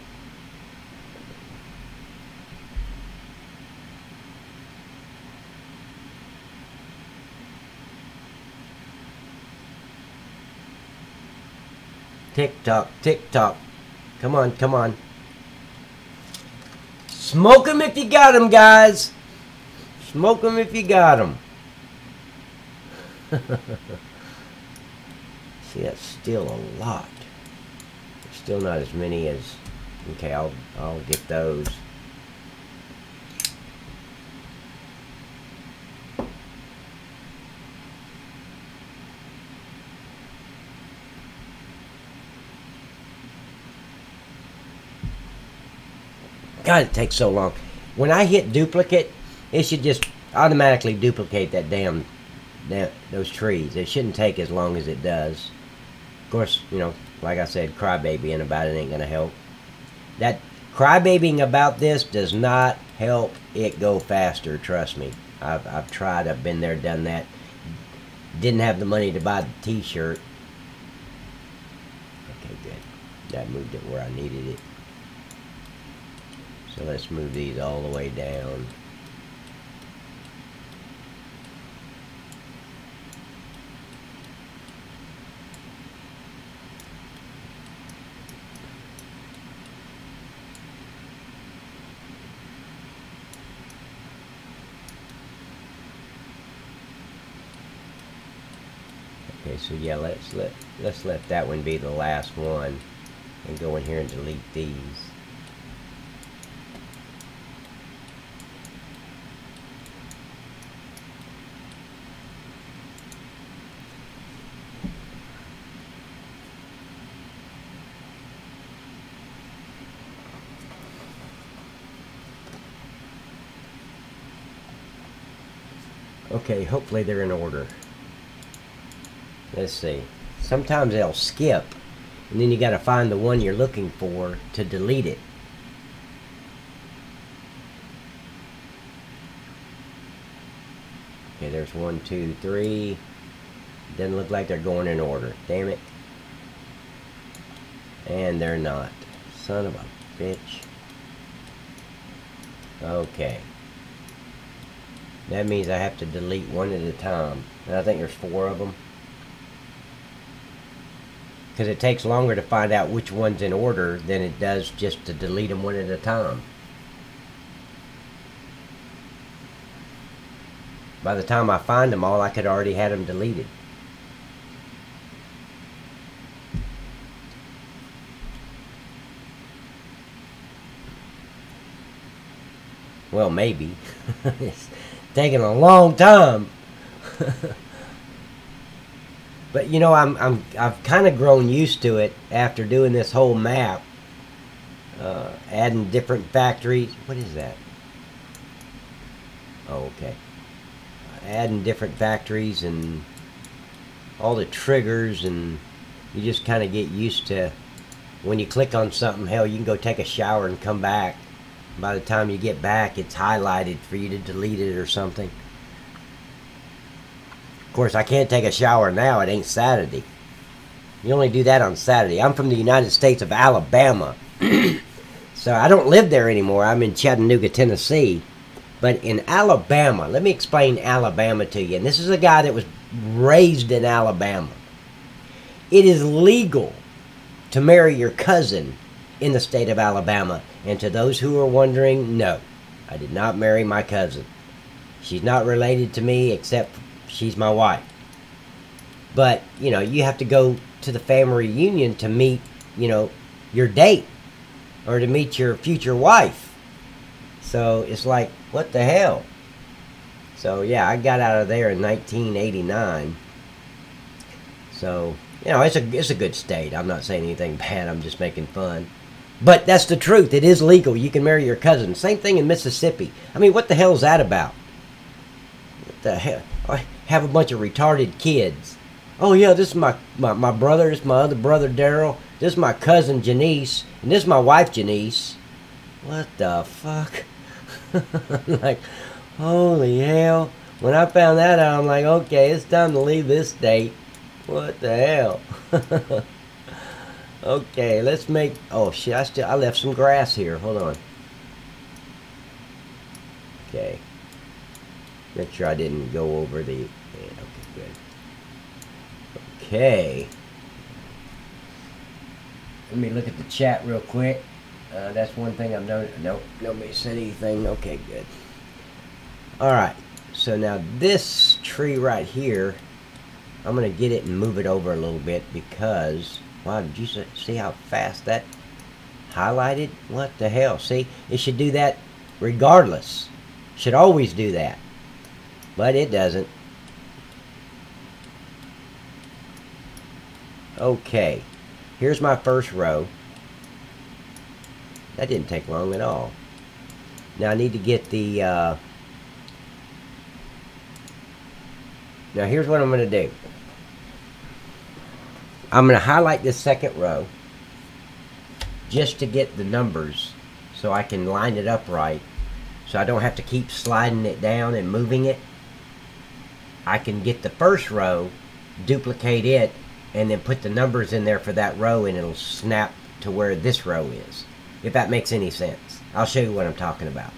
Tick tock, tick tock. Come on, come on. Smoke 'em if you got 'em, guys. Smoke 'em if you got 'em. See, that's still a lot. There's still not as many as... Okay, I'll get those. God, it takes so long. When I hit duplicate, it should just automatically duplicate those trees. It shouldn't take as long as it does. Of course, you know, like I said, crybabying about it ain't gonna help. That crybabying about this does not help it go faster. Trust me. I've tried. I've been there, done that. Didn't have the money to buy the T-shirt. Okay, good. That moved it where I needed it. So let's move these all the way down. Okay, so yeah, let's let that one be the last one, and go in here and delete these. Okay, hopefully they're in order. Let's see. Sometimes they'll skip, and then you got to find the one you're looking for to delete it. Okay, there's 1, 2, 3. Doesn't look like they're going in order. Damn it. And they're not. Son of a bitch. Okay. That means I have to delete one at a time. And I think there's 4 of them. Because it takes longer to find out which one's in order than it does just to delete them one at a time. By the time I find them all, I could already had them deleted. Well, maybe. It's taking a long time. But you know, I've kind of grown used to it after doing this whole map, adding different factories. What is that? Oh, okay. Adding different factories and all the triggers, and you just kind of get used to when you click on something. Hell, you can go take a shower and come back. By the time you get back, it's highlighted for you to delete it or something. Of course, I can't take a shower now. It ain't Saturday. You only do that on Saturday. I'm from the United States of Alabama. So I don't live there anymore. I'm in Chattanooga, Tennessee. But in Alabama, let me explain Alabama to you. And this is a guy that was raised in Alabama. It is legal to marry your cousin in the state of Alabama. And to those who are wondering, no, I did not marry my cousin. She's not related to me except she's my wife. But, you know, you have to go to the family reunion to meet, you know, your date or to meet your future wife. So it's like, what the hell? So yeah, I got out of there in 1989. So, you know, it's a good state. I'm not saying anything bad. I'm just making fun. But that's the truth. It is legal. You can marry your cousin. Same thing in Mississippi. I mean, what the hell is that about? What the hell? I have a bunch of retarded kids. Oh, yeah, this is my brother. This is my other brother, Daryl. This is my cousin, Janice. And this is my wife, Janice. What the fuck? Like, holy hell. When I found that out, I'm like, okay, it's time to leave this state. What the hell? Okay, let's make... Oh, shit, I left some grass here. Hold on. Okay. Make sure I didn't go over the... Yeah, okay, good. Okay. Let me look at the chat real quick. That's one thing I've noticed. Nope, nobody said anything. Okay, good. Alright, so now this tree right here, I'm going to get it and move it over a little bit because... Wow, did you see how fast that highlighted? What the hell? See, it should do that regardless. Should always do that. But it doesn't. Okay. Here's my first row. That didn't take long at all. Now I need to get the... Now here's what I'm going to do. I'm going to highlight this second row just to get the numbers so I can line it up right, so I don't have to keep sliding it down and moving it. I can get the first row, duplicate it, and then put the numbers in there for that row, and it'll snap to where this row is, if that makes any sense. I'll show you what I'm talking about.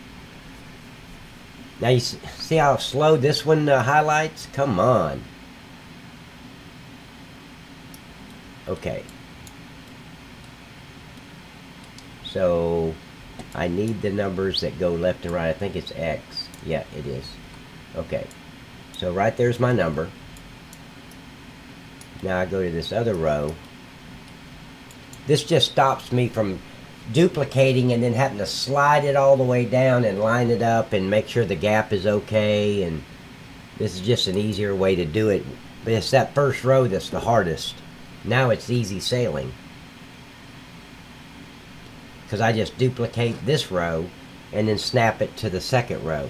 Now you see how slow this one highlights? Come on. Okay, so I need the numbers that go left and right. I think it's X. Yeah, it is. Okay, so right there's my number. Now I go to this other row. This just stops me from duplicating and then having to slide it all the way down and line it up and make sure the gap is okay. And this is just an easier way to do it. But it's that first row that's the hardest. Now it's easy sailing, because I just duplicate this row and then snap it to the second row.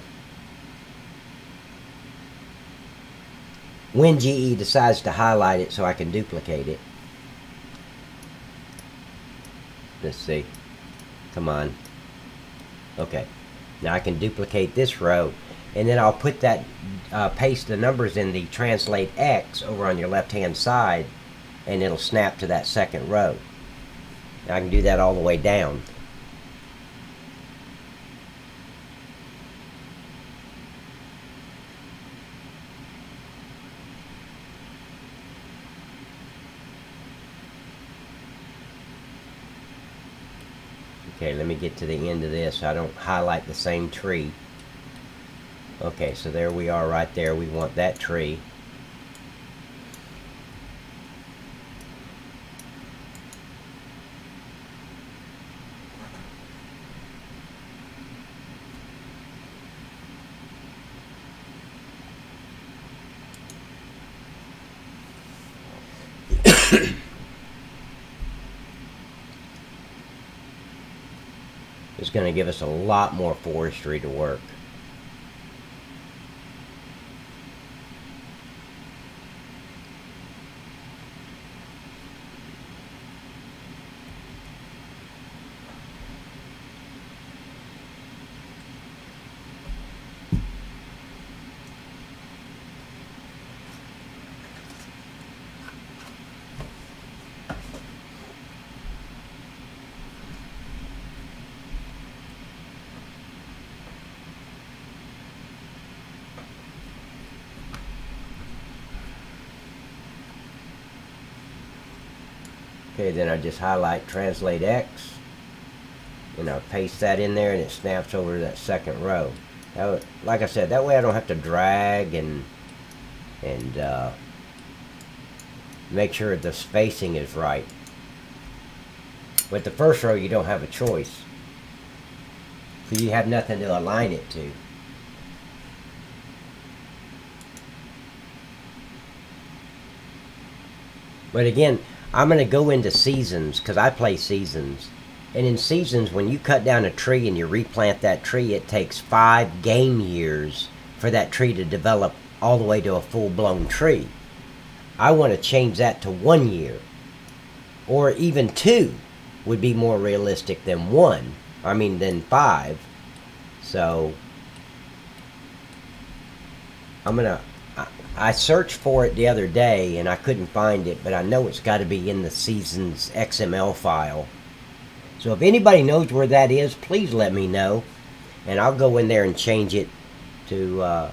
when GE decides to highlight it so I can duplicate it. Let's see. Come on. Okay. Now I can duplicate this row, and then I'll put that, paste the numbers in the translate X over on your left hand side, and it'll snap to that second row. Now I can do that all the way down. Okay, let me get to the end of this so I don't highlight the same tree. Okay, so there we are right there. We want that tree. It's going to give us a lot more forestry to work. Okay, then I just highlight translate X, and I'll paste that in there, and it snaps over to that second row. Now, like I said, that way I don't have to drag and make sure the spacing is right. With the first row, you don't have a choice, because you have nothing to align it to. But again, I'm going to go into seasons, because I play seasons. And in seasons, when you cut down a tree and you replant that tree, it takes 5 game years for that tree to develop all the way to a full-blown tree. I want to change that to 1 year. Or even 2 would be more realistic than 1. I mean, than 5. So, I'm going to... I searched for it the other day and I couldn't find it, but I know it's got to be in the Seasons XML file. So if anybody knows where that is, please let me know, and I'll go in there and change it to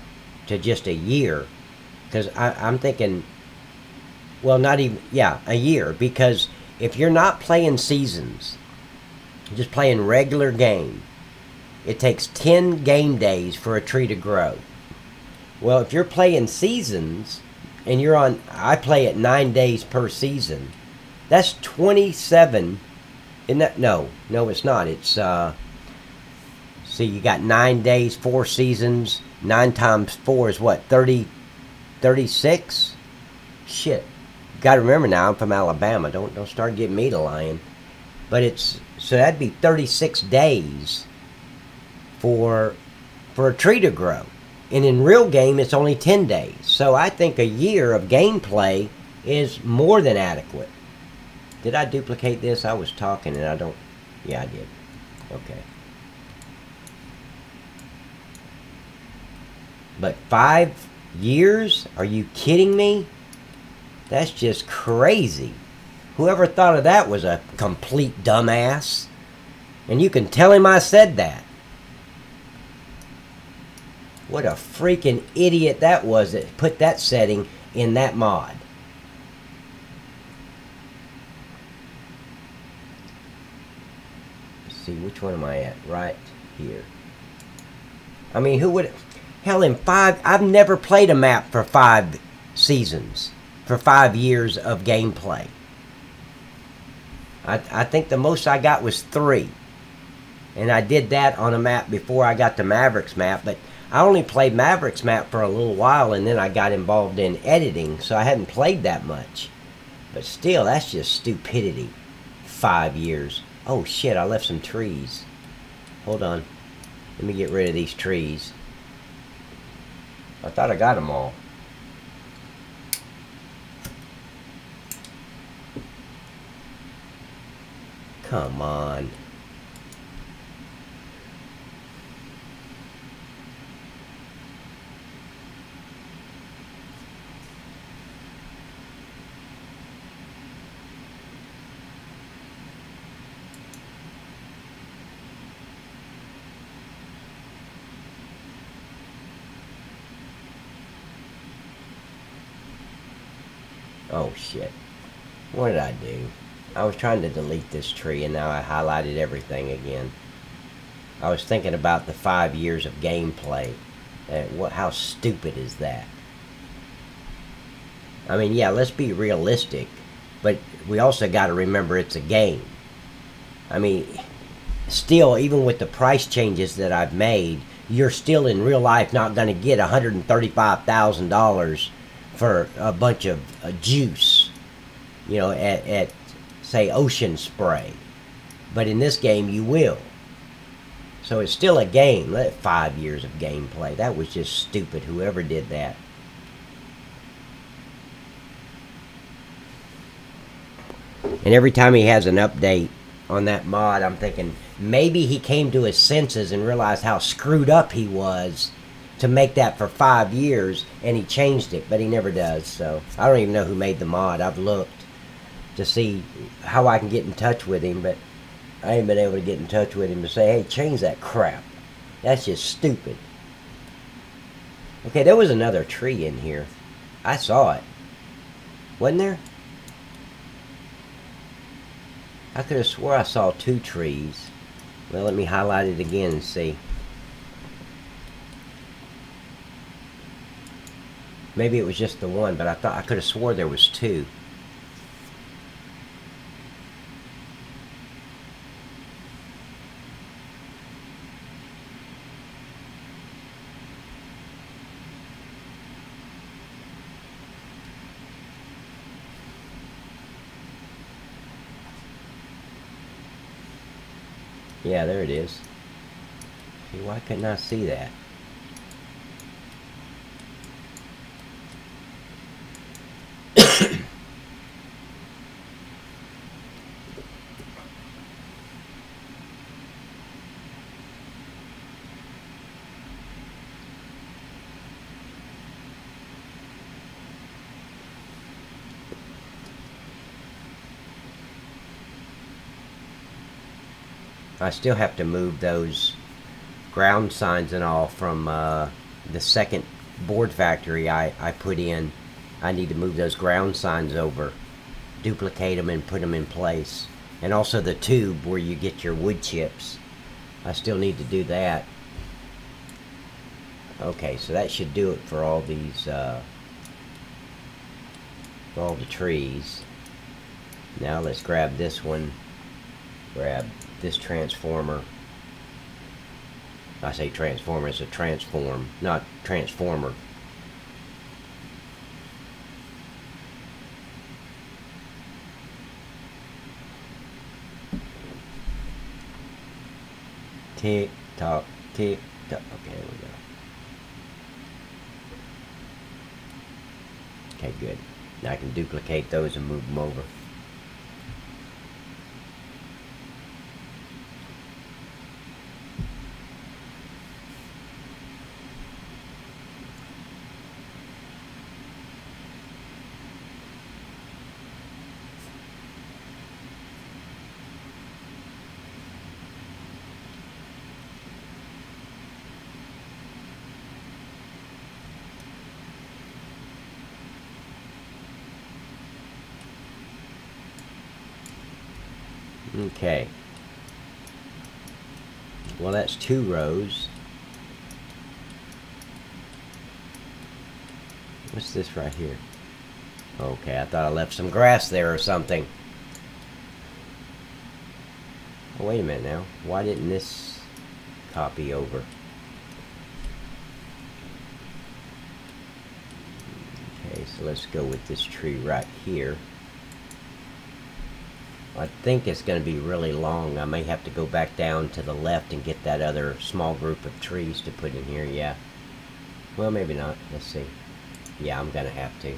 just a year, because I'm thinking, well, not even, yeah, a year, because if you're not playing seasons, just playing regular game, it takes 10 game days for a tree to grow. Well, if you're playing seasons, and you're on, I play at 9 days per season, that's 27, isn't that, no, it's not, it's, see, you got 9 days, 4 seasons, 9 times 4 is what, 36? Shit, gotta remember now, I'm from Alabama, don't start getting me to lying, but it's, so that'd be 36 days for a tree to grow. And in real game, it's only 10 days. So I think a year of gameplay is more than adequate. Did I duplicate this? I was talking and I don't... Yeah, I did. Okay. But 5 years? Are you kidding me? That's just crazy. Whoever thought of that was a complete dumbass. And you can tell him I said that. What a freaking idiot that was that put that setting in that mod. Let's see, which one am I at? Right here. I mean, who would... Hell, in 5... I've never played a map for 5 seasons. For 5 years of gameplay. I think the most I got was 3. And I did that on a map before I got the Mavericks map, but... I only played Mavericks map for a little while, and then I got involved in editing, so I hadn't played that much. But still, that's just stupidity. 5 years. Oh shit, I left some trees. Hold on. Let me get rid of these trees. I thought I got them all. Come on. Oh shit. What did I do? I was trying to delete this tree and now I highlighted everything again. I was thinking about the 5 years of gameplay. How stupid is that? I mean, yeah, let's be realistic, but we also got to remember it's a game. I mean, still, even with the price changes that I've made, you're still in real life not going to get $135,000 for a bunch of juice, you know, at say Ocean Spray. But in this game you will. So it's still a game. 5 years of gameplay. That was just stupid, whoever did that. And every time he has an update on that mod, I'm thinking maybe he came to his senses and realized how screwed up he was to make that for 5 years, and he changed it, but he never does. So I don't even know who made the mod. I've looked to see how I can get in touch with him, but I ain't been able to get in touch with him to say, hey, change that crap. That's just stupid. Okay, there was another tree in here. I saw it. Wasn't there? I could have swore I saw 2 trees. Well, let me highlight it again and see. Maybe it was just the one, but I could have swore there was 2. Yeah, there it is. See, why couldn't I see that? I still have to move those ground signs and all from the second board factory I put in. I need to move those ground signs over, duplicate them and put them in place. And also the tube where you get your wood chips. I still need to do that. Okay, so that should do it for all these, for all the trees. Now let's grab this one, grab this transformer. I say transformer, it's a transform, not transformer. Tick tock, tick tock. Okay, there we go. Okay, good. Now I can duplicate those and move them over. Okay. Well, that's 2 rows. What's this right here? Okay, I thought I left some grass there or something. Oh, wait a minute now. Why didn't this copy over? Okay, so let's go with this tree right here. I think it's going to be really long. I may have to go back down to the left and get that other small group of trees to put in here, yeah. Well, maybe not. Let's see. Yeah, I'm going to have to.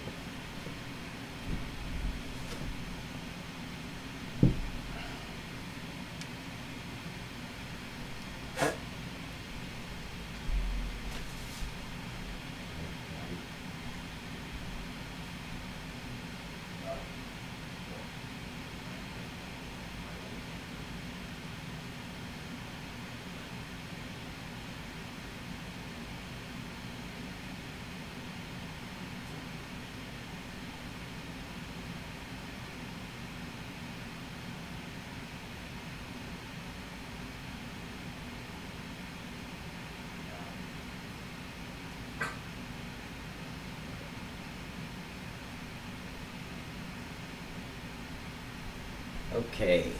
Okay.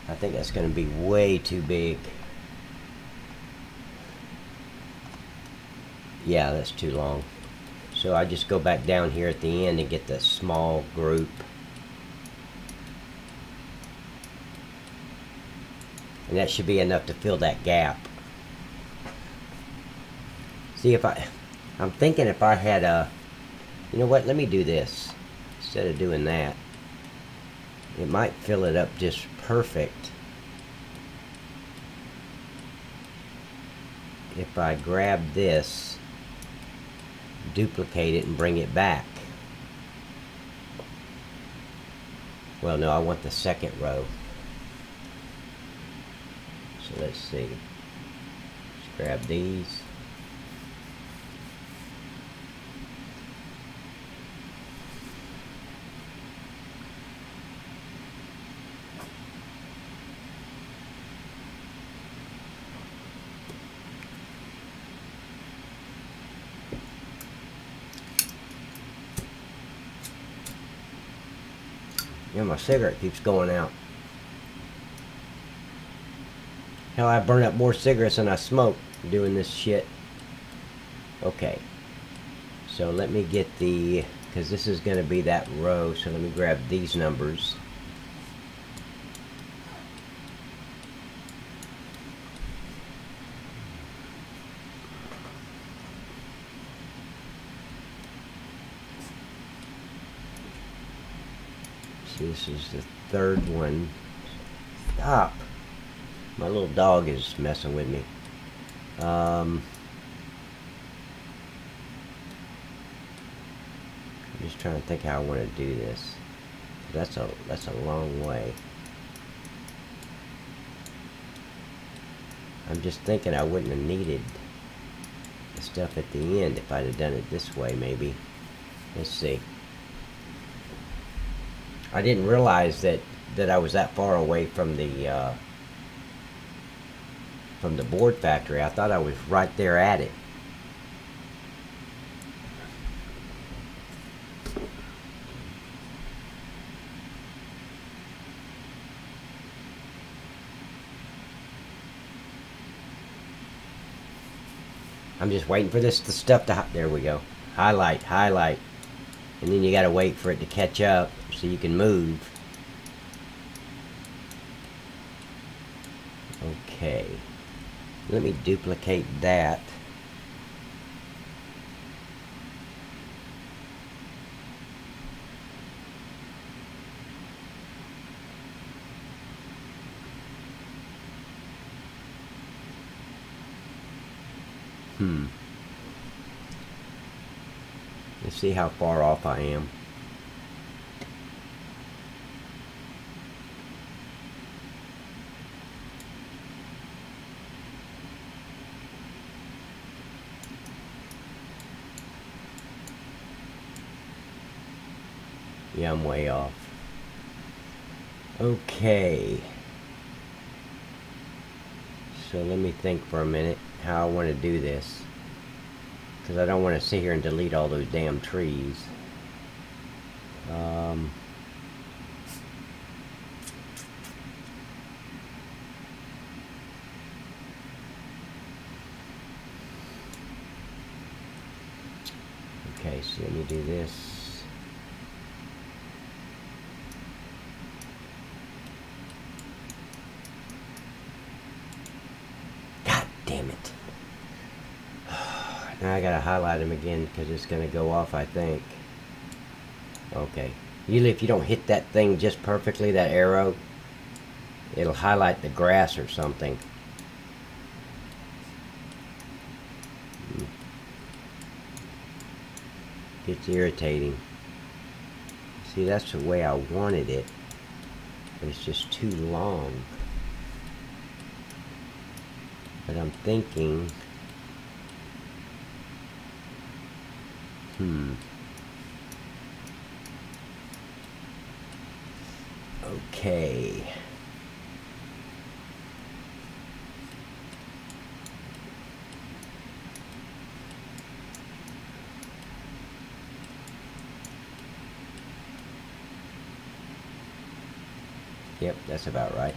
I think that's going to be way too big. Yeah, that's too long. So I just go back down here at the end and get the small group. And that should be enough to fill that gap. See, if I'm thinking if I had a, you know what, let me do this instead of doing that. It might fill it up just perfect if I grab this, duplicate it, and bring it back. Well, no, I want the second row. So let's see. Let's grab these. Yeah, my cigarette keeps going out. Hell, I burn up more cigarettes than I smoke doing this shit. Okay. So let me get the, because this is going to be that row, so let me grab these numbers. See, this is the third one. Stop. My little dog is messing with me. I'm just trying to think how I want to do this. That's a long way. I'm just thinking I wouldn't have needed the stuff at the end if I'd have done it this way, maybe. Let's see. I didn't realize that I was that far away from the board factory. I thought I was right there at it. I'm just waiting for the stuff to, there we go. Highlight, highlight. And then you gotta wait for it to catch up so you can move. Okay. Let me duplicate that. Let's see how far off I am. Yeah, I'm way off. Okay. So let me think for a minute how I want to do this. Because I don't want to sit here and delete all those damn trees. Okay, so let me do this. God damn it. Now I gotta highlight them again because it's gonna go off, I think. Okay. Usually if you don't hit that thing just perfectly, that arrow, it'll highlight the grass or something. It's irritating. See, that's the way I wanted it, but it's just too long. But I'm thinking, okay. Yep, that's about right.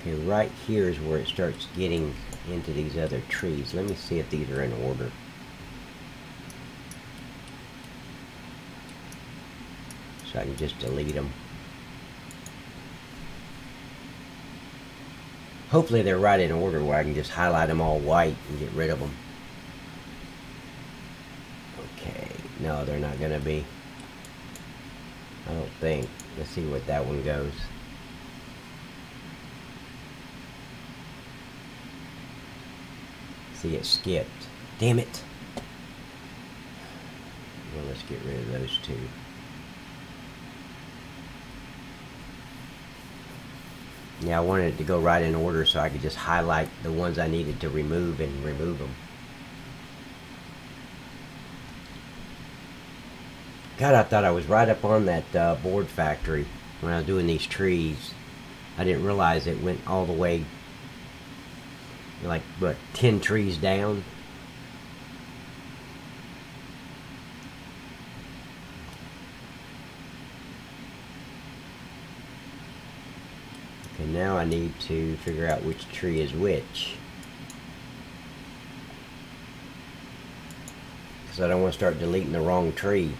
Okay, right here is where it starts getting into these other trees. Let me see if these are in order. So I can just delete them. Hopefully they're right in order where I can just highlight them all white and get rid of them. Okay, no, they're not going to be. I don't think. Let's see what that one goes. See, it skipped. Damn it. Well, let's get rid of those two. Yeah, I wanted it to go right in order so I could just highlight the ones I needed to remove and remove them. God, I thought I was right up on that board factory when I was doing these trees. I didn't realize it went all the way, like, what, 10 trees down? Okay, now I need to figure out which tree is which. Because I don't want to start deleting the wrong tree.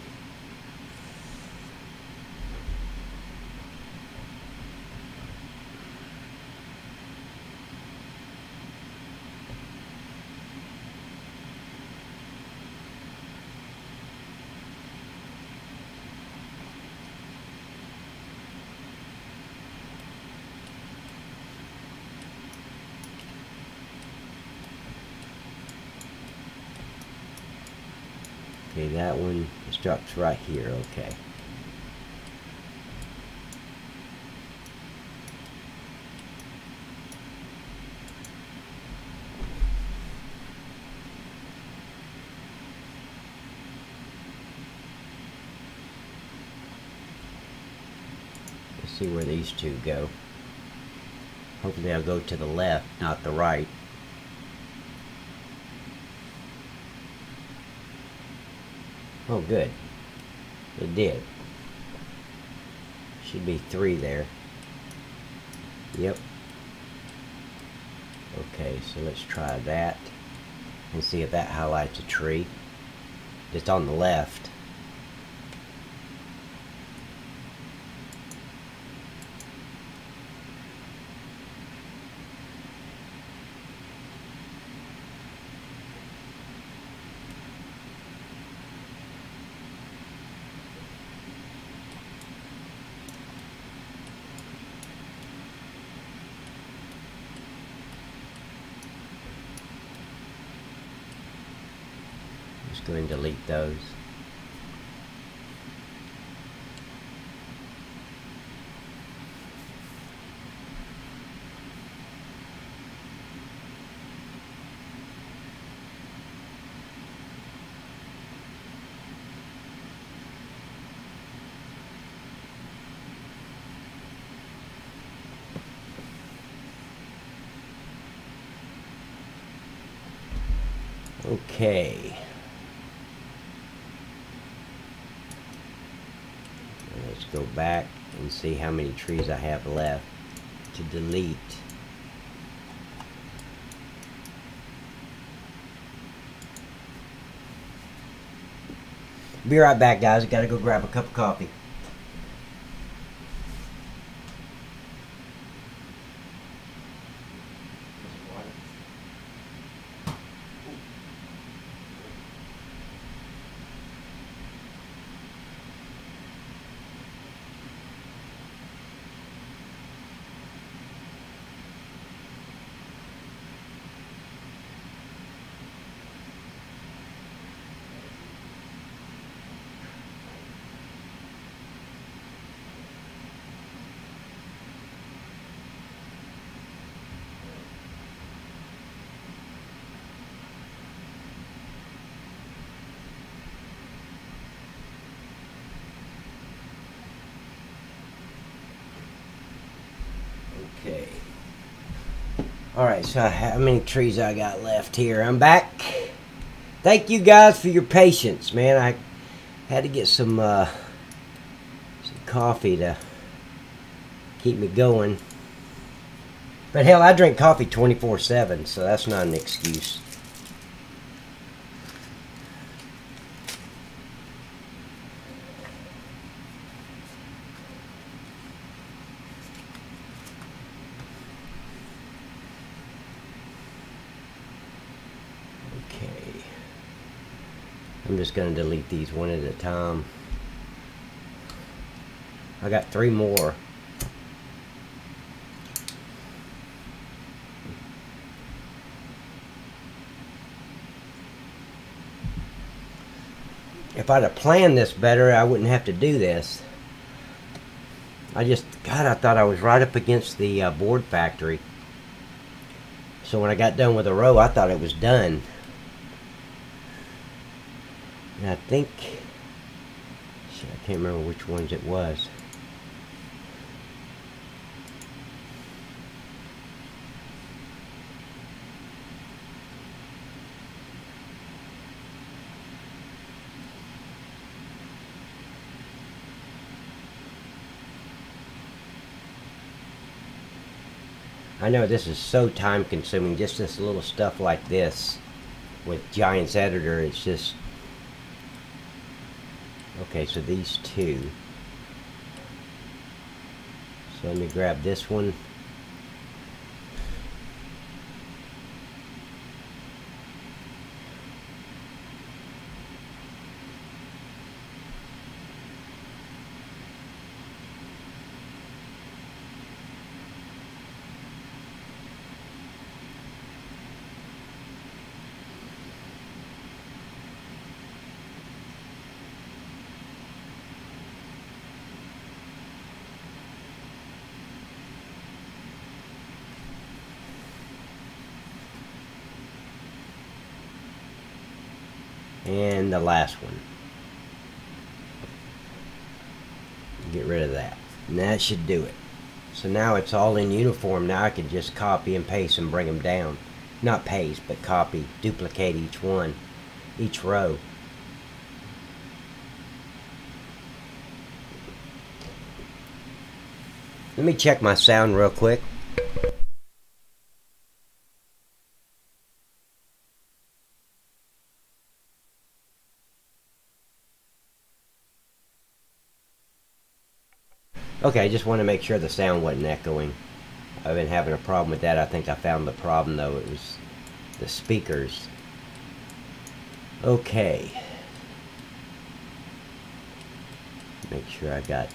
Okay, that one stops right here. Okay. Let's see where these two go. Hopefully they'll go to the left, not the right. Oh, good. It did. Should be 3 there. Yep. Okay, so let's try that and see if that highlights a tree. Just on the left. Go and delete those. Okay. Let's go back and see how many trees I have left to delete. Be right back, guys. I gotta go grab a cup of coffee. Okay. Alright, so how many trees I got left here? I'm back. thank you guys for your patience, man. I had to get some coffee to keep me going. But hell, I drink coffee 24/7, so that's not an excuse. Okay. I'm just going to delete these one at a time. I got 3 more. If I'd have planned this better, I wouldn't have to do this. God, I thought I was right up against the board factory. So when I got done with a row, I thought it was done. And I think, shit, I can't remember which ones it was. I know this is so time consuming, just this little stuff like this with Giants Editor. It's just okay. So these 2, so let me grab this one. And the last one. Get rid of that. And that should do it. So now it's all in uniform. Now I can just copy and paste and bring them down. Not paste, but copy, duplicate each one, each row. Let me check my sound real quick. Okay, I just want to make sure the sound wasn't echoing. I've been having a problem with that. I think I found the problem though. It was the speakers. Okay. Make sure I got,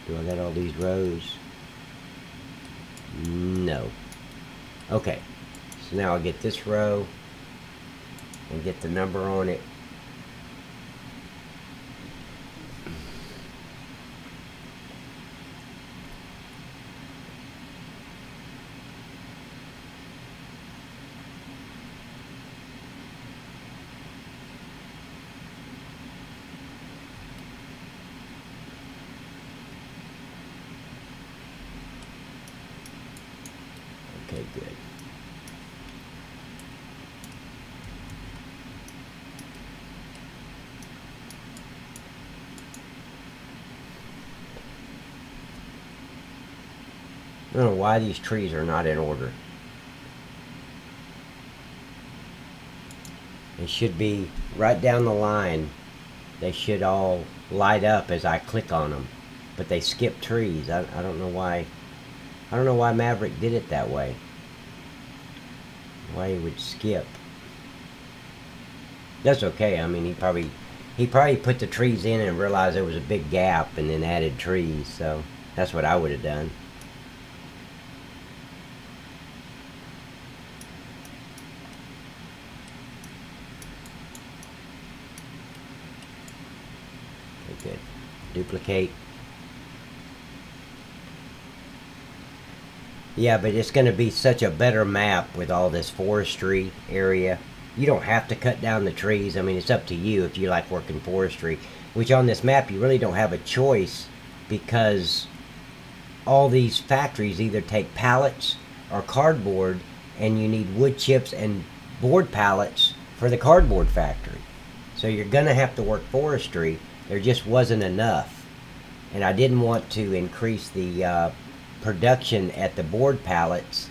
do I got all these rows? No. Okay. So now I'll get this row and get the number on it. Okay, good. I don't know why these trees are not in order. They should be right down the line. They should all light up as I click on them, but they skip trees. I don't know why. I don't know why Maverick did it that way. Why he would skip. That's okay. I mean, he probably put the trees in and realized there was a big gap and then added trees. So that's what I would have done. Okay, good. Duplicate. Yeah, but it's going to be such a better map with all this forestry area. You don't have to cut down the trees. I mean, it's up to you if you like working forestry. Which on this map, you really don't have a choice because all these factories either take pallets or cardboard, and you need wood chips and board pallets for the cardboard factory. So you're going to have to work forestry. There just wasn't enough. And I didn't want to increase the production at the board pallets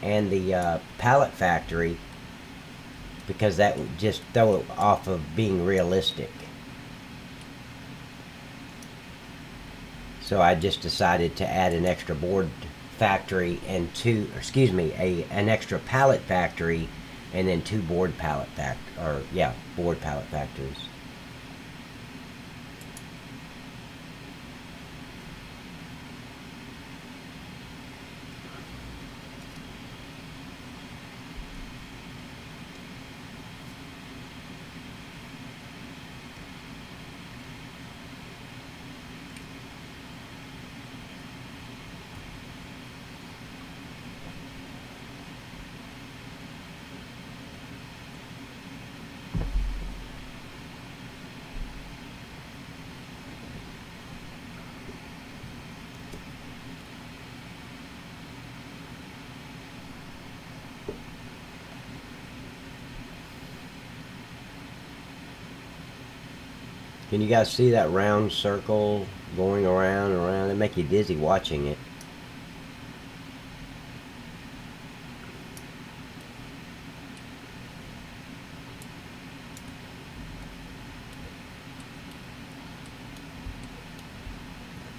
and the pallet factory, because that would just throw it off of being realistic. So I just decided to add an extra board factory and an extra pallet factory, and then 2 board pallet board pallet factories. Can you guys see that round circle going around and around? It make you dizzy watching it.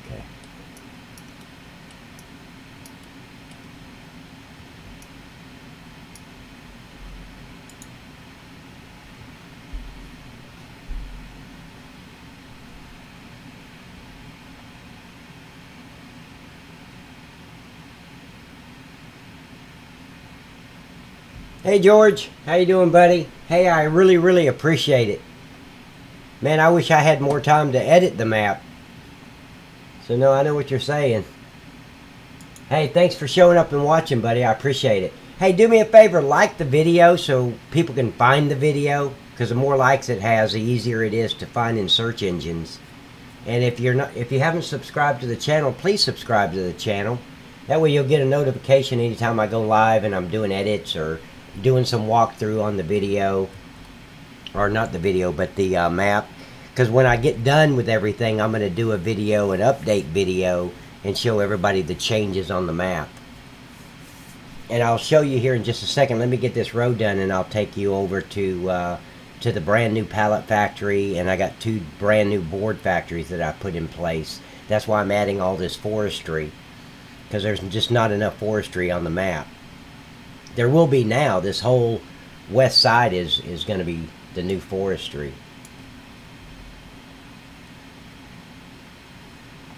Okay. Hey George, how you doing, buddy? Hey, I really appreciate it. Man, I wish I had more time to edit the map. So no, I know what you're saying. Hey, thanks for showing up and watching, buddy. I appreciate it. Hey, do me a favor, like the video so people can find the video, because the more likes it has, the easier it is to find in search engines. And if you haven't subscribed to the channel, please subscribe to the channel. That way you'll get a notification anytime I go live and I'm doing edits or doing some walkthrough on the video, or not the video, but the map. Because when I get done with everything, I'm going to do a video, an update video, and show everybody the changes on the map. And I'll show you here in just a second. Let me get this road done, and I'll take you over to the brand new pallet factory. And I got 2 brand new board factories that I put in place. That's why I'm adding all this forestry, because there's just not enough forestry on the map. There will be now. This whole west side is going to be the new forestry.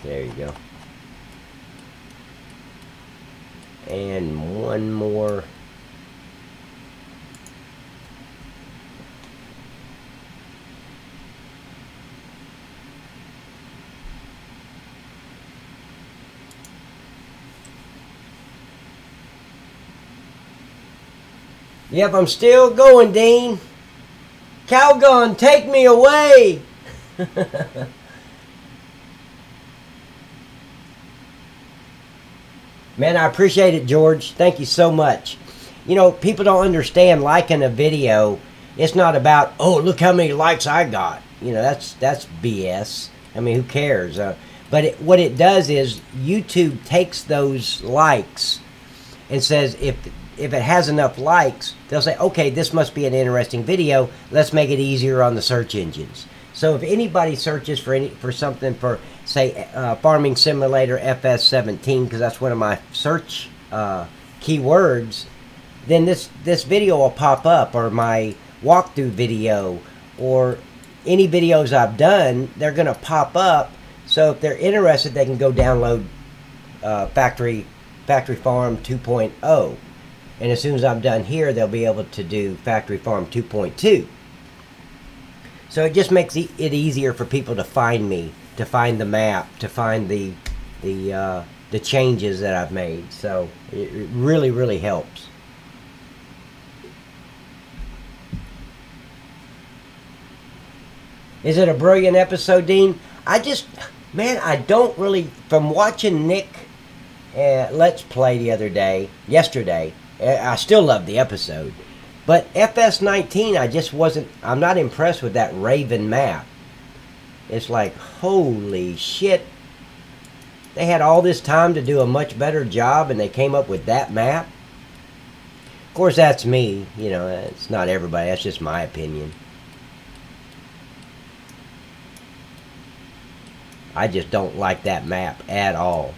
There you go. And one more. Yep, I'm still going, Dean. Calgon, take me away! Man, I appreciate it, George. Thank you so much. You know, people don't understand liking a video. It's not about, oh, look how many likes I got. You know, that's BS. I mean, who cares? But what it does is YouTube takes those likes and says if it has enough likes, they'll say, okay, this must be an interesting video. Let's make it easier on the search engines. So if anybody searches for something for, say, Farming Simulator FS17, because that's one of my search keywords, then this video will pop up, or my walkthrough video, or any videos I've done, they're going to pop up. So if they're interested, they can go download Factory Farm 2.0. And as soon as I'm done here, they'll be able to do Factory Farm 2.2. So it just makes it easier for people to find me, to find the map, to find the changes that I've made. So it really helps. Is it a brilliant episode, Dean? Man, I don't really, from watching Nick Let's Play yesterday, I still love the episode, But FS19, I just wasn't, I'm not impressed with that Raven map. It's like, holy shit. They had all this time to do a much better job and they came up with that map. Of course, that's me. You know, it's not everybody. That's just my opinion. I just don't like that map at all.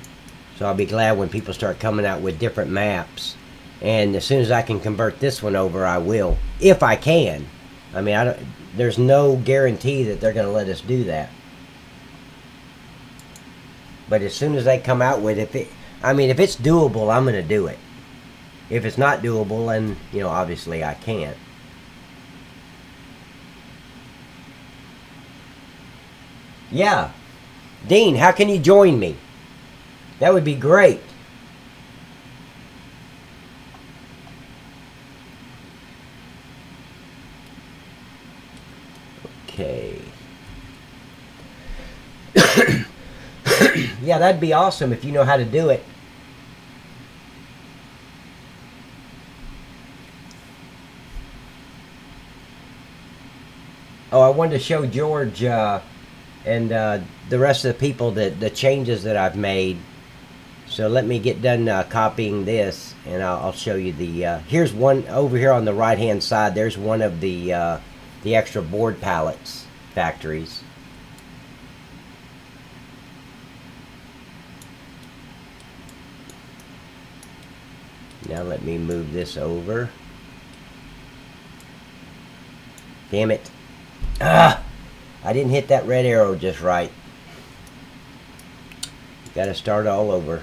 So I'll be glad when people start coming out with different maps. And as soon as I can convert this one over, I will. If I can. I mean, there's no guarantee that they're going to let us do that. But as soon as they come out with it, if it's doable, I'm going to do it. If it's not doable, then, you know, obviously I can't. Yeah. Dean, how can you join me? That would be great. Okay. Yeah, that'd be awesome if you know how to do it. Oh, I wanted to show George and the rest of the people the changes that I've made. So let me get done copying this, and I'll show you the. Here's one over here on the right-hand side. There's one of the extra board pallets factories. Now let me move this over. Damn it. Ah! I didn't hit that red arrow just right. Got to start all over.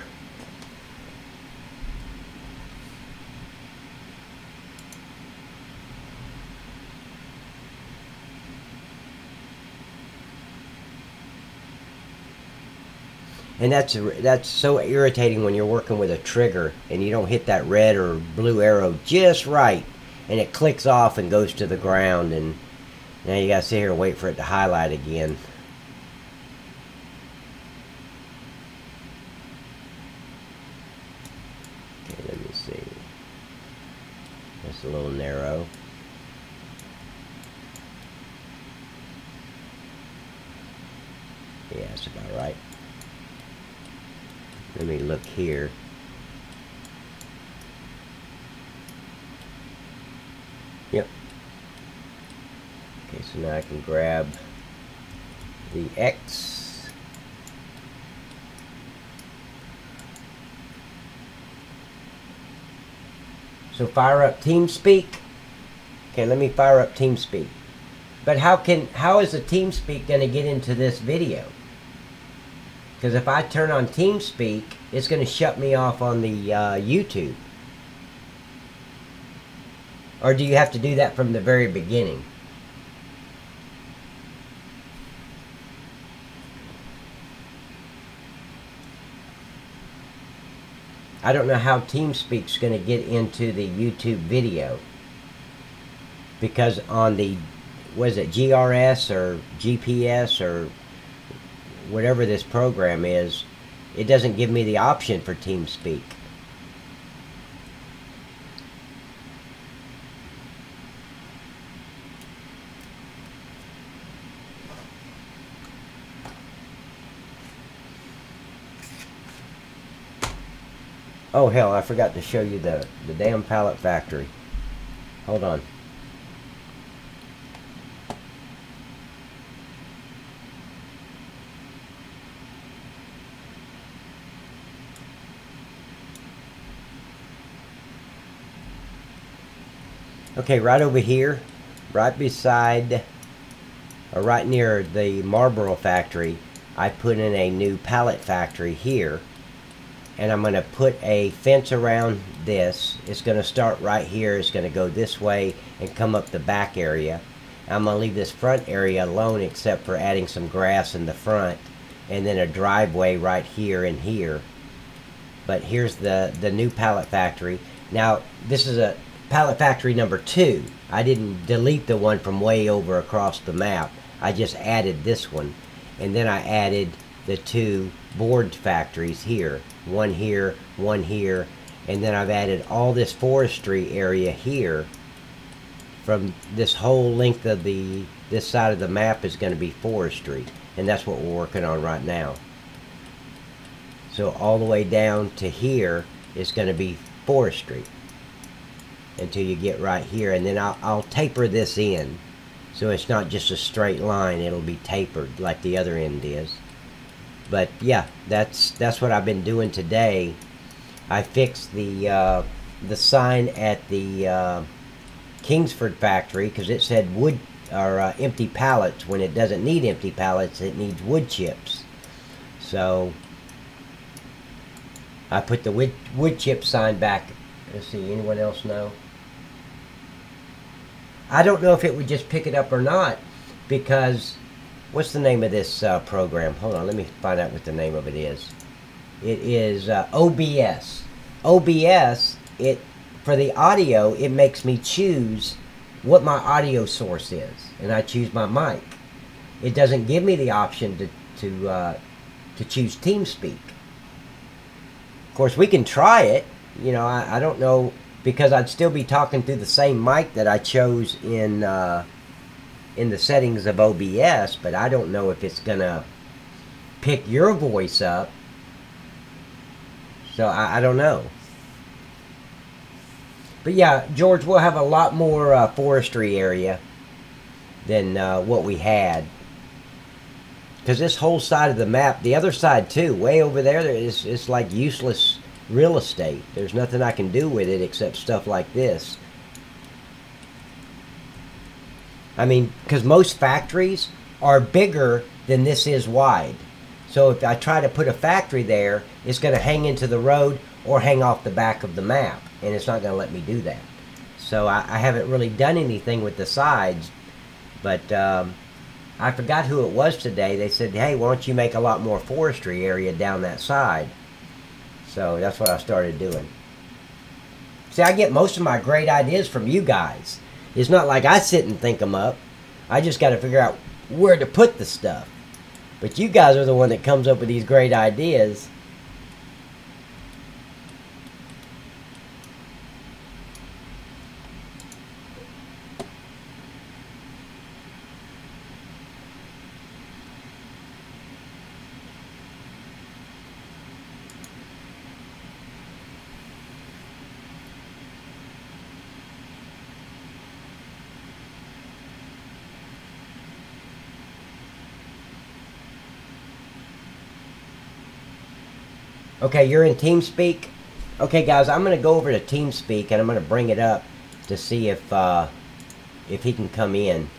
And that's so irritating when you're working with a trigger and you don't hit that red or blue arrow just right, and it clicks off and goes to the ground, and now you gotta sit here and wait for it to highlight again. Okay, let me see. That's a little narrow. Yeah, that's about right. Let me look here. Yep. Okay, so now I can grab the X. So fire up TeamSpeak. Okay, let me fire up TeamSpeak. But how is the TeamSpeak going to get into this video? Because if I turn on TeamSpeak, it's going to shut me off on the YouTube. Or do you have to do that from the very beginning? I don't know how TeamSpeak's going to get into the YouTube video. Because on the, what is it, GRS or GPS or whatever this program is, it doesn't give me the option for TeamSpeak. Oh hell, I forgot to show you the damn pallet factory. Hold on. Okay, right over here, right beside, or right near the Marlboro factory, I put in a new pallet factory here. And I'm going to put a fence around this. It's going to start right here. It's going to go this way and come up the back area. I'm going to leave this front area alone except for adding some grass in the front. And then a driveway right here and here. But here's the new pallet factory. Now, this is a pallet factory number 2. I didn't delete the one from way over across the map. I just added this one. And then I added the 2 board factories here. One here, and then I've added all this forestry area here from this whole length of this side of the map is going to be forestry, and that's what we're working on right now. So all the way down to here is going to be forestry until you get right here, and then I'll taper this in so it's not just a straight line. It'll be tapered like the other end is. But yeah, that's what I've been doing today. I fixed the sign at the Kingsford factory because it said wood or empty pallets when it doesn't need empty pallets. It needs wood chips. So I put the wood chip sign back. Let's see, anyone else know? I don't know if it would just pick it up or not, because what's the name of this program? Hold on, let me find out what the name of it is. It is OBS. OBS, for the audio, it makes me choose what my audio source is, and I choose my mic. It doesn't give me the option to choose TeamSpeak. Of course, we can try it. You know, I don't know, because I'd still be talking through the same mic that I chose in the settings of OBS, but I don't know if it's gonna pick your voice up. So I don't know. But yeah, George, we'll have a lot more forestry area than what we had. Because this whole side of the map, the other side too, way over there, it's like useless real estate. There's nothing I can do with it except stuff like this. I mean, because most factories are bigger than this is wide. So if I try to put a factory there, it's going to hang into the road or hang off the back of the map, and it's not going to let me do that. So I haven't really done anything with the sides, but I forgot who it was today. They said, hey, why don't you make a lot more forestry area down that side? So that's what I started doing. See, I get most of my great ideas from you guys. It's not like I sit and think them up. I just got to figure out where to put the stuff. But you guys are the one that comes up with these great ideas. Okay, you're in TeamSpeak? Okay, guys, I'm going to go over to TeamSpeak, and I'm going to bring it up to see if he can come in.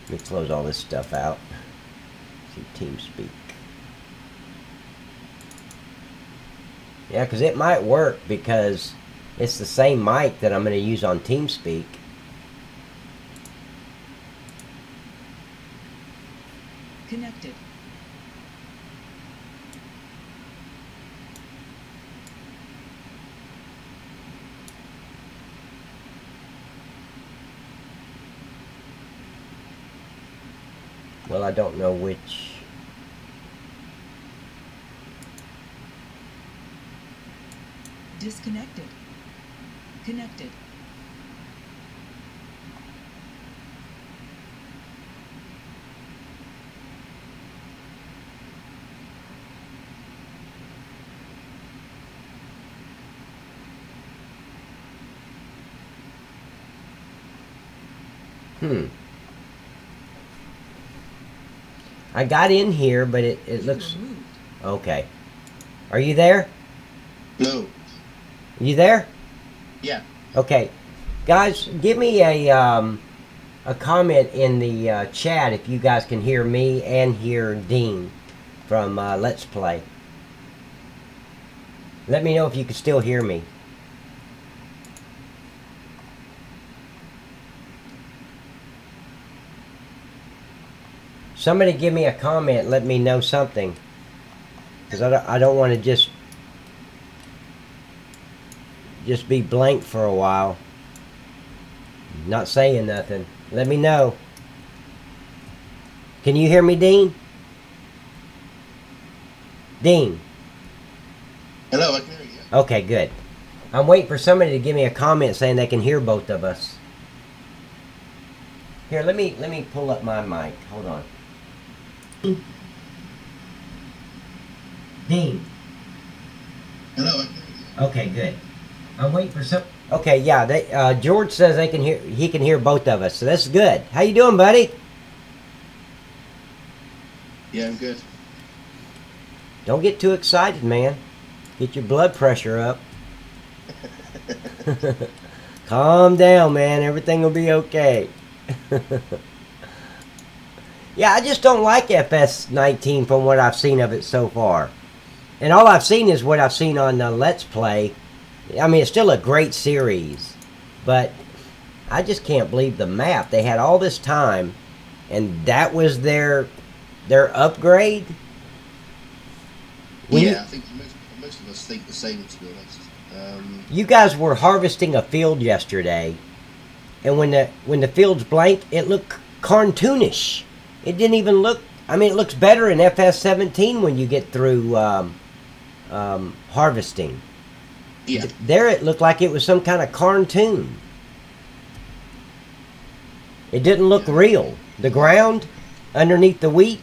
Let me close all this stuff out. See, TeamSpeak. Yeah, because it might work, because it's the same mic that I'm going to use on TeamSpeak. Connected. Well, I don't know which. Disconnected. Connected. I got in here, but it looks... Okay. Are you there? No. You there? Yeah. Okay. Guys, give me a comment in the chat if you guys can hear me and hear Dean from Let's Play. Let me know if you can still hear me. Somebody give me a comment, let me know something. Because I don't want to just be blank for a while. Not saying nothing. Let me know. Can you hear me, Dean? Dean? Hello, I can hear you. Okay, good. I'm waiting for somebody to give me a comment saying they can hear both of us. Here, let me pull up my mic. Hold on. Dean. Hello, I can hear you. Okay, good. I'm waiting for some. Okay, yeah. They George says they can hear. He can hear both of us, so that's good. How you doing, buddy? Yeah, I'm good. Don't get too excited, man. Get your blood pressure up. Calm down, man. Everything will be okay. Yeah, I just don't like FS17 from what I've seen of it so far. And all I've seen is what I've seen on Let's Play. I mean, it's still a great series. But I just can't believe the map. They had all this time, and that was their upgrade? Yeah, I think most of us think the same, to be honest. You guys were harvesting a field yesterday, and when the field's blank, it looked cartoonish. It didn't even look. I mean, it looks better in FS17 when you get through harvesting. Yeah. There, it looked like it was some kind of cartoon. It didn't look real. The ground underneath the wheat.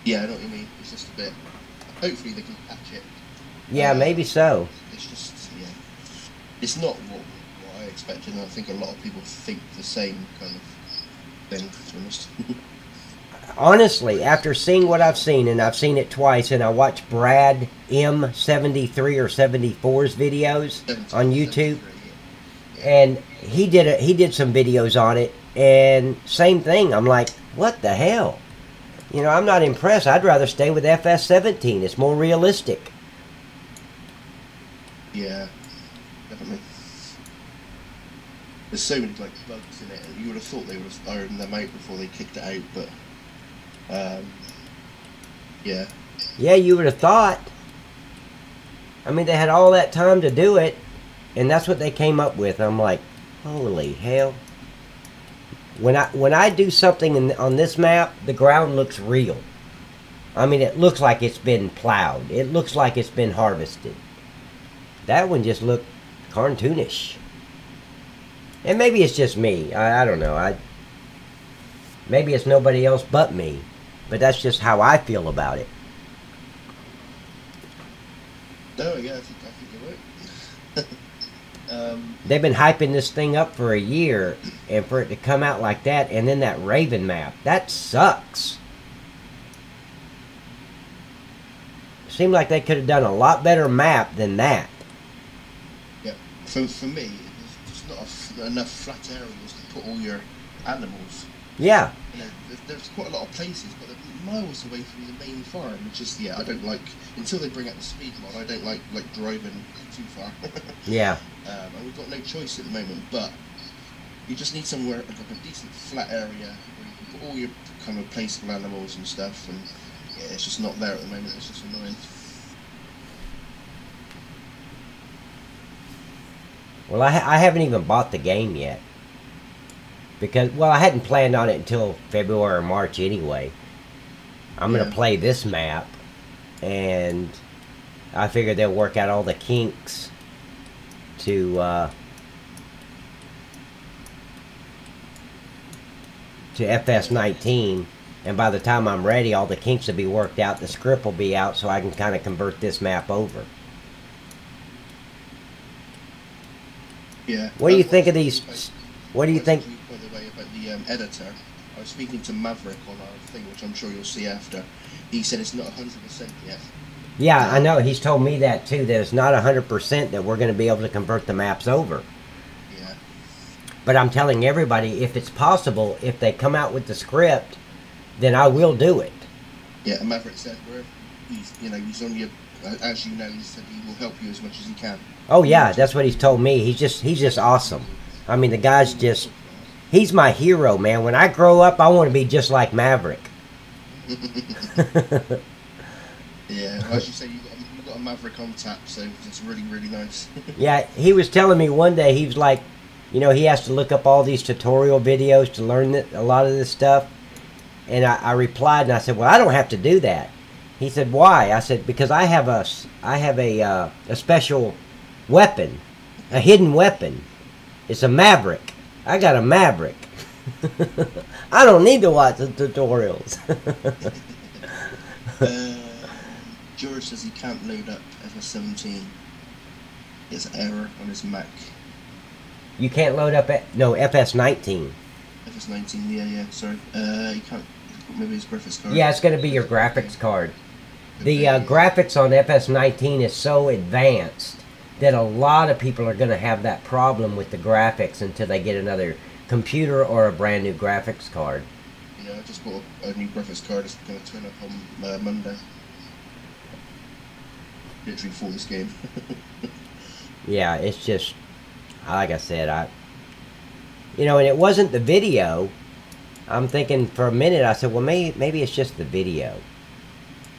Yeah, I know what you mean. It's just a bit. Hopefully they can patch it. Yeah, maybe so. It's just, yeah. It's not what I expected, and I think a lot of people think the same kind of thing, to be honest. Honestly, after seeing what I've seen, and I've seen it twice, and I watched Brad M73 or 74's videos on YouTube, and he did some videos on it, and same thing. I'm like, what the hell? You know, I'm not impressed. I'd rather stay with FS17. It's more realistic. Yeah, definitely. There's so many like bugs in it, and you would have thought they would have ironed them out before they kicked it out, but yeah. Yeah, you would have thought. I mean, they had all that time to do it, and that's what they came up with. I'm like, holy hell. When I do something on this map, the ground looks real. I mean, it looks like it's been plowed. It looks like it's been harvested. That one just looked cartoonish. And maybe it's just me. I don't know. Maybe it's nobody else but me. But that's just how I feel about it. No, yeah, I think you're right. They've been hyping this thing up for a year, and for it to come out like that, and then that Raven map, that sucks. Seemed like they could have done a lot better map than that. Yeah, for me, there's just not enough flat areas to put all your animals. Yeah. You know, there's quite a lot of places, but they're miles away from the main farm, which is, yeah, I don't like, until they bring out the speed mod, I don't like driving too far. Yeah. And we've got no choice at the moment, but you just need somewhere, like a decent flat area, where you can put all your kind of placeable animals and stuff, and yeah, it's just not there at the moment, it's just annoying. Well, I haven't even bought the game yet. Because, well, I hadn't planned on it until February or March anyway. I'm going to play this map, and I figure they'll work out all the kinks to FS19, and by the time I'm ready, all the kinks will be worked out, the script will be out, so I can kind of convert this map over. Yeah. What do you think of these? What do you think? By the way, about the editor, I was speaking to Maverick on our thing, which I'm sure you'll see after. He said it's not 100% yet. Yeah, I know. He's told me that too, that it's not 100% that we're going to be able to convert the maps over. Yeah. But I'm telling everybody, if it's possible, if they come out with the script, then I will do it. Yeah, and Maverick said he's on your, as you know, he said he will help you as much as he can. Oh yeah, that's what he's told me. He's just awesome. I mean, the guy's just, he's my hero, man. When I grow up, I want to be just like Maverick. Yeah, as you say, you've got a Maverick on tap, so it's really, really nice. Yeah, he was telling me one day, he was like, you know, he has to look up all these tutorial videos to learn a lot of this stuff. And I replied, and I said, well, I don't have to do that. He said, why? I said, because I have a special weapon, a hidden weapon. It's a Maverick. I got a Maverick. I don't need to watch the tutorials. George says he can't load up FS17. It's an error on his Mac. You can't load up FS19. FS19, yeah, sorry. You can't. Maybe his graphics card. Yeah, it's going to be your graphics card. The graphics on FS19 is so advanced that a lot of people are going to have that problem with the graphics until they get another computer or a brand new graphics card. Yeah, I just bought a new graphics card. It's going to turn up on Monday. Literally for this game. Yeah, it's just, like I said, and it wasn't the video. I'm thinking for a minute, I said, well, maybe it's just the video.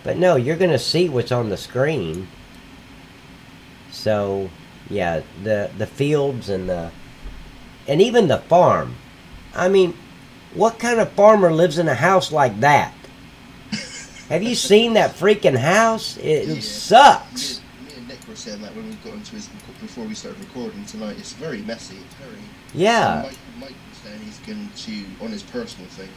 But no, you're going to see what's on the screen. So, yeah, the fields and even the farm. I mean, what kind of farmer lives in a house like that? Have you seen that freaking house? It sucks. Me and Nick were saying that when we got into his before we started recording tonight. It's very messy. It's very. Yeah. Mike was saying he's going to, on his personal thing,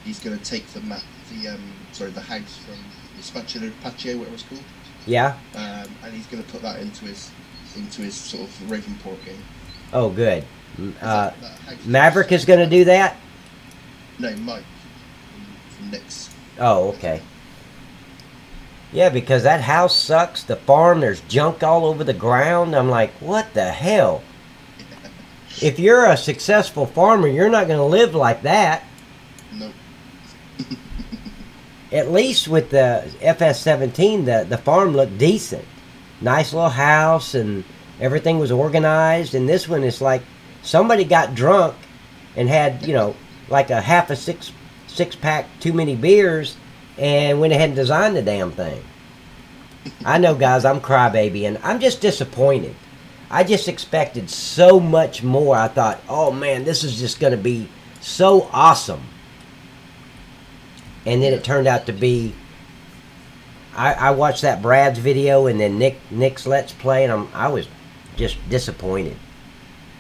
he's going to take the house from the patio, whatever it's called. Yeah. And he's going to put that into his sort of Ravenport game. Oh, good. Maverick is going to do that? No, Mike from Nick's. Oh, okay. Yeah, because that house sucks. The farm, there's junk all over the ground. I'm like, what the hell? If you're a successful farmer, you're not going to live like that. Nope. At least with the FS17, the farm looked decent. Nice little house, and everything was organized. And this one is like somebody got drunk and had, like a half a six-pack too many beers and went ahead and designed the damn thing. I know, guys, I'm crybaby, and I'm just disappointed. I just expected so much more. I thought, oh, man, this is just going to be so awesome. And then it turned out to be... I watched that Brad's video and then Nick's Let's Play, and I was just disappointed.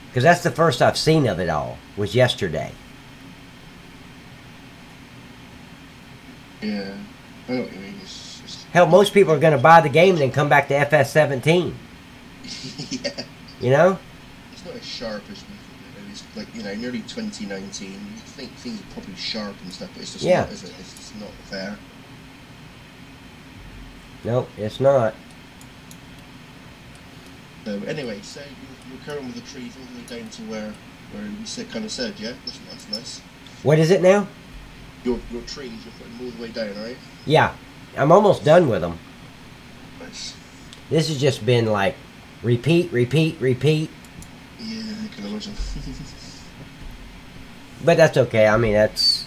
Because that's the first I've seen of it all, was yesterday. Yeah, I know what you mean. Hell, most people are going to buy the game and then come back to FS17. Yeah. You know? It's not as sharp as we thought. It was like, nearly 2019. You think things are probably sharp and stuff, but it's just not, is it? It's just not there. Nope, it's not. So, anyway, so you're carrying with the trees all the way down to where we kind of said, yeah? That's nice. What is it now? Your trees, you're putting them all the way down, right? Yeah. I'm almost done with them. Nice. This has just been like repeat. Yeah, I can imagine. But that's okay. I mean, that's,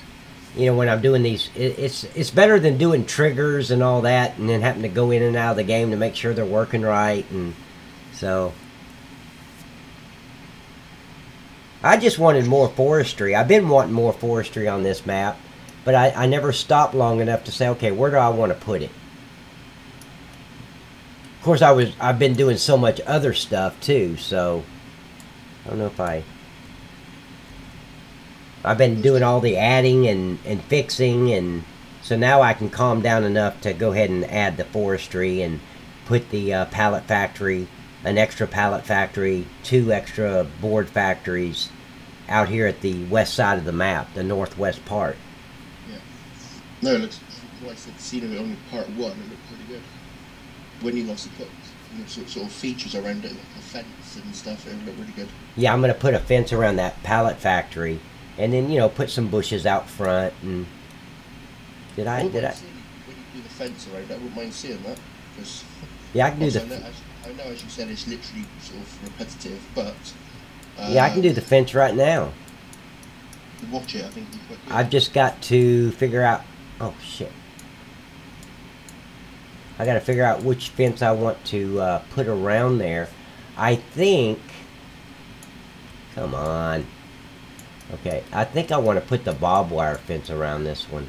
when I'm doing these, it's better than doing triggers and all that and then having to go in and out of the game to make sure they're working right. And so I just wanted more forestry. I've been wanting more forestry on this map. But I never stopped long enough to say, okay, where do I want to put it? Of course, I've been doing so much other stuff too, so I don't know if I've been doing all the adding and fixing, and so now I can calm down enough to go ahead and add the forestry and put the pallet factory, an extra pallet factory, 2 extra board factories out here at the west side of the map, the northwest part. No, it looks, like I said, seen it on part 1, it looked pretty good. When you also put sort of features around it, like the fence and stuff, it looked really good. Yeah, I'm going to put a fence around that pallet factory, and then, put some bushes out front, and... When you do the fence around it, I wouldn't mind seeing that, because... Yeah, I can do the... I know, as you said, it's literally sort of repetitive, but... yeah, I can do the fence right now. Watch it, I think it'd be quite good. I've just got to figure out... Oh, shit. I got to figure out which fence I want to put around there. I think... Come on. Okay, I think I want to put the barbed wire fence around this one.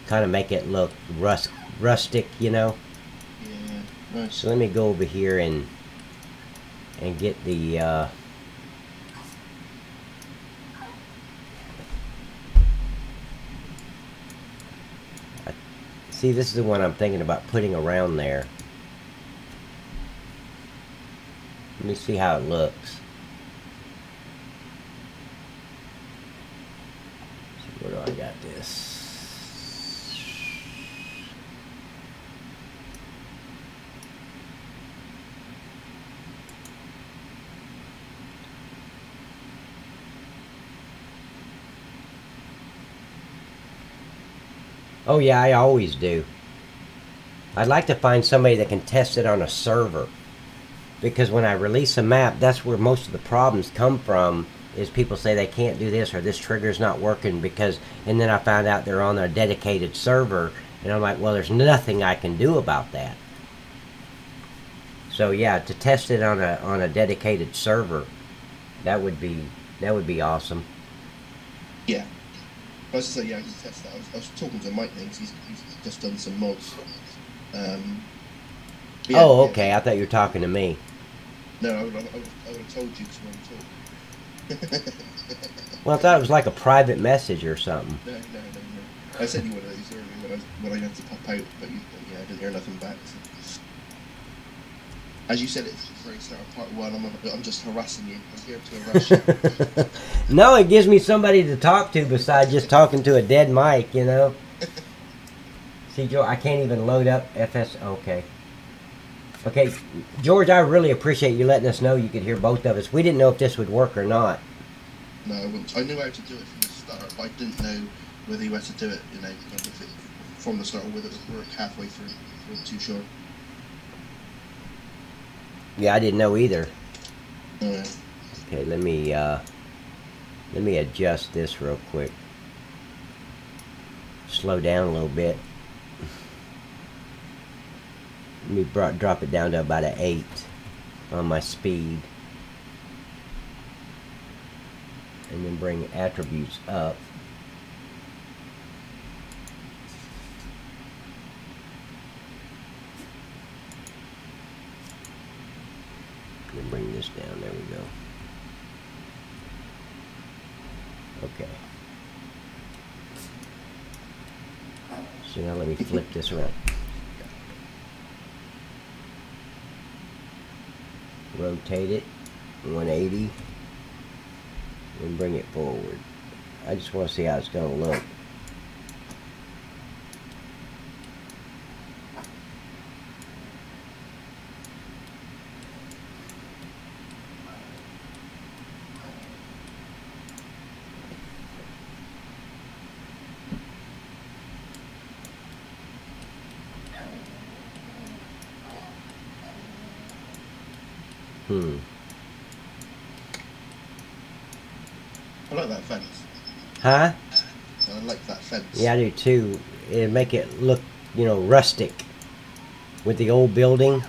Kind of make it look rustic, Yeah, nice. So let me go over here and get the See, this is the one I'm thinking about putting around there. Let me see how it looks. So where do I got this? Oh yeah, I always do. I'd like to find somebody that can test it on a server. Because when I release a map, that's where most of the problems come from, is people say they can't do this or this trigger's not working because, and then I found out they're on a dedicated server, and I'm like, well, there's nothing I can do about that. So yeah, to test it on a dedicated server, that would be awesome. Yeah. I was just saying, yeah, I can test that. I was talking to Mike things. He's just done some mods. Yeah, oh, okay. Yeah. I thought you were talking to me. No, I would have told you to talk. Well, I thought it was like a private message or something. No. I sent you one of these earlier when I had to pop out, but yeah, I didn't hear nothing back. So. As you said, it's the very start of part 1. I'm just harassing you. I'm here to harass you. No, it gives me somebody to talk to besides just talking to a dead mic, you know. See, Joe, I can't even load up FS. Okay, George, I really appreciate you letting us know you could hear both of us. We didn't know if this would work or not. No, I knew how to do it from the start, but I didn't know whether you had to do it, from the start or whether it would work halfway through. I wasn't too sure. Yeah, I didn't know either. Yeah. Okay, let me adjust this real quick. Slow down a little bit. Let me drop it down to about an 8 on my speed. And then bring attributes up. And bring this down. There we go. Okay. So now let me flip this around. Rotate it 180 and bring it forward. I just want to see how it's going to look. I like that fence. Huh? I like that fence. Yeah, I do too. It'd make it look, rustic with the old building.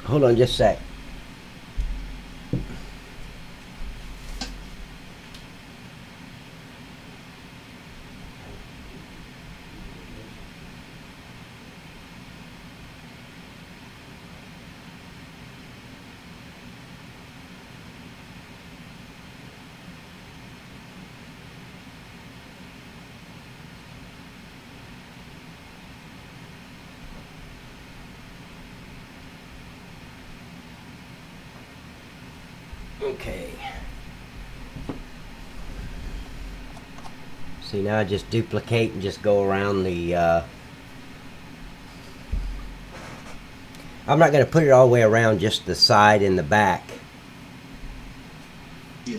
Hold on just a sec. Okay. See, now I just duplicate and just go around the I'm not going to put it all the way around, just the side and the back. Yeah.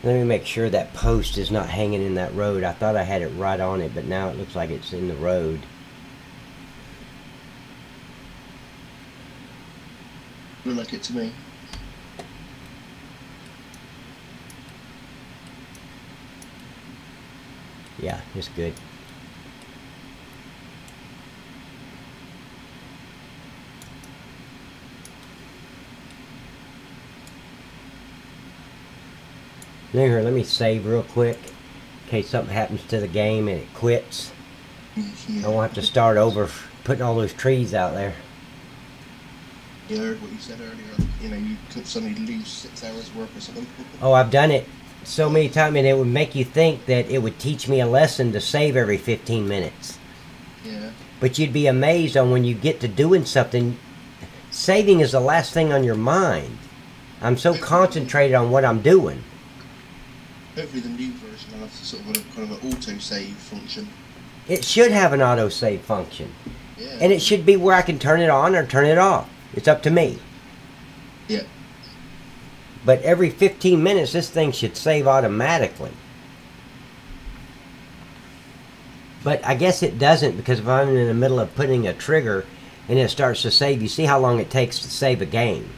Let me make sure that post is not hanging in that road. I thought I had it right on it, but now it looks like it's in the road. Look like it to me. Yeah, it's good. Now here, let me save real quick in case something happens to the game and it quits. I won't have to start over putting all those trees out there. You heard what you said earlier. You know, you could suddenly lose 6 hours work or something. Oh, I've done it so many times, and it would make you think that it would teach me a lesson to save every 15 minutes. Yeah. But you'd be amazed on when you get to doing something, saving is the last thing on your mind. I'm so concentrated on what I'm doing. Hopefully the new version will have sort of a kind of an auto-save function. It should have an auto-save function. Yeah. And it should be where I can turn it on or turn it off. It's up to me. Yeah. But every 15 minutes, this thing should save automatically. But I guess it doesn't, because if I'm in the middle of putting a trigger and it starts to save, you see how long it takes to save a game.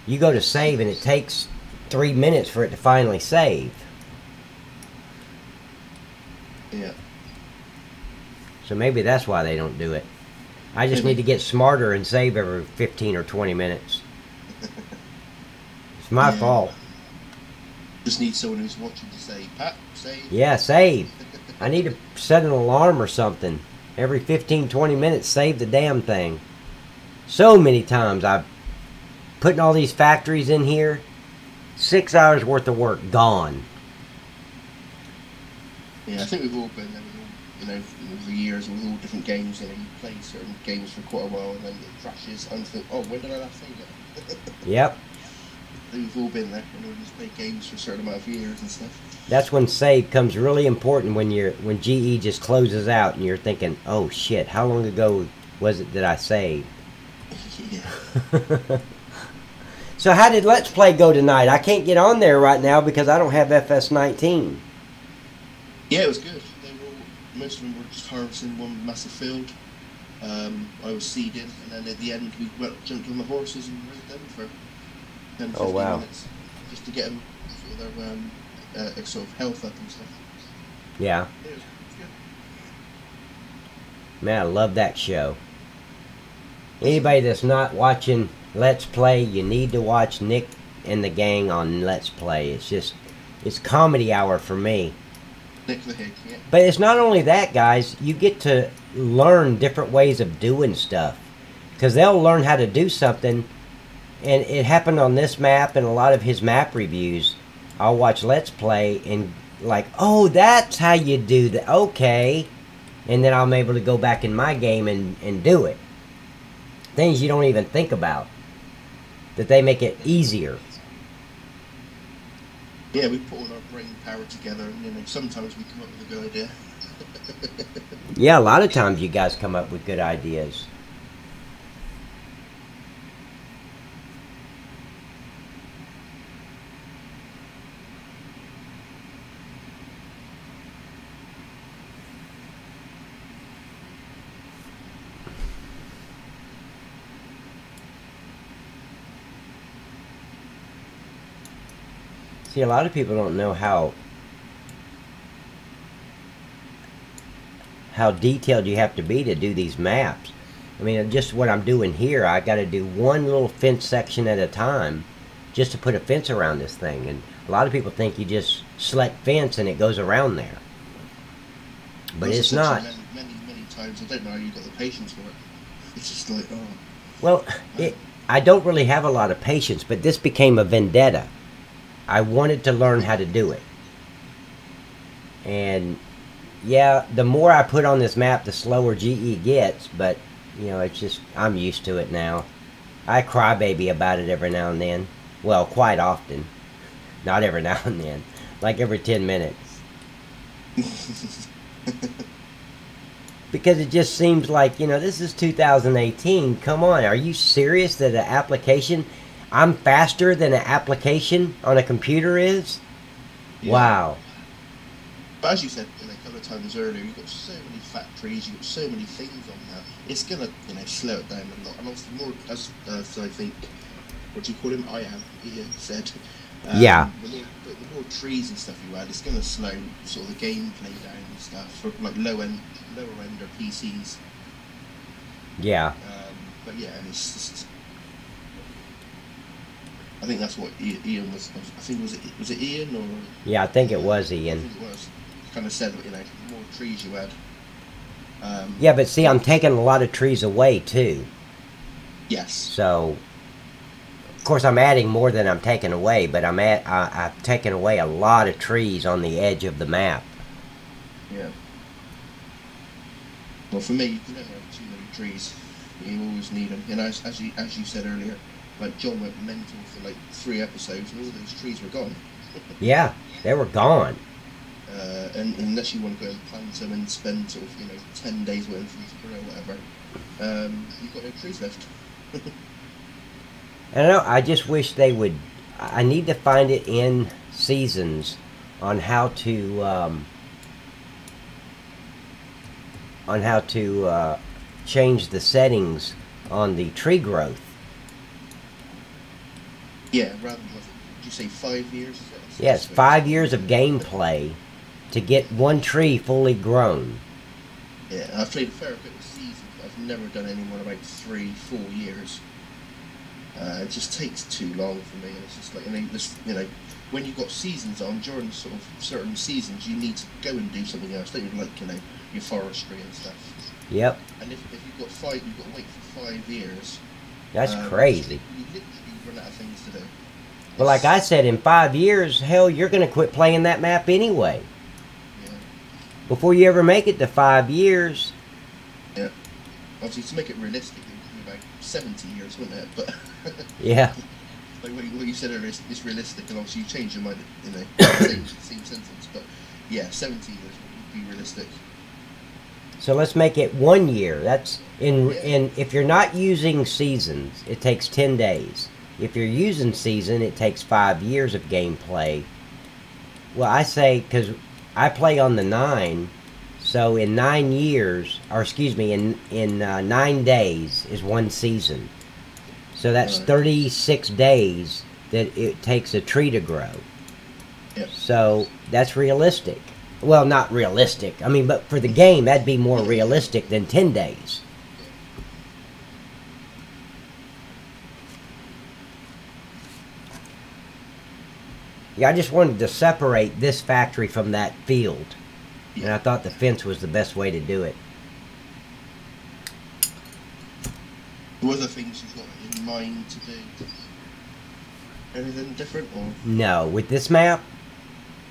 You go to save and it takes 3 minutes for it to finally save. Yeah. So maybe that's why they don't do it. I just need to get smarter and save every 15 or 20 minutes. It's my fault. Just need someone who's watching to say, Pat, save. Yeah, save. I need to set an alarm or something. Every 15, 20 minutes, save the damn thing. So many times I've putting all these factories in here. 6 hours worth of work gone. Yeah, I think we've all been there. You know, over the years with all different games, you know, you play certain games for quite a while and then it crashes and think, oh, when did I last save it? Yep. We've all been there, and we've just played games for a certain amount of years and stuff. That's when save comes really important, when GE just closes out and you're thinking, oh shit, how long ago was it that I saved? Yeah. So how did Let's Play go tonight? I can't get on there right now because I don't have FS17. Yeah, it was good. Most of them were just harvesting one massive field. I was seeding, and then at the end we jumped on the horses and rode them for 10, 15 minutes, just to get them sort of their sort of health up and stuff. Yeah. Yeah, it was good. Man, I love that show. Anybody that's not watching Let's Play, you need to watch Nick and the gang on Let's Play. It's comedy hour for me. Nick the Hig, yeah. But it's not only that, guys. You get to learn different ways of doing stuff. Because they'll learn how to do something. And it happened on this map and a lot of his map reviews. I'll watch Let's Play and like, oh, that's how you do that. Okay. And then I'm able to go back in my game and do it. Things you don't even think about. That they make it easier. Yeah, we put all our brain power together, and you know, sometimes we come up with a good idea. Yeah, a lot of times you guys come up with good ideas. See, a lot of people don't know how detailed you have to be to do these maps. I mean, just what I'm doing here, I got to do one little fence section at a time just to put a fence around this thing. And a lot of people think you just select fence and it goes around there. But it's not. Many times, I don't know how you got the patience for it. It's just like, oh. Well, I don't really have a lot of patience, but this became a vendetta. I wanted to learn how to do it. And yeah, the more I put on this map, the slower GE gets, but you know, it's just, I'm used to it now. I crybaby about it every now and then. Well, quite often. Not every now and then. Like every 10 minutes. Because it just seems like, you know, this is 2018. Come on, are you serious that an application... I'm faster than an application on a computer is? Yeah. Wow. But as you said, you know, a couple of times earlier, you've got so many factories, you've got so many things on there. It's going to, you know, slow it down a lot. And also more, as I think, what do you call him? Ian said. Yeah. The more trees and stuff you add, it's going to slow sort of the gameplay down and stuff for like lower end or PCs. Yeah. But yeah, it's just... I think that's what Ian was. I think was it Ian or? Yeah, I think it was Ian. I think it was. Kind of said, you know, the more trees you add. Yeah, but see, I'm taking a lot of trees away too. Yes. So, of course, I'm adding more than I'm taking away, but I've taken away a lot of trees on the edge of the map. Yeah. Well, for me, you never have too many trees. You always need them. You know, as you said earlier, like John went mental for like 3 episodes, and all those trees were gone. Yeah, they were gone. And unless you want to go and plant them and spend sort of 10 days waiting for them to grow or whatever, you've got no trees left. I don't know. I just wish they would. I need to find it in seasons on how to change the settings on the tree growth. Yeah, rather than did you say 5 years? Yes, 5 years of gameplay to get one tree fully grown. Yeah, I've played a fair bit of seasons, but I've never done any more than about 3-4 years. It just takes too long for me. It's just like when you've got seasons on during sort of certain seasons, you need to go and do something else. Don't you, like your forestry and stuff. Yep. And if you've got 5, you've got to wait for 5 years. That's crazy. You literally run out of things to do. Well, like I said, in 5 years, hell, you're going to quit playing that map anyway. Yeah. Before you ever make it to 5 years. Yeah. Obviously, to make it realistic, it would be about 70 years, wouldn't it? But Yeah. like what you said earlier, it's realistic, and obviously you change your mind, same sentence. But yeah, 70 years would be realistic. So let's make it 1 year. That's in if you're not using seasons, it takes 10 days. If you're using season, it takes 5 years of gameplay. Well, I say, because I play on the 9, so in 9 years, or excuse me, in 9 days is 1 season. So that's 36 days that it takes a tree to grow. Yep. So that's realistic. Well, not realistic. I mean, but for the game, that'd be more realistic than 10 days. Yeah, I just wanted to separate this factory from that field. And I thought the fence was the best way to do it. What other things you've got in mind to do? Anything different, or? No, with this map?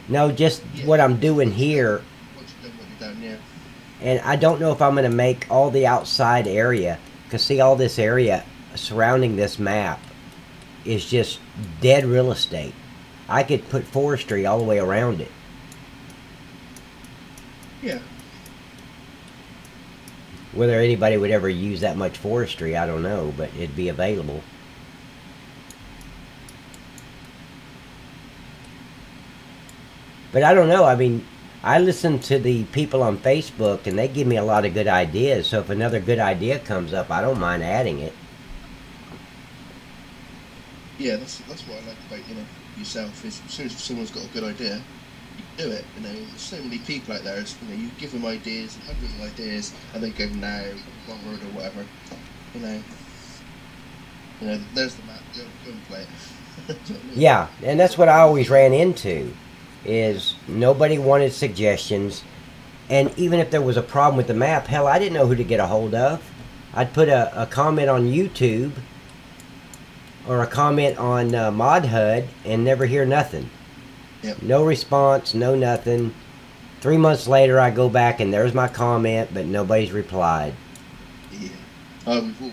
No, just what I'm doing here. What you've done, yeah. And I don't know if I'm going to make all the outside area. Because see, all this area surrounding this map is just dead real estate. I could put forestry all the way around it. Yeah. Whether anybody would ever use that much forestry, I don't know, but it'd be available. But I don't know, I mean, I listen to the people on Facebook and they give me a lot of good ideas, so if another good idea comes up, I don't mind adding it. Yeah, that's what I like about, yourself, is as soon as someone's got a good idea, you do it. There's so many people out there, you give them ideas, hundreds of ideas, and they go, no, one word or whatever. There's the map, go and play it. Do you know what I mean? Yeah, and that's what I always ran into, is nobody wanted suggestions, and even if there was a problem with the map, hell, I didn't know who to get a hold of. I'd put a comment on YouTube, or a comment on Mod HUD, and never hear nothing. Yep. No response, no nothing. 3 months later, I go back and there's my comment, but nobody's replied. Yeah. Oh, we've all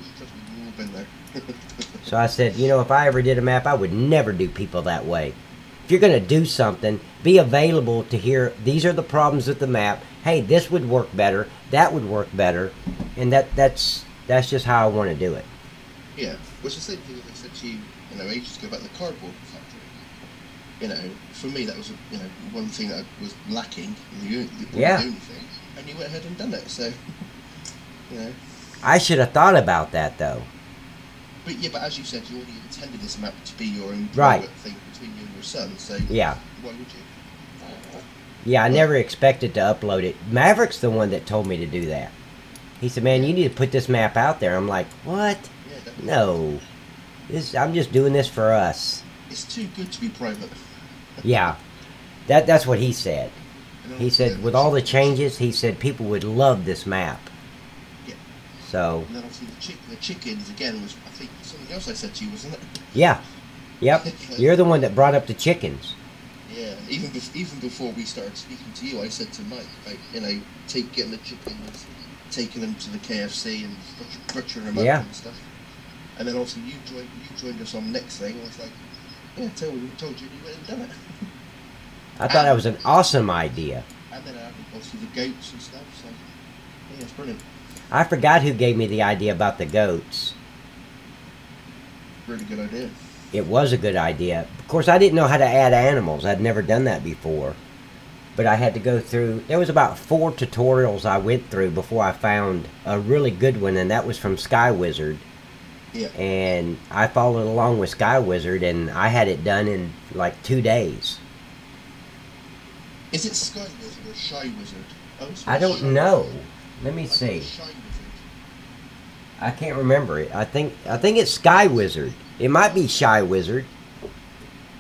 been there. So I said, if I ever did a map, I would never do people that way. If you're going to do something, be available to hear, these are the problems with the map. Hey, this would work better. That would work better. And that's just how I want to do it. Yeah. Well, it's the same thing that they said to you, ages ago about the cardboard factory. For me, that was, one thing that was lacking, the only thing, and you went ahead and done it, so, I should have thought about that, though. But as you said, you already intended this map to be your own private thing between you and your son, so yeah. Why would you? Yeah, I never expected to upload it. Maverick's the one that told me to do that. He said, man, you need to put this map out there. I'm like, what? Yeah, no. I'm just doing this for us. It's too good to be private. Yeah. That's what he said. And then He obviously said with all the changes, he said people would love this map. Yeah. So And then obviously the chickens again was, I think, something else I said to you, wasn't it? yeah, yep. You're the one that brought up the chickens. Yeah. Even before we started speaking to you, I said to Mike, like, you know, getting the chickens, taking them to the KFC and butchering them Yeah. up and stuff. And then also you joined us on the next thing. I was like, yeah, told you, and you went and done it. I thought that was an awesome idea. And then obviously the goats and stuff. So yeah, it's brilliant. I forgot who gave me the idea about the goats. Really good idea. It was a good idea. Of course, I didn't know how to add animals. I'd never done that before. But I had to go through, there was about 4 tutorials I went through before I found a really good one, and that was from Sky Wizard. Yeah. And I followed along with Sky Wizard, and I had it done in like 2 days. Is it Sky Wizard or Shy Wizard? Oh, it's I don't Shy know. Wizard. Let me I think see. it's Shy Wizard. I can't remember it. I think it's Sky Wizard. It might be Shy Wizard.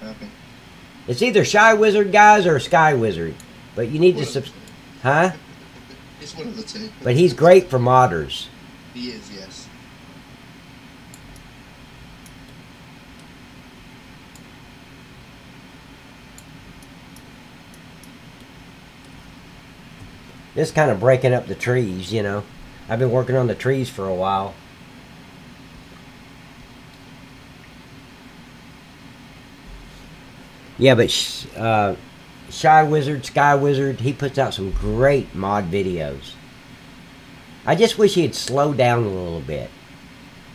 Okay. It's either Shy Wizard, guys, or Sky Wizard. But you need One to of the two. huh? It's one of the two. But he's great for modders. He is, yes. This kind of breaking up the trees, you know. I've been working on the trees for a while. Yeah, but Shy Wizard, Sky Wizard, he puts out some great mod videos. I just wish he'd slow down a little bit.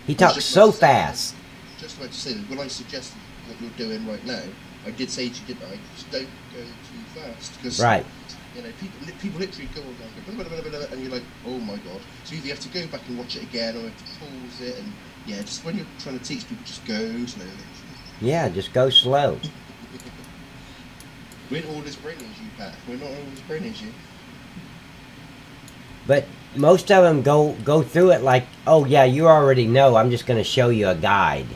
He talks just so about to say- fast. Just about to say that when I suggested what you're doing right now, I did say to you, didn't I? Just don't go too fast. Because, Right. you know, people literally go on and go, blah, blah, blah, blah, and you're like, oh my god. So either you have to go back and watch it again, or you have to pause it, and yeah, just when you're trying to teach people, just go slowly. Yeah, just go slow. We're not all as brainy as you, Pat. We're not all as brainy as you. But most of them go through it like, oh yeah, you already know. I'm just going to show you a guide.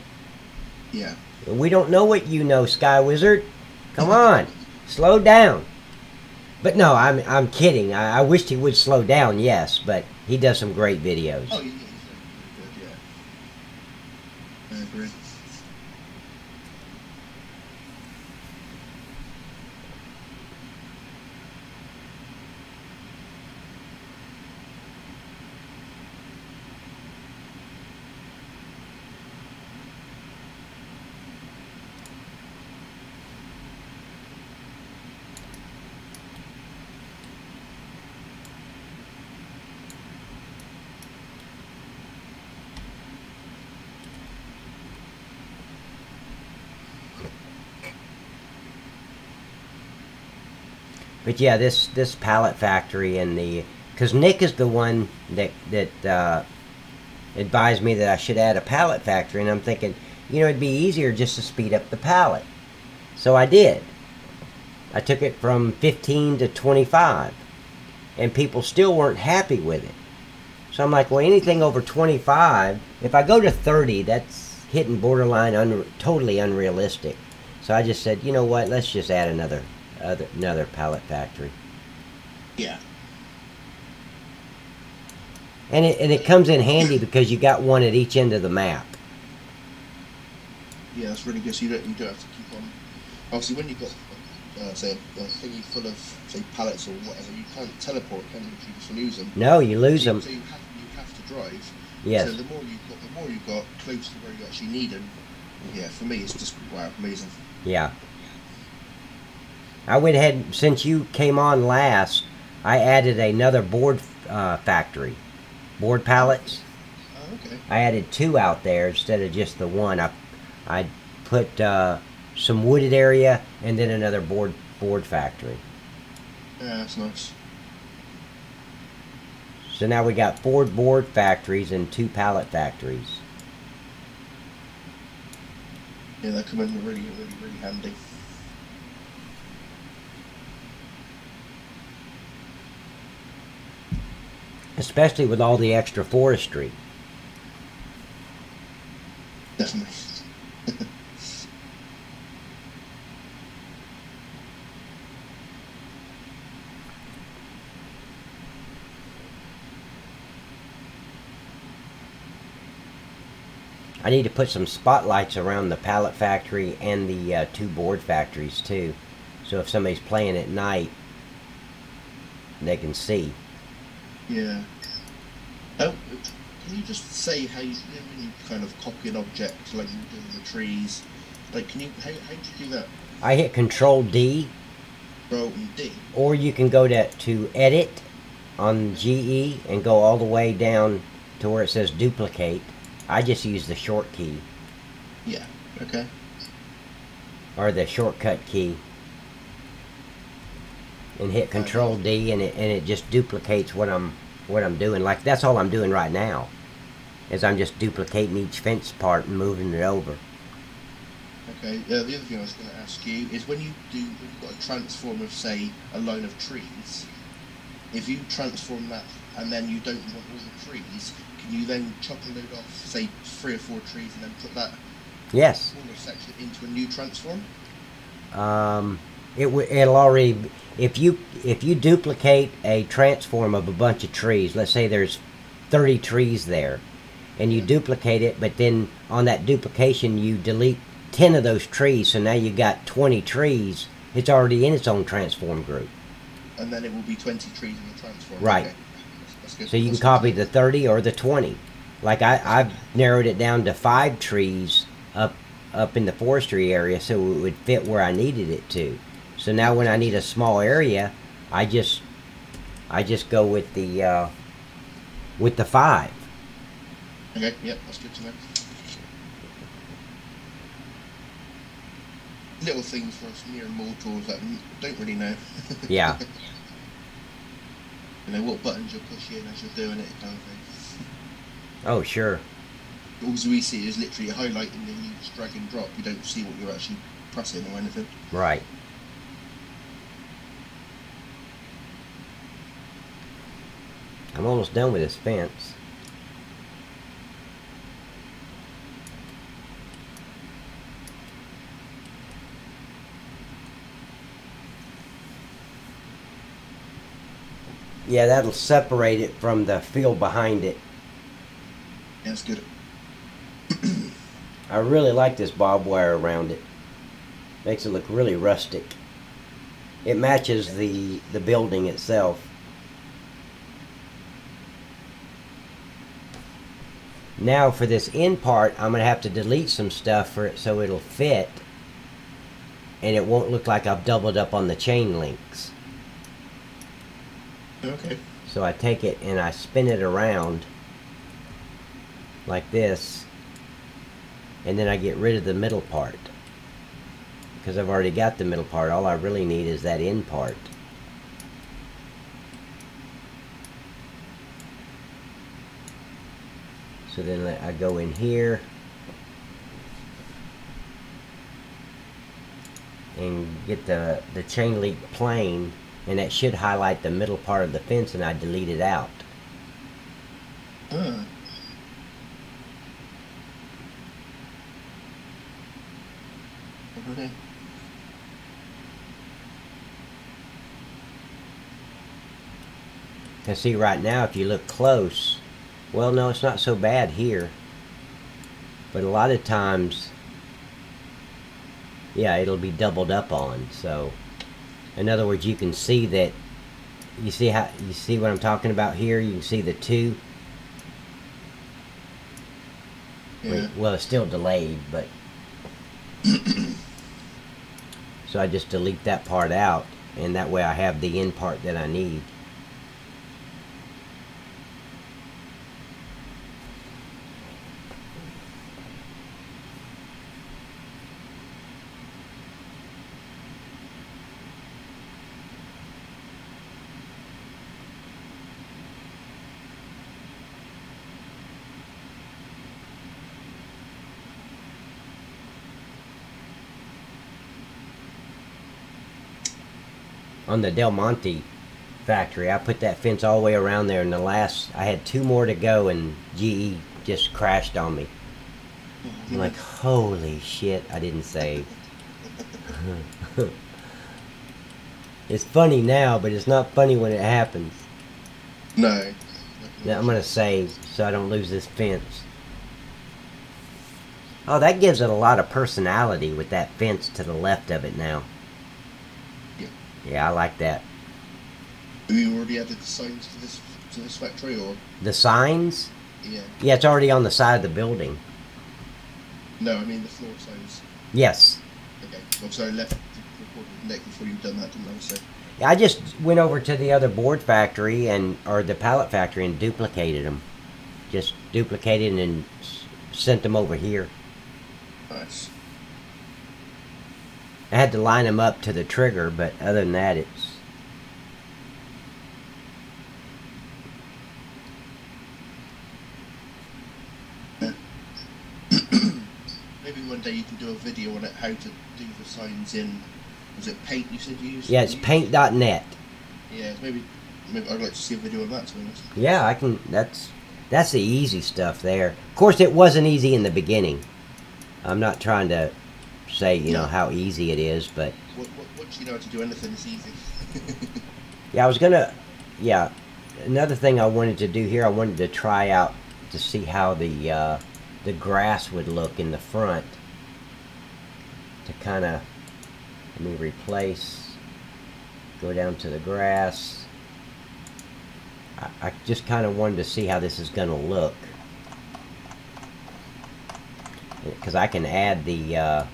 Yeah. We don't know what you know, Sky Wizard. Come on, slow down. But no, I'm kidding. I wished he would slow down, yes, but he does some great videos. Oh, yeah, he's very good, yeah. I agree. But yeah, this pallet factory and because Nick is the one that advised me that I should add a pallet factory, and I'm thinking, you know, it'd be easier just to speed up the pallet. So I did. I took it from 15 to 25, and people still weren't happy with it. So I'm like, well, anything over 25, if I go to 30, that's hitting borderline totally unrealistic. So I just said, you know what, let's just add another pallet factory. Yeah. And it comes in handy because you got one at each end of the map. Yeah, that's really good. So you don't have to keep on. Obviously, when you've got say a thingy full of say pallets or whatever, you can't teleport, can you? You just lose them. No, you lose them. So you have to drive. Yes. So the more you've got close to where you actually need them. Yeah, for me, it's just wow, amazing. Yeah. I went ahead, since you came on last, I added another board factory. Board pallets. Oh, okay. I added 2 out there instead of just the one. I put some wooded area and then another board factory. Yeah, that's nice. So now we got 4 board factories and 2 pallet factories. Yeah, that come in really, really, really handy. Especially with all the extra forestry. Definitely. I need to put some spotlights around the pallet factory and the 2 board factories too. So if somebody's playing at night, they can see. Yeah. Oh, can you just say how you, when you kind of copy an object, like you do with the trees, like how do you do that? I hit Control D. Control and D. Or you can go to Edit on GE and go all the way down to where it says Duplicate. I just use the short key. Yeah, okay. Or the shortcut key. And hit Control D and it just duplicates what I'm doing. Like that's all I'm doing right now. Is I'm just duplicating each fence part and moving it over. Okay, the other thing I was going to ask you is when you've got a transform of, say, a line of trees, if you transform that and then you don't want all the trees, can you then chop a load off, say, 3 or 4 trees and then put that Yes. corner section into a new transform? It'll already, if you duplicate a transform of a bunch of trees, let's say there's 30 trees there, and you duplicate it, but then on that duplication you delete 10 of those trees, so now you got 20 trees. It's already in its own transform group. And then it will be 20 trees in the transform. Right. Okay. That's good. So you can copy the 30 or the 20. Like I've narrowed it down to 5 trees up in the forestry area, so it would fit where I needed it to. So now when I need a small area, I just go with the 5. Okay, yep, that's good to know. Little things for us mere mortals that don't really know. Yeah. You know, what buttons you're pushing as you're doing it, kind of thing. Oh, sure. All we see is literally a highlight and then you just drag and drop. You don't see what you're actually pressing or anything. Right. I'm almost done with this fence. Yeah, that'll separate it from the field behind it. Yeah, that's good. I really like this barbed wire around it. Makes it look really rustic. It matches the building itself. Now for this end part, I'm going to have to delete some stuff for it so it'll fit. And it won't look like I've doubled up on the chain links. Okay. So I take it and I spin it around like this, and then I get rid of the middle part because I've already got the middle part. All I really need is that end part. So then I go in here and get the chain link plane, and that should highlight the middle part of the fence, and I delete it out. Okay. And see right now, if you look close, well, no, it's not so bad here. But a lot of times, yeah, it'll be doubled up on. So, in other words, you can see that. You see what I'm talking about here? You can see the 2. Yeah. Well, it's still delayed, but so I just delete that part out, and that way I have the end part that I need. On the Del Monte factory, I put that fence all the way around there, and I had 2 more to go, and GE just crashed on me. I'm like, holy shit, I didn't save. It's funny now, but it's not funny when it happens. No. Now I'm going to save so I don't lose this fence. Oh, that gives it a lot of personality with that fence to the left of it now. Yeah. Yeah, I like that. Have you already added the signs to this factory, or? The signs? Yeah. Yeah, it's already on the side of the building. No, I mean the floor signs. Yes. Okay. Well, so I left the record with Nick before you've done that, didn't I? So. I just went over to the other board factory or the pallet factory and duplicated them. Just duplicated and sent them over here. Nice. I had to line them up to the trigger, but other than that, it's... Maybe one day you can do a video on it, how to do the signs in... Was it Paint you said you used? Yeah, it's paint.net. Yeah, maybe I'd like to see a video of that, to be honest. Yeah, I can... That's the easy stuff there. Of course, it wasn't easy in the beginning. I'm not trying to say, you know, how easy it is, but... Once you know how to do anything, it's easy. Yeah, I was gonna... Yeah, another thing I wanted to do here, I wanted to try out to see how the grass would look in the front. To kind of... Let me replace... Go down to the grass. I just kind of wanted to see how this is going to look. Because I can add the...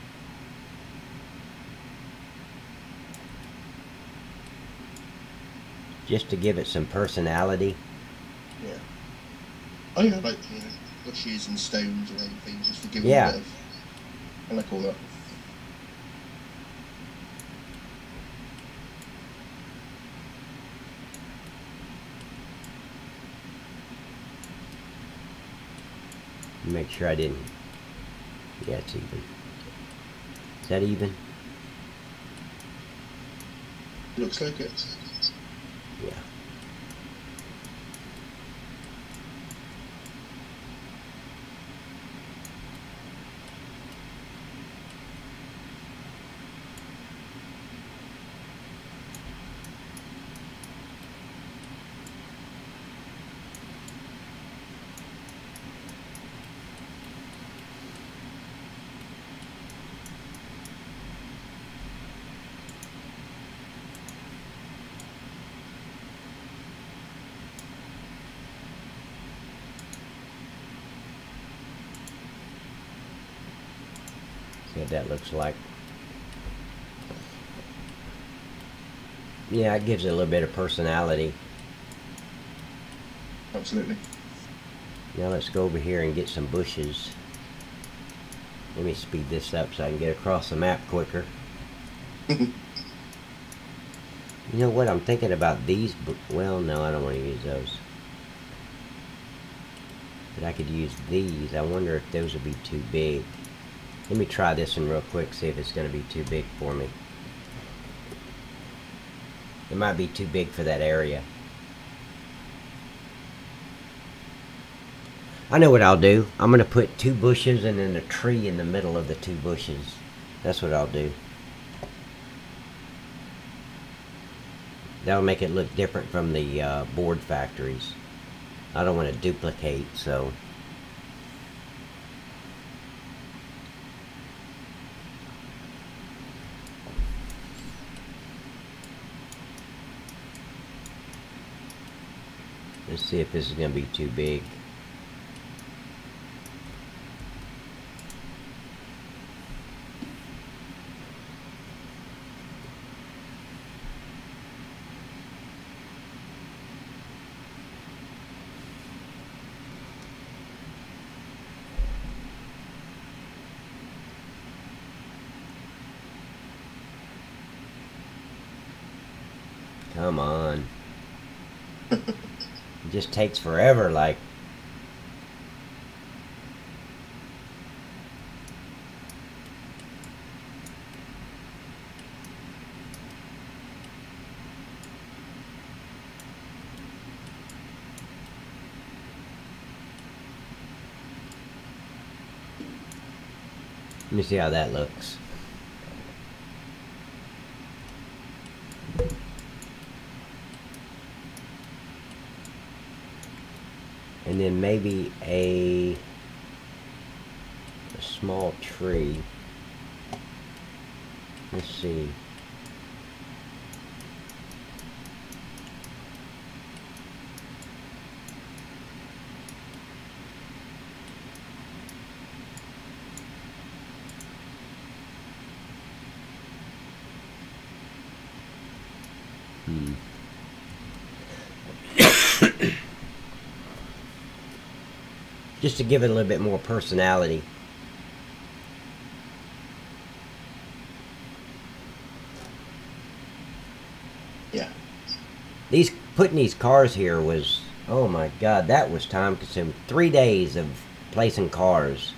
just to give it some personality. Yeah. I like, you know, bushes and stones or anything, just to give it Yeah. a bit of... I like all that. Make sure I didn't... Yeah, it's even. Is that even? Looks like it. Yeah. See what that looks like. Yeah, it gives it a little bit of personality. Absolutely. Now let's go over here and get some bushes. Let me speed this up so I can get across the map quicker. You know what? I'm thinking about these. Well, no, I don't want to use those. But I could use these. I wonder if those would be too big. Let me try this one real quick, see if it's going to be too big for me. It might be too big for that area. I know what I'll do. I'm going to put 2 bushes and then a tree in the middle of the 2 bushes. That's what I'll do. That'll make it look different from the board factories. I don't want to duplicate, so... Let's see if this is going to be too big. Come on. It just takes forever, like. Let me see how that looks. And then maybe a small tree. Let's see. Just to give it a little bit more personality. Yeah. Putting these cars here was, oh my god, that was time consuming. 3 days of placing cars.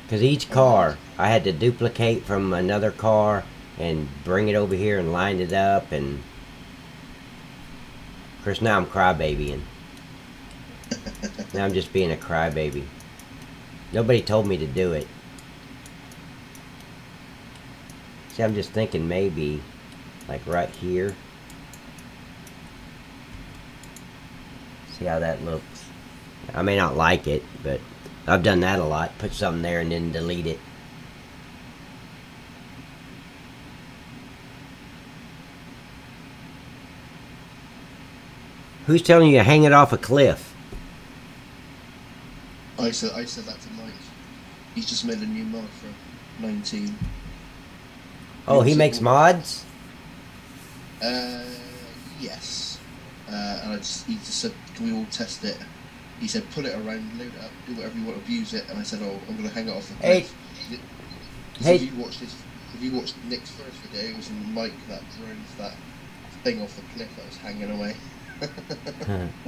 Because each car I had to duplicate from another car and bring it over here and line it up, and of course now I'm crybabying. Now I'm just being a crybaby. Nobody told me to do it. See, I'm just thinking maybe like right here. See how that looks. I may not like it, but I've done that a lot. Put something there and then delete it. Who's telling you to hang it off a cliff? I said that to Mike. He's just made a new mod for 19. Oh, he makes mods? Yes. And he just said, can we all test it? He said, put it around, load it up, do whatever you want, abuse it. And I said, oh, I'm going to hang it off the cliff. Hey. If you watched Nick's first video, it was Mike that drove that thing off the cliff that was hanging away.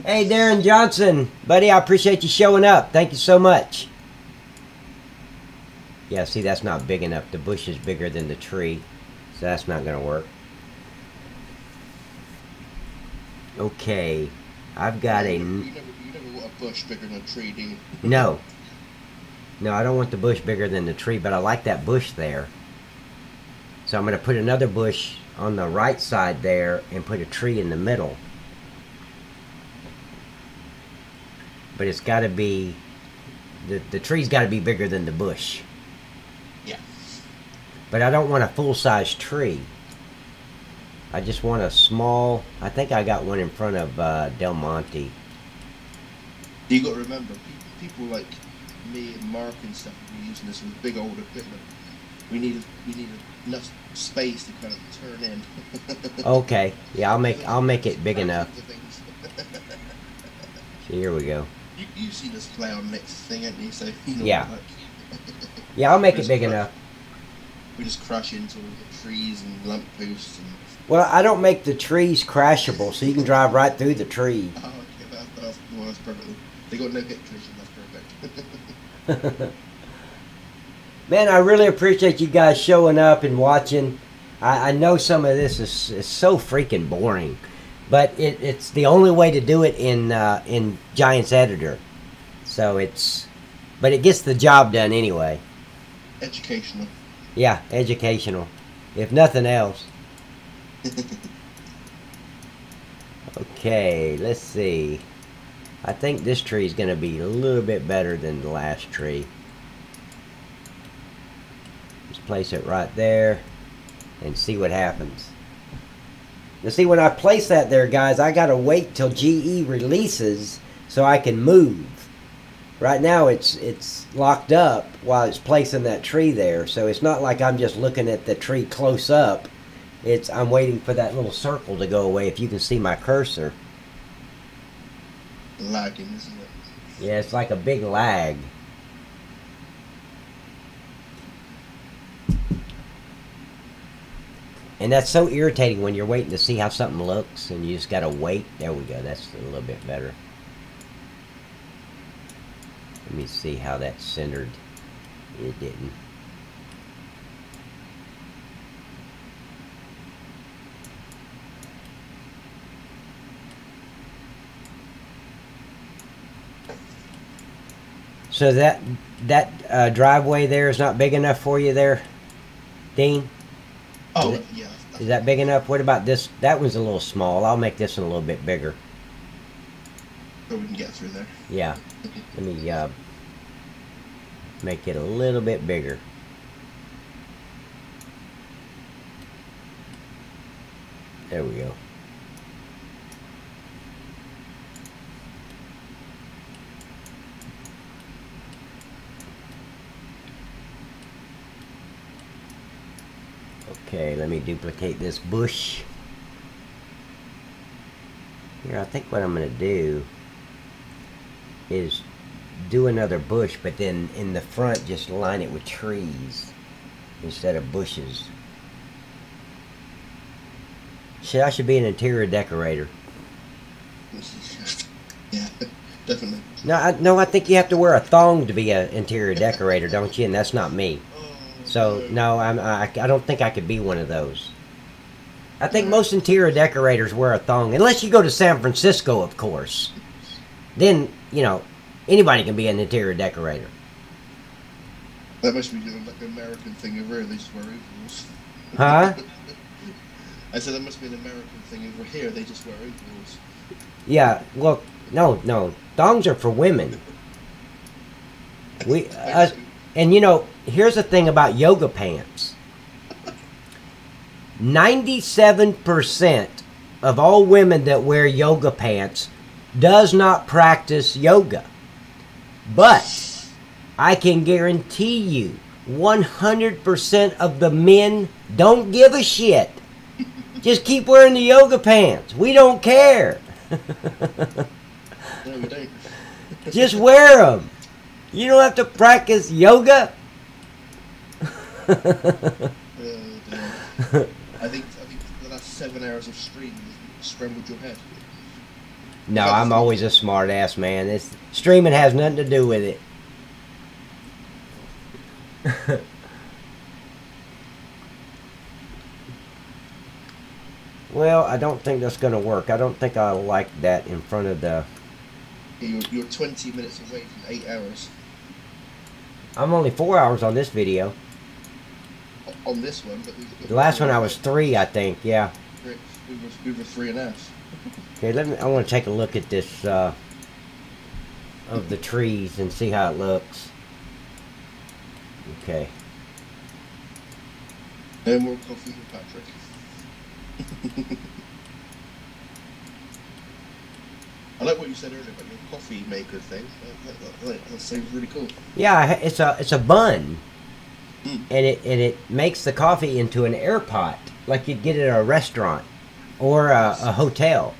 Hey, Darren Johnson, buddy, I appreciate you showing up. Thank you so much. Yeah, see, that's not big enough. The bush is bigger than the tree, so that's not going to work. Okay, I've got You never want a bush bigger than a tree, do you? No. No, I don't want the bush bigger than the tree, but I like that bush there. So I'm going to put another bush on the right side there and put a tree in the middle. But it's got to be, the tree's got to be bigger than the bush. Yeah. But I don't want a full-size tree. I just want a small, I think I got one in front of Del Monte. You got to remember, people like me and Mark and stuff will be using this with big old equipment. We need enough space to kind of turn in. Okay, yeah, I'll make it big enough. So here we go. You've seen us play on Nick's thing, haven't you? So you know Yeah. Like, Yeah, I'll make it big enough. We just crash into all the trees and lamp posts and. Well, I don't make the trees crashable, so you can drive right through the tree. Oh, okay, that's perfect. They got no hit collision. That's perfect. Man, I really appreciate you guys showing up and watching. I know some of this is so freaking boring, but it's the only way to do it in Giants Editor. So but it gets the job done anyway. Educational. Yeah, educational, if nothing else. Okay, let's see. I think this tree is going to be a little bit better than the last tree. Just place it right there and see what happens. Now see, when I place that there, guys, I got to wait till GE releases so I can move. Right now it's locked up while it's placing that tree there, so it's not like I'm just looking at the tree close up. I'm waiting for that little circle to go away, if you can see my cursor. Lagging, isn't it? Yeah, it's like a big lag. And that's so irritating when you're waiting to see how something looks and you just gotta wait. There we go, that's a little bit better. Let me see how that's centered. It didn't. So that driveway there is not big enough for you there, Dean? Oh, yeah. Is that big enough? What about this? That one's a little small. I'll make this one a little bit bigger. So we can get through there. Yeah. Let me Make it a little bit bigger. There we go. Okay, let me duplicate this bush. Here, I think what I'm going to do is do another bush, but then in the front just line it with trees instead of bushes. Shit, I should be an interior decorator. Yeah, definitely. No, I think you have to wear a thong to be an interior decorator, don't you? And that's not me. So no, I don't think I could be one of those. I think most interior decorators wear a thong, unless you go to San Francisco, of course. Then, you know, anybody can be an interior decorator. That must be like an American thing over here. They just wear overalls. Huh? I said that must be an American thing over here. They just wear overalls. Yeah. Well, no. Thongs are for women. And you know, here's the thing about yoga pants. 97% of all women that wear yoga pants does not practice yoga. But I can guarantee you 100% of the men don't give a shit. Just keep wearing the yoga pants. We don't care. No, we don't. Just wear them. You don't have to practice yoga. I think the last 7 hours of streaming scrambled your head. No, I'm always a smart ass, man. Streaming has nothing to do with it. Well, I don't think that's going to work. I don't think I like that in front of the... Yeah, you're 20 minutes away from 8 hours. I'm only 4 hours on this video. On this one, but The last one I was 3, I think. Yeah. We were 3.5. Okay, I want to take a look at this of the trees and see how it looks. Okay. No more coffee for Patrick. I like what you said earlier about your coffee maker thing. That sounds really cool. Yeah, it's a bun, and it makes the coffee into an air pot, like you'd get at a restaurant or a hotel.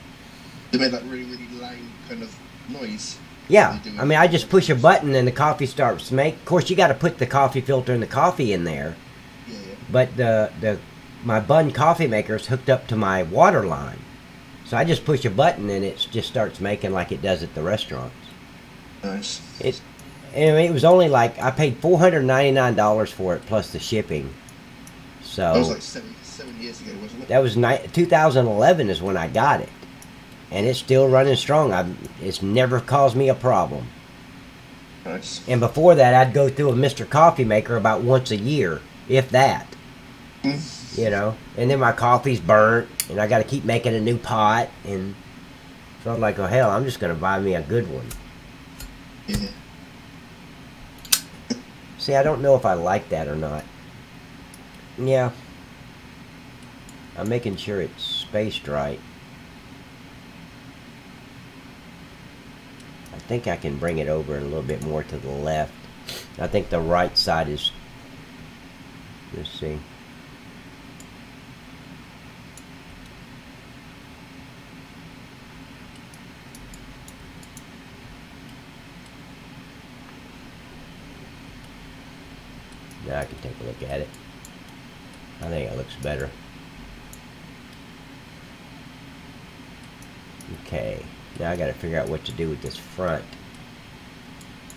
They made that really, really loud kind of noise. Yeah, I mean, I just push a button and the coffee starts to make. Of course, you got to put the coffee filter and the coffee in there. Yeah. But my bun coffee maker is hooked up to my water line, so I just push a button and it just starts making like it does at the restaurants. Nice. It was only like I paid $499 for it plus the shipping. So that was like 7 years ago, wasn't it? That was 2011 is when I got it, and it's still running strong. It's never caused me a problem. Nice. And before that, I'd go through a Mr. Coffee Maker about once a year, if that. You know, and then my coffee's burnt, and I got to keep making a new pot, and so I'm like, oh hell, I'm just gonna buy me a good one. Yeah. See, I don't know if I like that or not. Yeah. I'm making sure it's spaced right. I think I can bring it over a little bit more to the left. I think the right side is... Let's see. Now I can take a look at it. I think it looks better. Okay, now I got to figure out what to do with this front.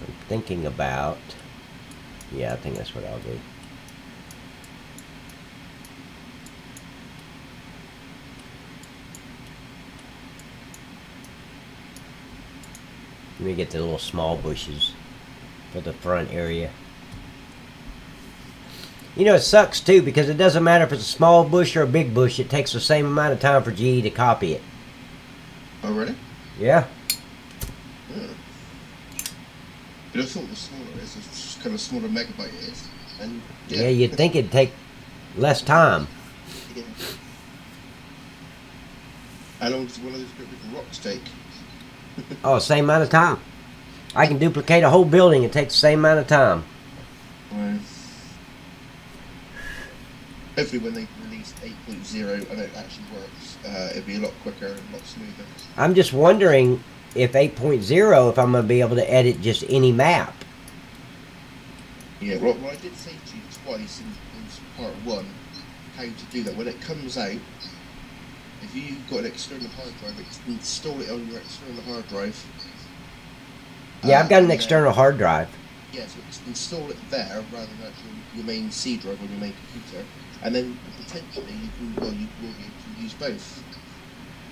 I'm thinking about... Yeah, I think that's what I'll do. Let me get the little small bushes for the front area. You know, it sucks too, because it doesn't matter if it's a small bush or a big bush, it takes the same amount of time for GE to copy it. Oh, really? Yeah. Yeah. But I thought the smaller is just kind of smaller megabyte it is. And Yeah, you'd think it'd take less time. Yeah. How long does one of those big rocks take? Oh, same amount of time. I can duplicate a whole building. It takes the same amount of time. Well, hopefully when they release 8.0 and it actually works, it'll be a lot quicker and a lot smoother. I'm just wondering if 8.0, if I'm going to be able to edit just any map. Yeah, well I did say to you twice in part 1 how to do that. When it comes out, if you've got an external hard drive, install it on your external hard drive. Yeah, I've got an external hard drive. Yeah, so install it there rather than actually your main C drive on your main computer, and then potentially you will be able to use both.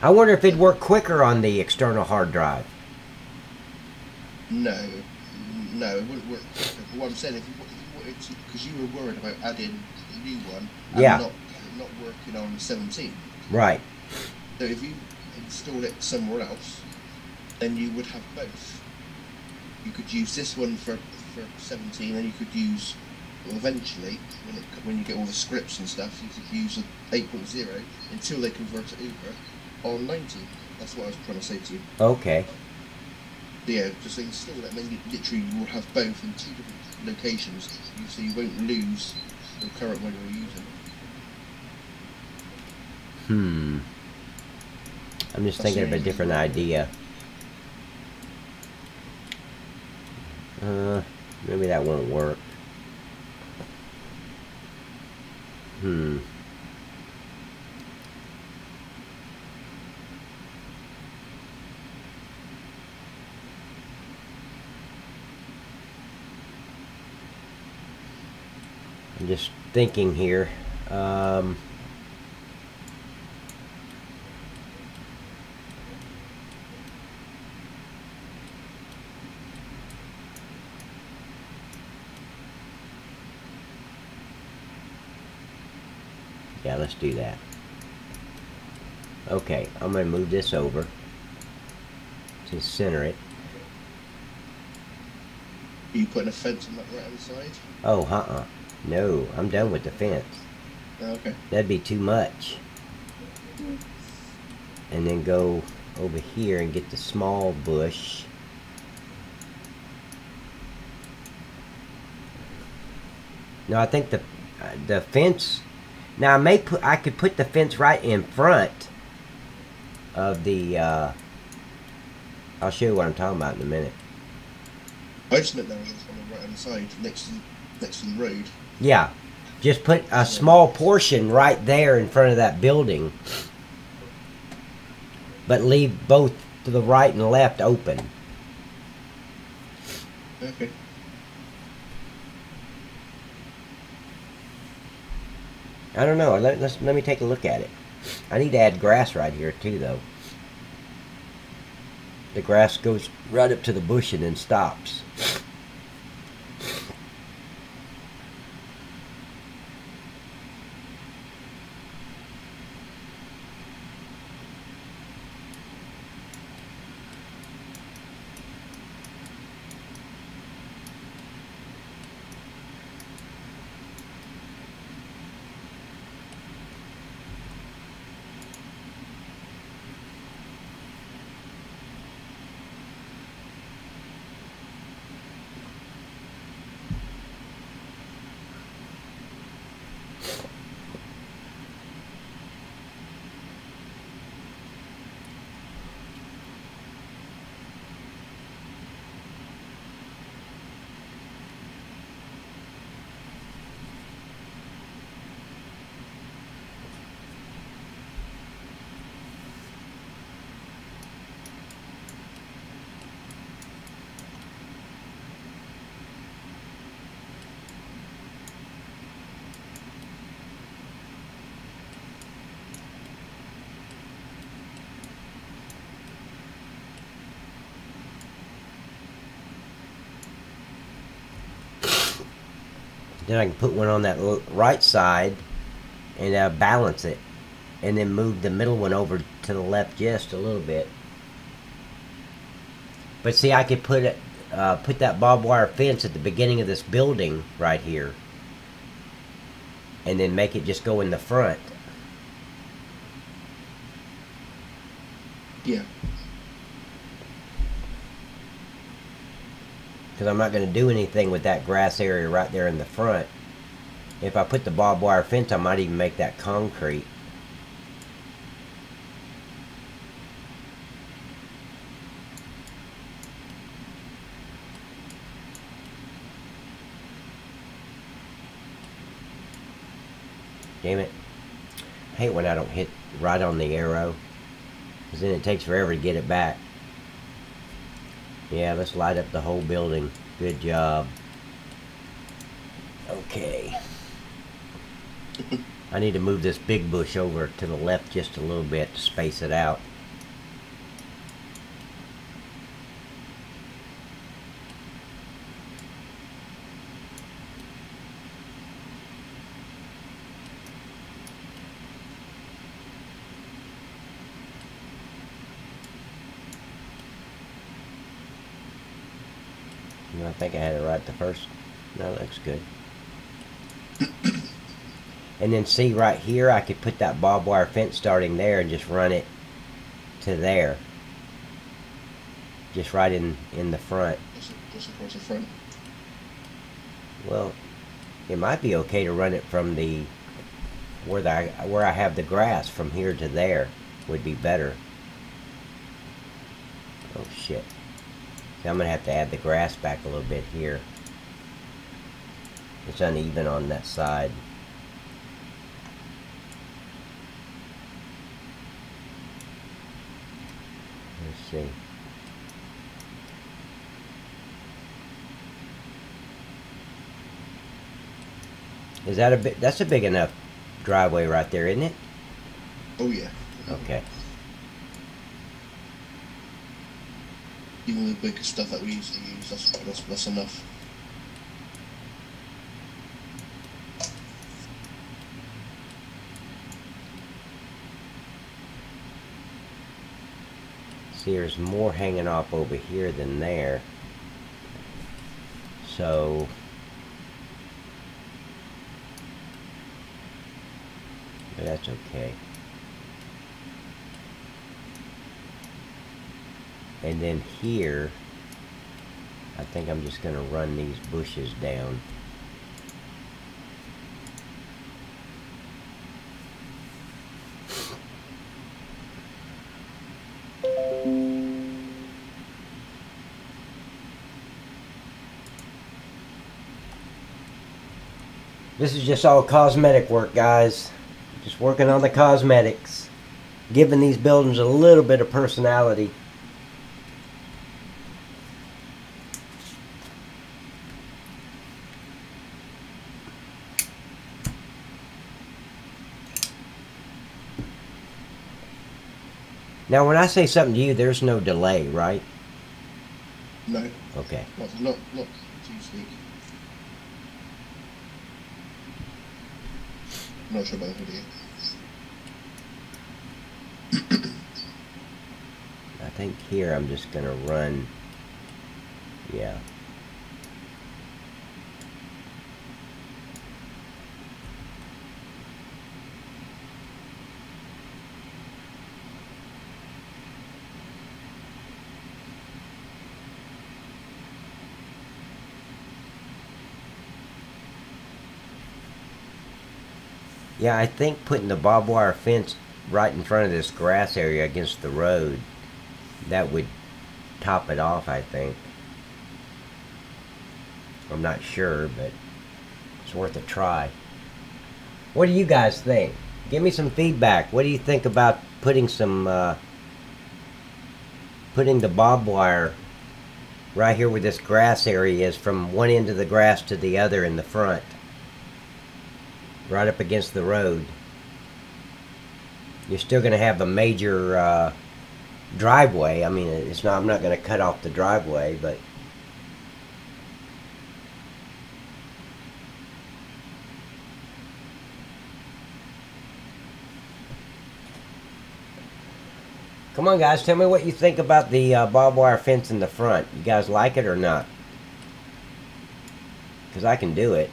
I wonder if it'd work quicker on the external hard drive. No, it wouldn't work quicker. But what I'm saying, if you wanted to, because you were worried about adding a new one and Yeah. not working on 17. Right. So if you install it somewhere else, then you would have both. You could use this one for 17, and you could use, well, eventually, when you get all the scripts and stuff, you could use 8.0 until they convert it over on 19. That's what I was trying to say to you. Okay. Yeah, just install it, and then you literally will have both in 2 different locations, so you won't lose the current one you're using. I'm just thinking of a different idea. Maybe that won't work. I'm just thinking here. Yeah, let's do that. Okay, I'm going to move this over to center it. Are you putting a fence on that right hand side? Oh, no, I'm done with the fence. Oh, okay. That'd be too much. And then go over here and get the small bush. No, I think the fence. Now I could put the fence right in front of the. I'll show you what I'm talking about in a minute. I just meant that on the right hand side, next to the road. Yeah, just put a small portion right there in front of that building, but leave both to the right and left open. Okay. I don't know. Let me take a look at it. I need to add grass right here too, though. The grass goes right up to the bush and then stops. Then I can put one on that right side and balance it, and then move the middle one over to the left just a little bit. But see, I could put it put that barbed wire fence at the beginning of this building right here, and then make it just go in the front. Yeah. Because I'm not going to do anything with that grass area right there in the front. If I put the barbed wire fence, I might even make that concrete. Damn it. I hate when I don't hit right on the arrow, because then it takes forever to get it back. Yeah, let's light up the whole building. Good job. Okay. I need to move this big bush over to the left just a little bit to space it out. I think I had it right the first. No, that looks good. And then see right here, I could put that barbed wire fence starting there and just run it to there. Just right in the front. Just across the front. Well, it might be okay to run it from the where I have the grass from here to there would be better. Oh shit. So I'm going to have to add the grass back a little bit here. It's uneven on that side. Let's see. Is that a bit? That's a big enough driveway right there, isn't it? Oh yeah. Okay. Even the big stuff that we usually use, that's enough. See, there's more hanging off over here than there. So but that's okay. And then here, I think I'm just going to run these bushes down. This is just all cosmetic work, guys. Just working on the cosmetics. Giving these buildings a little bit of personality. Now, when I say something to you, there's no delay, right? No. Okay. Not too sneaky. I'm not sure about the video. I think here I'm just going to run, yeah. Yeah, I think putting the barbed wire fence right in front of this grass area against the road, that would top it off, I think. I'm not sure, but it's worth a try. What do you guys think? Give me some feedback. What do you think about putting some, putting the barbed wire right here where this grass area is, from one end of the grass to the other in the front? Right up against the road. You're still going to have a major driveway. I mean, it's not. I'm not going to cut off the driveway, but Come on, guys. Tell me what you think about the barbed wire fence in the front. You guys like it or not? Because I can do it.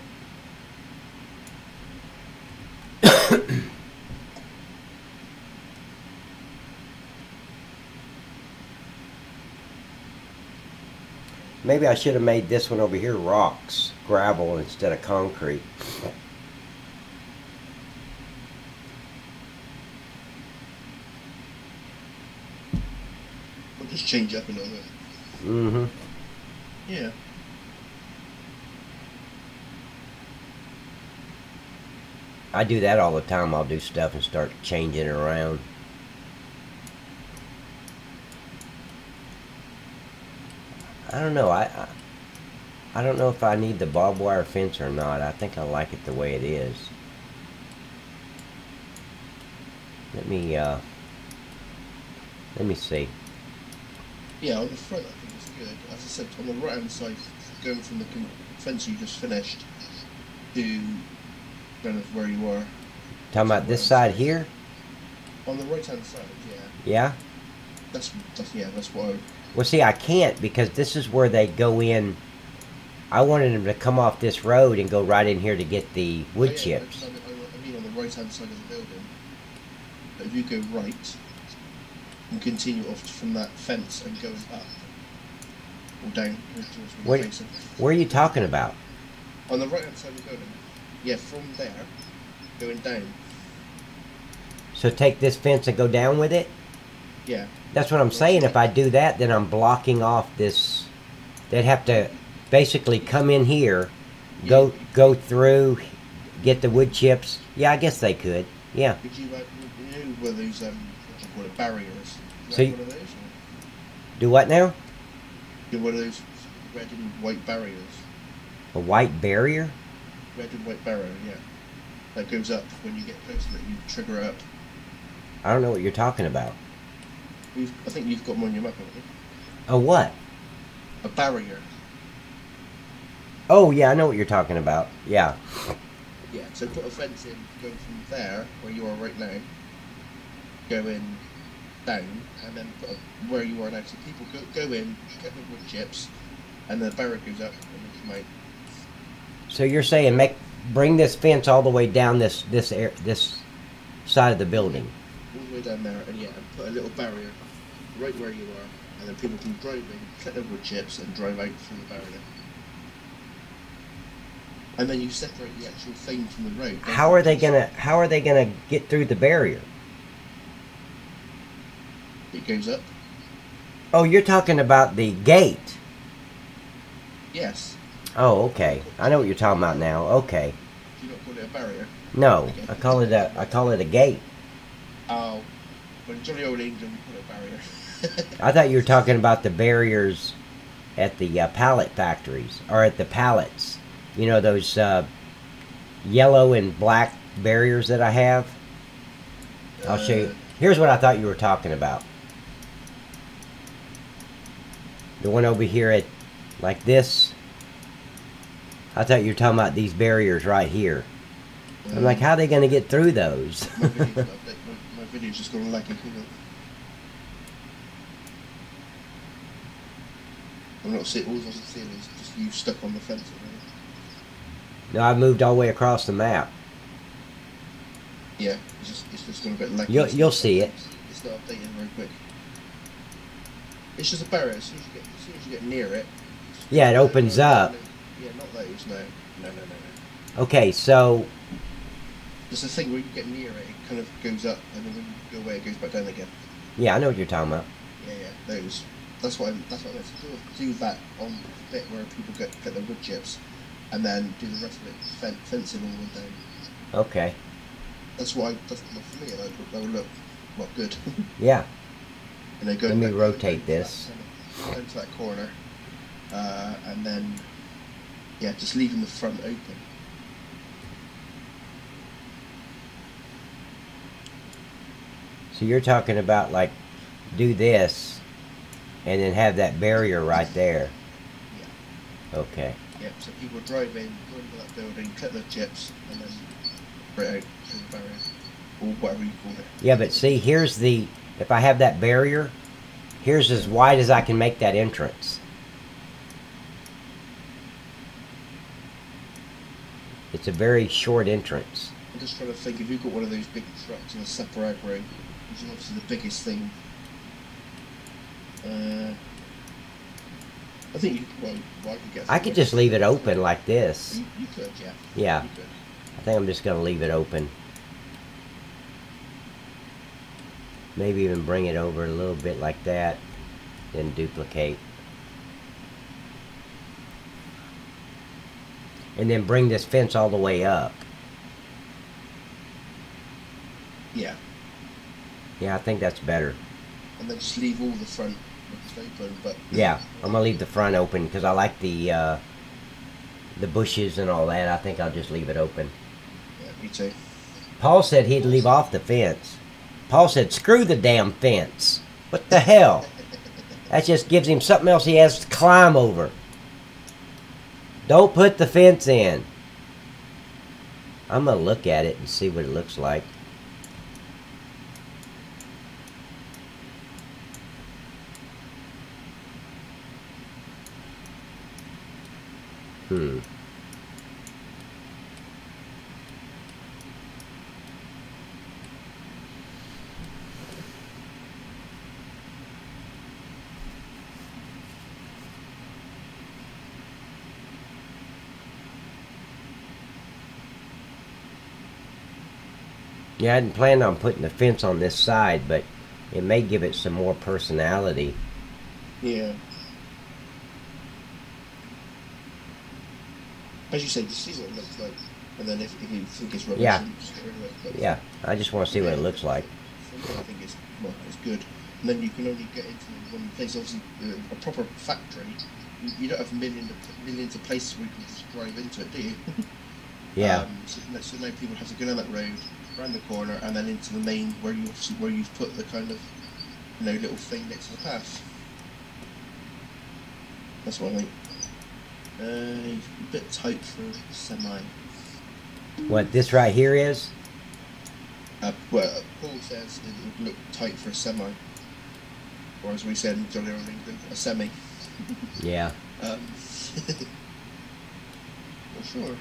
Maybe I should have made this one over here rocks, gravel, instead of concrete. We'll just change up a little bit. Mm-hmm. Yeah. I do that all the time. I'll do stuff and start changing it around. I don't know. I don't know if I need the barbed wire fence or not. I think I like it the way it is. Let me see. Yeah, on the front I think it's good. As I said, on the right hand side, going from the fence you just finished to kind of where you are. Talking about this side here? On the right hand side, yeah. Yeah? That's what I... Well, see, I can't because this is where they go in. I wanted them to come off this road and go right in here to get the wood chips. I mean on the right hand side of the building. But if you go right and continue off from that fence and go up or down towards where you're facing. Where are you talking about? On the right hand side of the building. Yeah, from there, going down. So take this fence and go down with it? Yeah. That's what I'm saying. If I do that, then I'm blocking off this. They'd have to basically come in here, go through, get the wood chips. Yeah, I guess they could. Yeah. Could you know where those what you call it, barriers? Is So that one of those? Or? Do what now? Yeah, one of those red and white barriers. A white barrier? Red and white barrier, yeah. That goes up when you get close to it. You trigger it up. I don't know what you're talking about. I think you've got one on your map, haven't you? A what? A barrier. Oh, yeah, I know what you're talking about. Yeah. Yeah, so put a fence in, going from there, where you are right now, going down, and then put where you are now. So people go in, get the wood chips, and the barrier goes up, and then come out. So you're saying bring this fence all the way down this side of the building? All the way down there, and yeah, and put a little barrier right where you are, and then people can drive in, collect the wood chips, and drive out through the barrier. And then you separate the actual thing from the road. How are they gonna get through the barrier? It goes up. Oh, you're talking about the gate. Yes. Oh, okay. I know what you're talking about now. Okay. Do you not call it a barrier? No, Okay. I call it a gate. Oh, but in jolly old England we call it a barrier. I thought you were talking about the barriers at the pallet factories or at the pallets. You know those yellow and black barriers that I have? I'll show you. Here's what I thought you were talking about. The one over here at, like this. I thought you were talking about these barriers right here. I'm like, how are they going to get through those? my video's just gone laggy. I'm not seeing, all I was seeing is just you stuck on the fence. No, I moved all the way across the map. Yeah, it's just gone a bit laggy. You'll see it. It's not updating very quick. It's just a barrier. As soon as you get near it. Yeah, it opens up. Yeah, not those. No. Okay, so There's a thing where you get near it, it kind of goes up, and then when you go away, it goes back down again. yeah, I know what you're talking about. Yeah, those. That's what I meant to do that on the bit where people get their wood chips, and then do the rest of it fencing all the way down. Okay. That's for me. That would look good. Yeah. And they go. Let me rotate this. Down to that corner, and then just leaving the front open. So you're talking about like do this and then have that barrier right there. Yeah. Okay. Yeah, so people drive in, go into that building, collect their chips, and then right out through the barrier, or whatever you call it. Yeah, but see, here's the if I have that barrier, here's as wide as I can make that entrance. It's a very short entrance. I'm just trying to think, if you've got one of those big trucks and a separate road, which is obviously the biggest thing. I think you, well, I could get. I could just leave it open like this. You could, yeah. Yeah. You could. I think I'm just going to leave it open. Maybe even bring it over a little bit like that. Then duplicate. And then bring this fence all the way up. Yeah. Yeah, I think that's better. And then just leave all the front open, but... Yeah, I'm going to leave the front open because I like the bushes and all that. I think I'll just leave it open. Yeah, me too. Paul said he'd leave off the fence. Paul said, screw the damn fence. What the hell? That just gives him something else he has to climb over. Don't put the fence in. I'm going to look at it and see what it looks like. Yeah, I hadn't planned on putting the fence on this side, but it may give it some more personality. Yeah. As you say, just see what it looks like, and then if you think it's rubbish, Yeah. then just get rid of it. But Yeah, I just want to see what it looks like. for me, I think it's, well, it's good. And then you can only get into one place. Obviously, a proper factory, you don't have millions of places where you can just drive into it, do you? Yeah. So now people have to go down that road, around the corner, and then into the main where you've put the kind of, you know, little thing next to the path. That's what I think. A bit tight for semi. What this right here is? Well, Paul says it would look tight for a semi, or as we said in Johnny in England, a semi. Yeah. Not sure.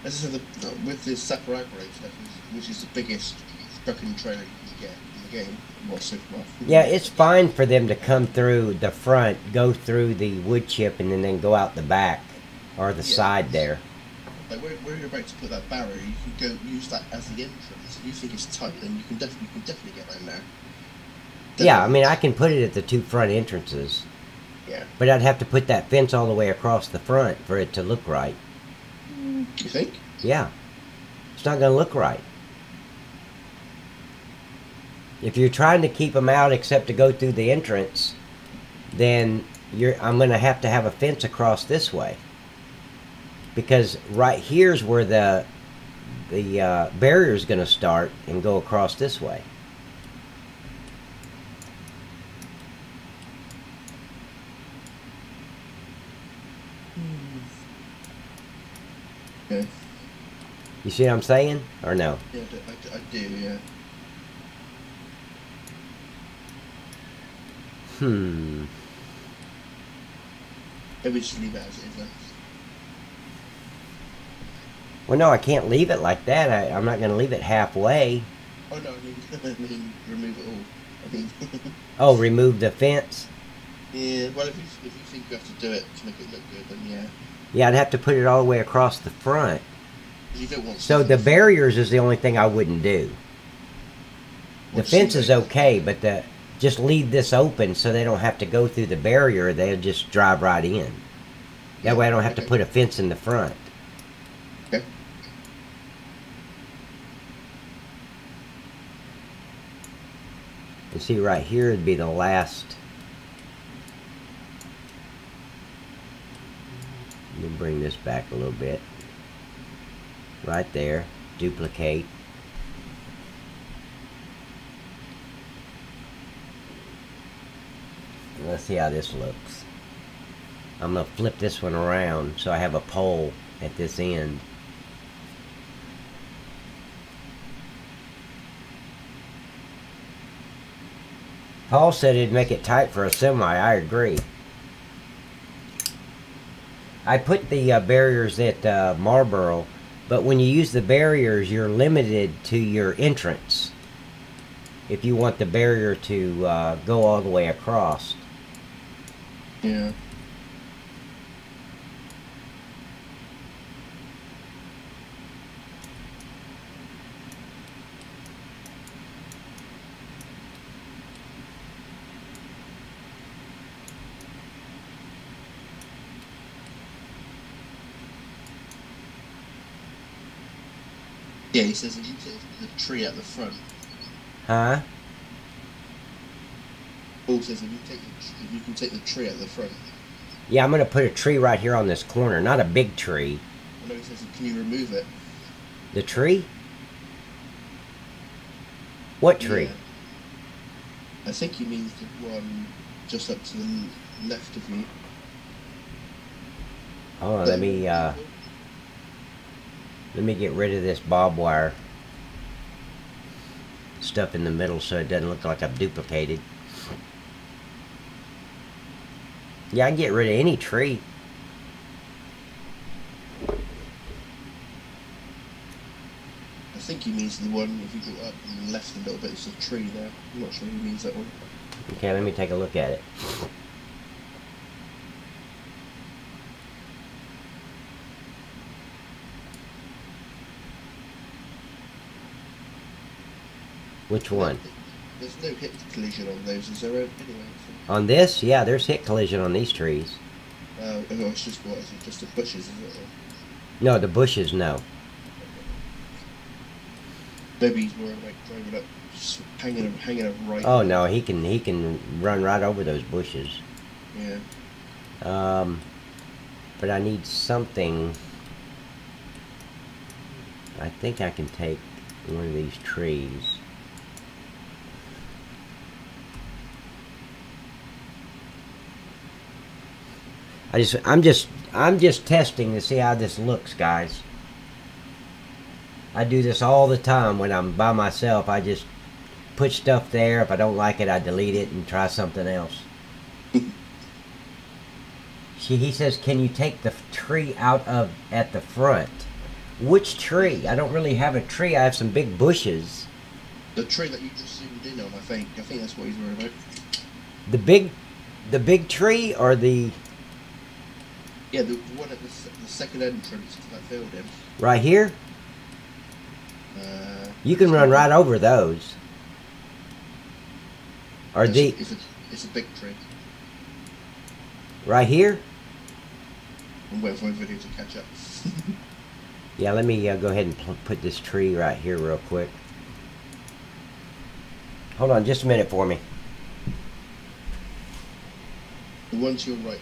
As I said, with the Sakuragro stuff, which is the biggest trucking trailer you can get in the game, Yeah, it's fine for them to come through the front, go through the wood chip, and then go out the back or the side there. Like where you're about to put that barrier, you can go use that as the entrance. If you think it's tight, then you can definitely get around there. Yeah, I mean, I can put it at the two front entrances. Yeah. But I'd have to put that fence all the way across the front for it to look right. You think? Yeah. It's not going to look right. If you're trying to keep them out except to go through the entrance, then I'm going to have a fence across this way. Because right here's where the barrier is going to start and go across this way. Okay. You see what I'm saying? Or no? Yeah, I do, yeah. Maybe just leave it as it is then. Well, no, I can't leave it like that. I'm not going to leave it halfway. Oh no, I mean remove it all. I mean. Oh, remove the fence? Yeah, well, if you think you have to do it to make it look good, then yeah. Yeah, I'd have to put it all the way across the front. You don't want So the barriers is the only thing I wouldn't do. The fence is okay, but just leave this open so they don't have to go through the barrier. They'll just drive right in. That way I don't have to put a fence in the front. Okay. You see right here would be the last. Let me bring this back a little bit. Right there. Duplicate. Let's see how this looks. I'm going to flip this one around so I have a pole at this end. Paul said it'd make it tight for a semi. I agree. I put the barriers at Marlboro, but when you use the barriers, you're limited to your entrance. If you want the barrier to go all the way across. Yeah. Yeah, he says if you take the tree at the front. Huh? Paul says if you can take the tree at the front. Yeah, I'm going to put a tree right here on this corner. Not a big tree. I know he says, can you remove it? The tree? What tree? Yeah. I think he means the one just up to the left of me. Hold on, let me get rid of this barbed wire stuff in the middle so it doesn't look like I've duplicated. Yeah, I can get rid of any tree. I think he means the one, if you go up and left a little bit, it's a tree there. I'm not sure he means that one. Okay, let me take a look at it. Which one? There's no hit collision on those, is there anyway? On this? Yeah, there's hit collision on these trees. Oh, it's just what? Is it just the bushes, is it? No, the bushes, no. Maybe he's more like driving up, just hanging up right. Oh no, he can run right over those bushes. Yeah. But I need something. I think I can take one of these trees. I'm just testing to see how this looks, guys. I do this all the time when I'm by myself. I just put stuff there. If I don't like it, I delete it and try something else. He says, can you take the tree out of at the front? Which tree? I don't really have a tree. I have some big bushes. The tree that you just zoomed in on, I think that's what he's worried about. The big tree or the... Yeah, the one at the second entrance to that building. Right here? You can run right over those. Or it's a big tree. Right here? I'm waiting for my video to catch up. Yeah, let me go ahead and put this tree right here real quick. Hold on just a minute for me. The one to your right.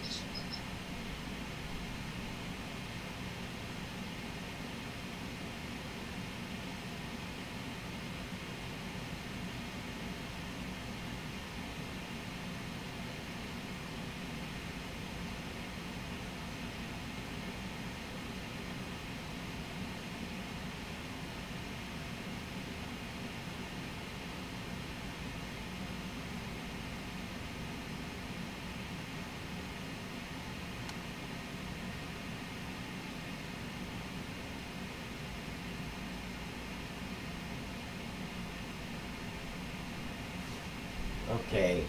Okay.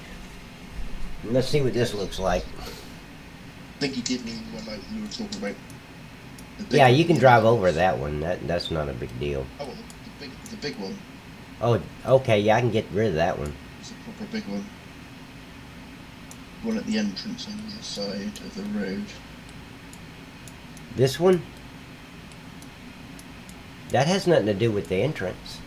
Let's see what this looks like. I think he did mean the one like you were talking about. Yeah, you can drive over that one. That's not a big deal. Oh, well, the big one. Oh, okay. Yeah, I can get rid of that one. It's a proper big one. One at the entrance on the side of the road. This one? That has nothing to do with the entrance.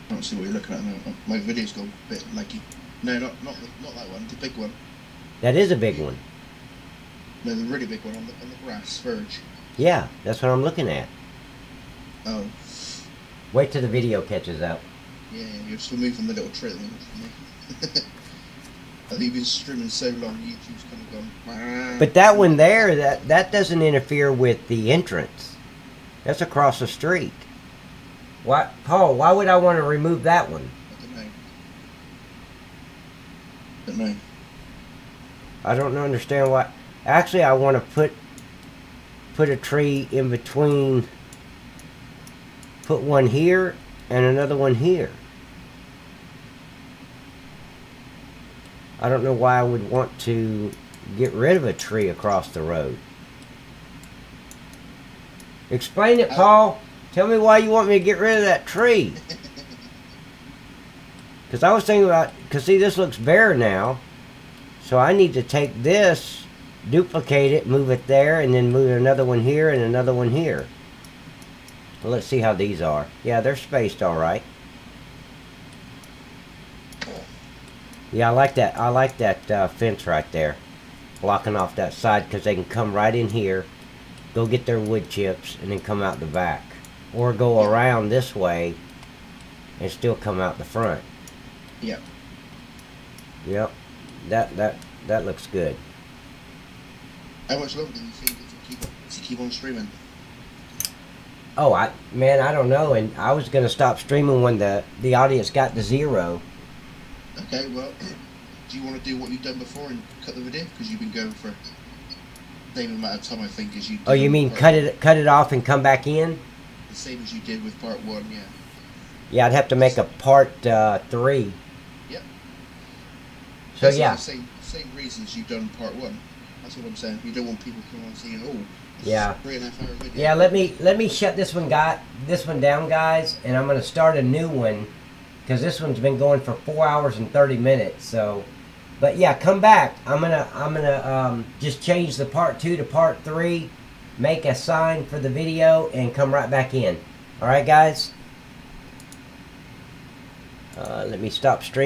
I don't see what you're looking at now. My video's gone a bit laggy. No, not that one. The big one. That is a big one. No, the really big one on the grass verge. Yeah, that's what I'm looking at. Oh. Wait till the video catches up. Yeah, you're still moving the little tree for me. I think you've been streaming so long, YouTube's kind of gone. Wah. But that one there, that doesn't interfere with the entrance. That's across the street. Why, Paul? Why would I want to remove that one? I don't know. Don't know. I don't understand why. Actually, I want to put a tree in between. Put one here and another one here. I don't know why I would want to get rid of a tree across the road. Explain it, Paul. Tell me why you want me to get rid of that tree. Because I was thinking about, because see, this looks bare now. So I need to take this, duplicate it, move it there, and then move another one here and another one here. Well, let's see how these are. Yeah, they're spaced all right. Yeah, I like that. I like that fence right there, blocking off that side, because they can come right in here, go get their wood chips, and then come out the back, or go around this way and still come out the front. Yep. Yep. That looks good. How much longer do you think to keep on streaming? Oh, man, I don't know. And I was gonna stop streaming when the audience got to 0. Okay, well, do you want to do what you've done before and cut the video? Because you've been going for the same amount of time, I think, as you did. Oh, you mean cut it off and come back in? The same as you did with part 1, yeah. Yeah, I'd have to make a part 3. Yep. So That's yeah. the same reasons you've done part 1. That's what I'm saying. You don't want people coming on saying, "Oh, this Yeah. is a 3.5 hour video." Yeah, let me shut this one down, guys, and I'm gonna start a new one, because this one's been going for 4 hours and 30 minutes. So, but yeah, come back. I'm gonna just change the part 2 to part 3, make a sign for the video, and come right back in. All right, guys. Let me stop streaming.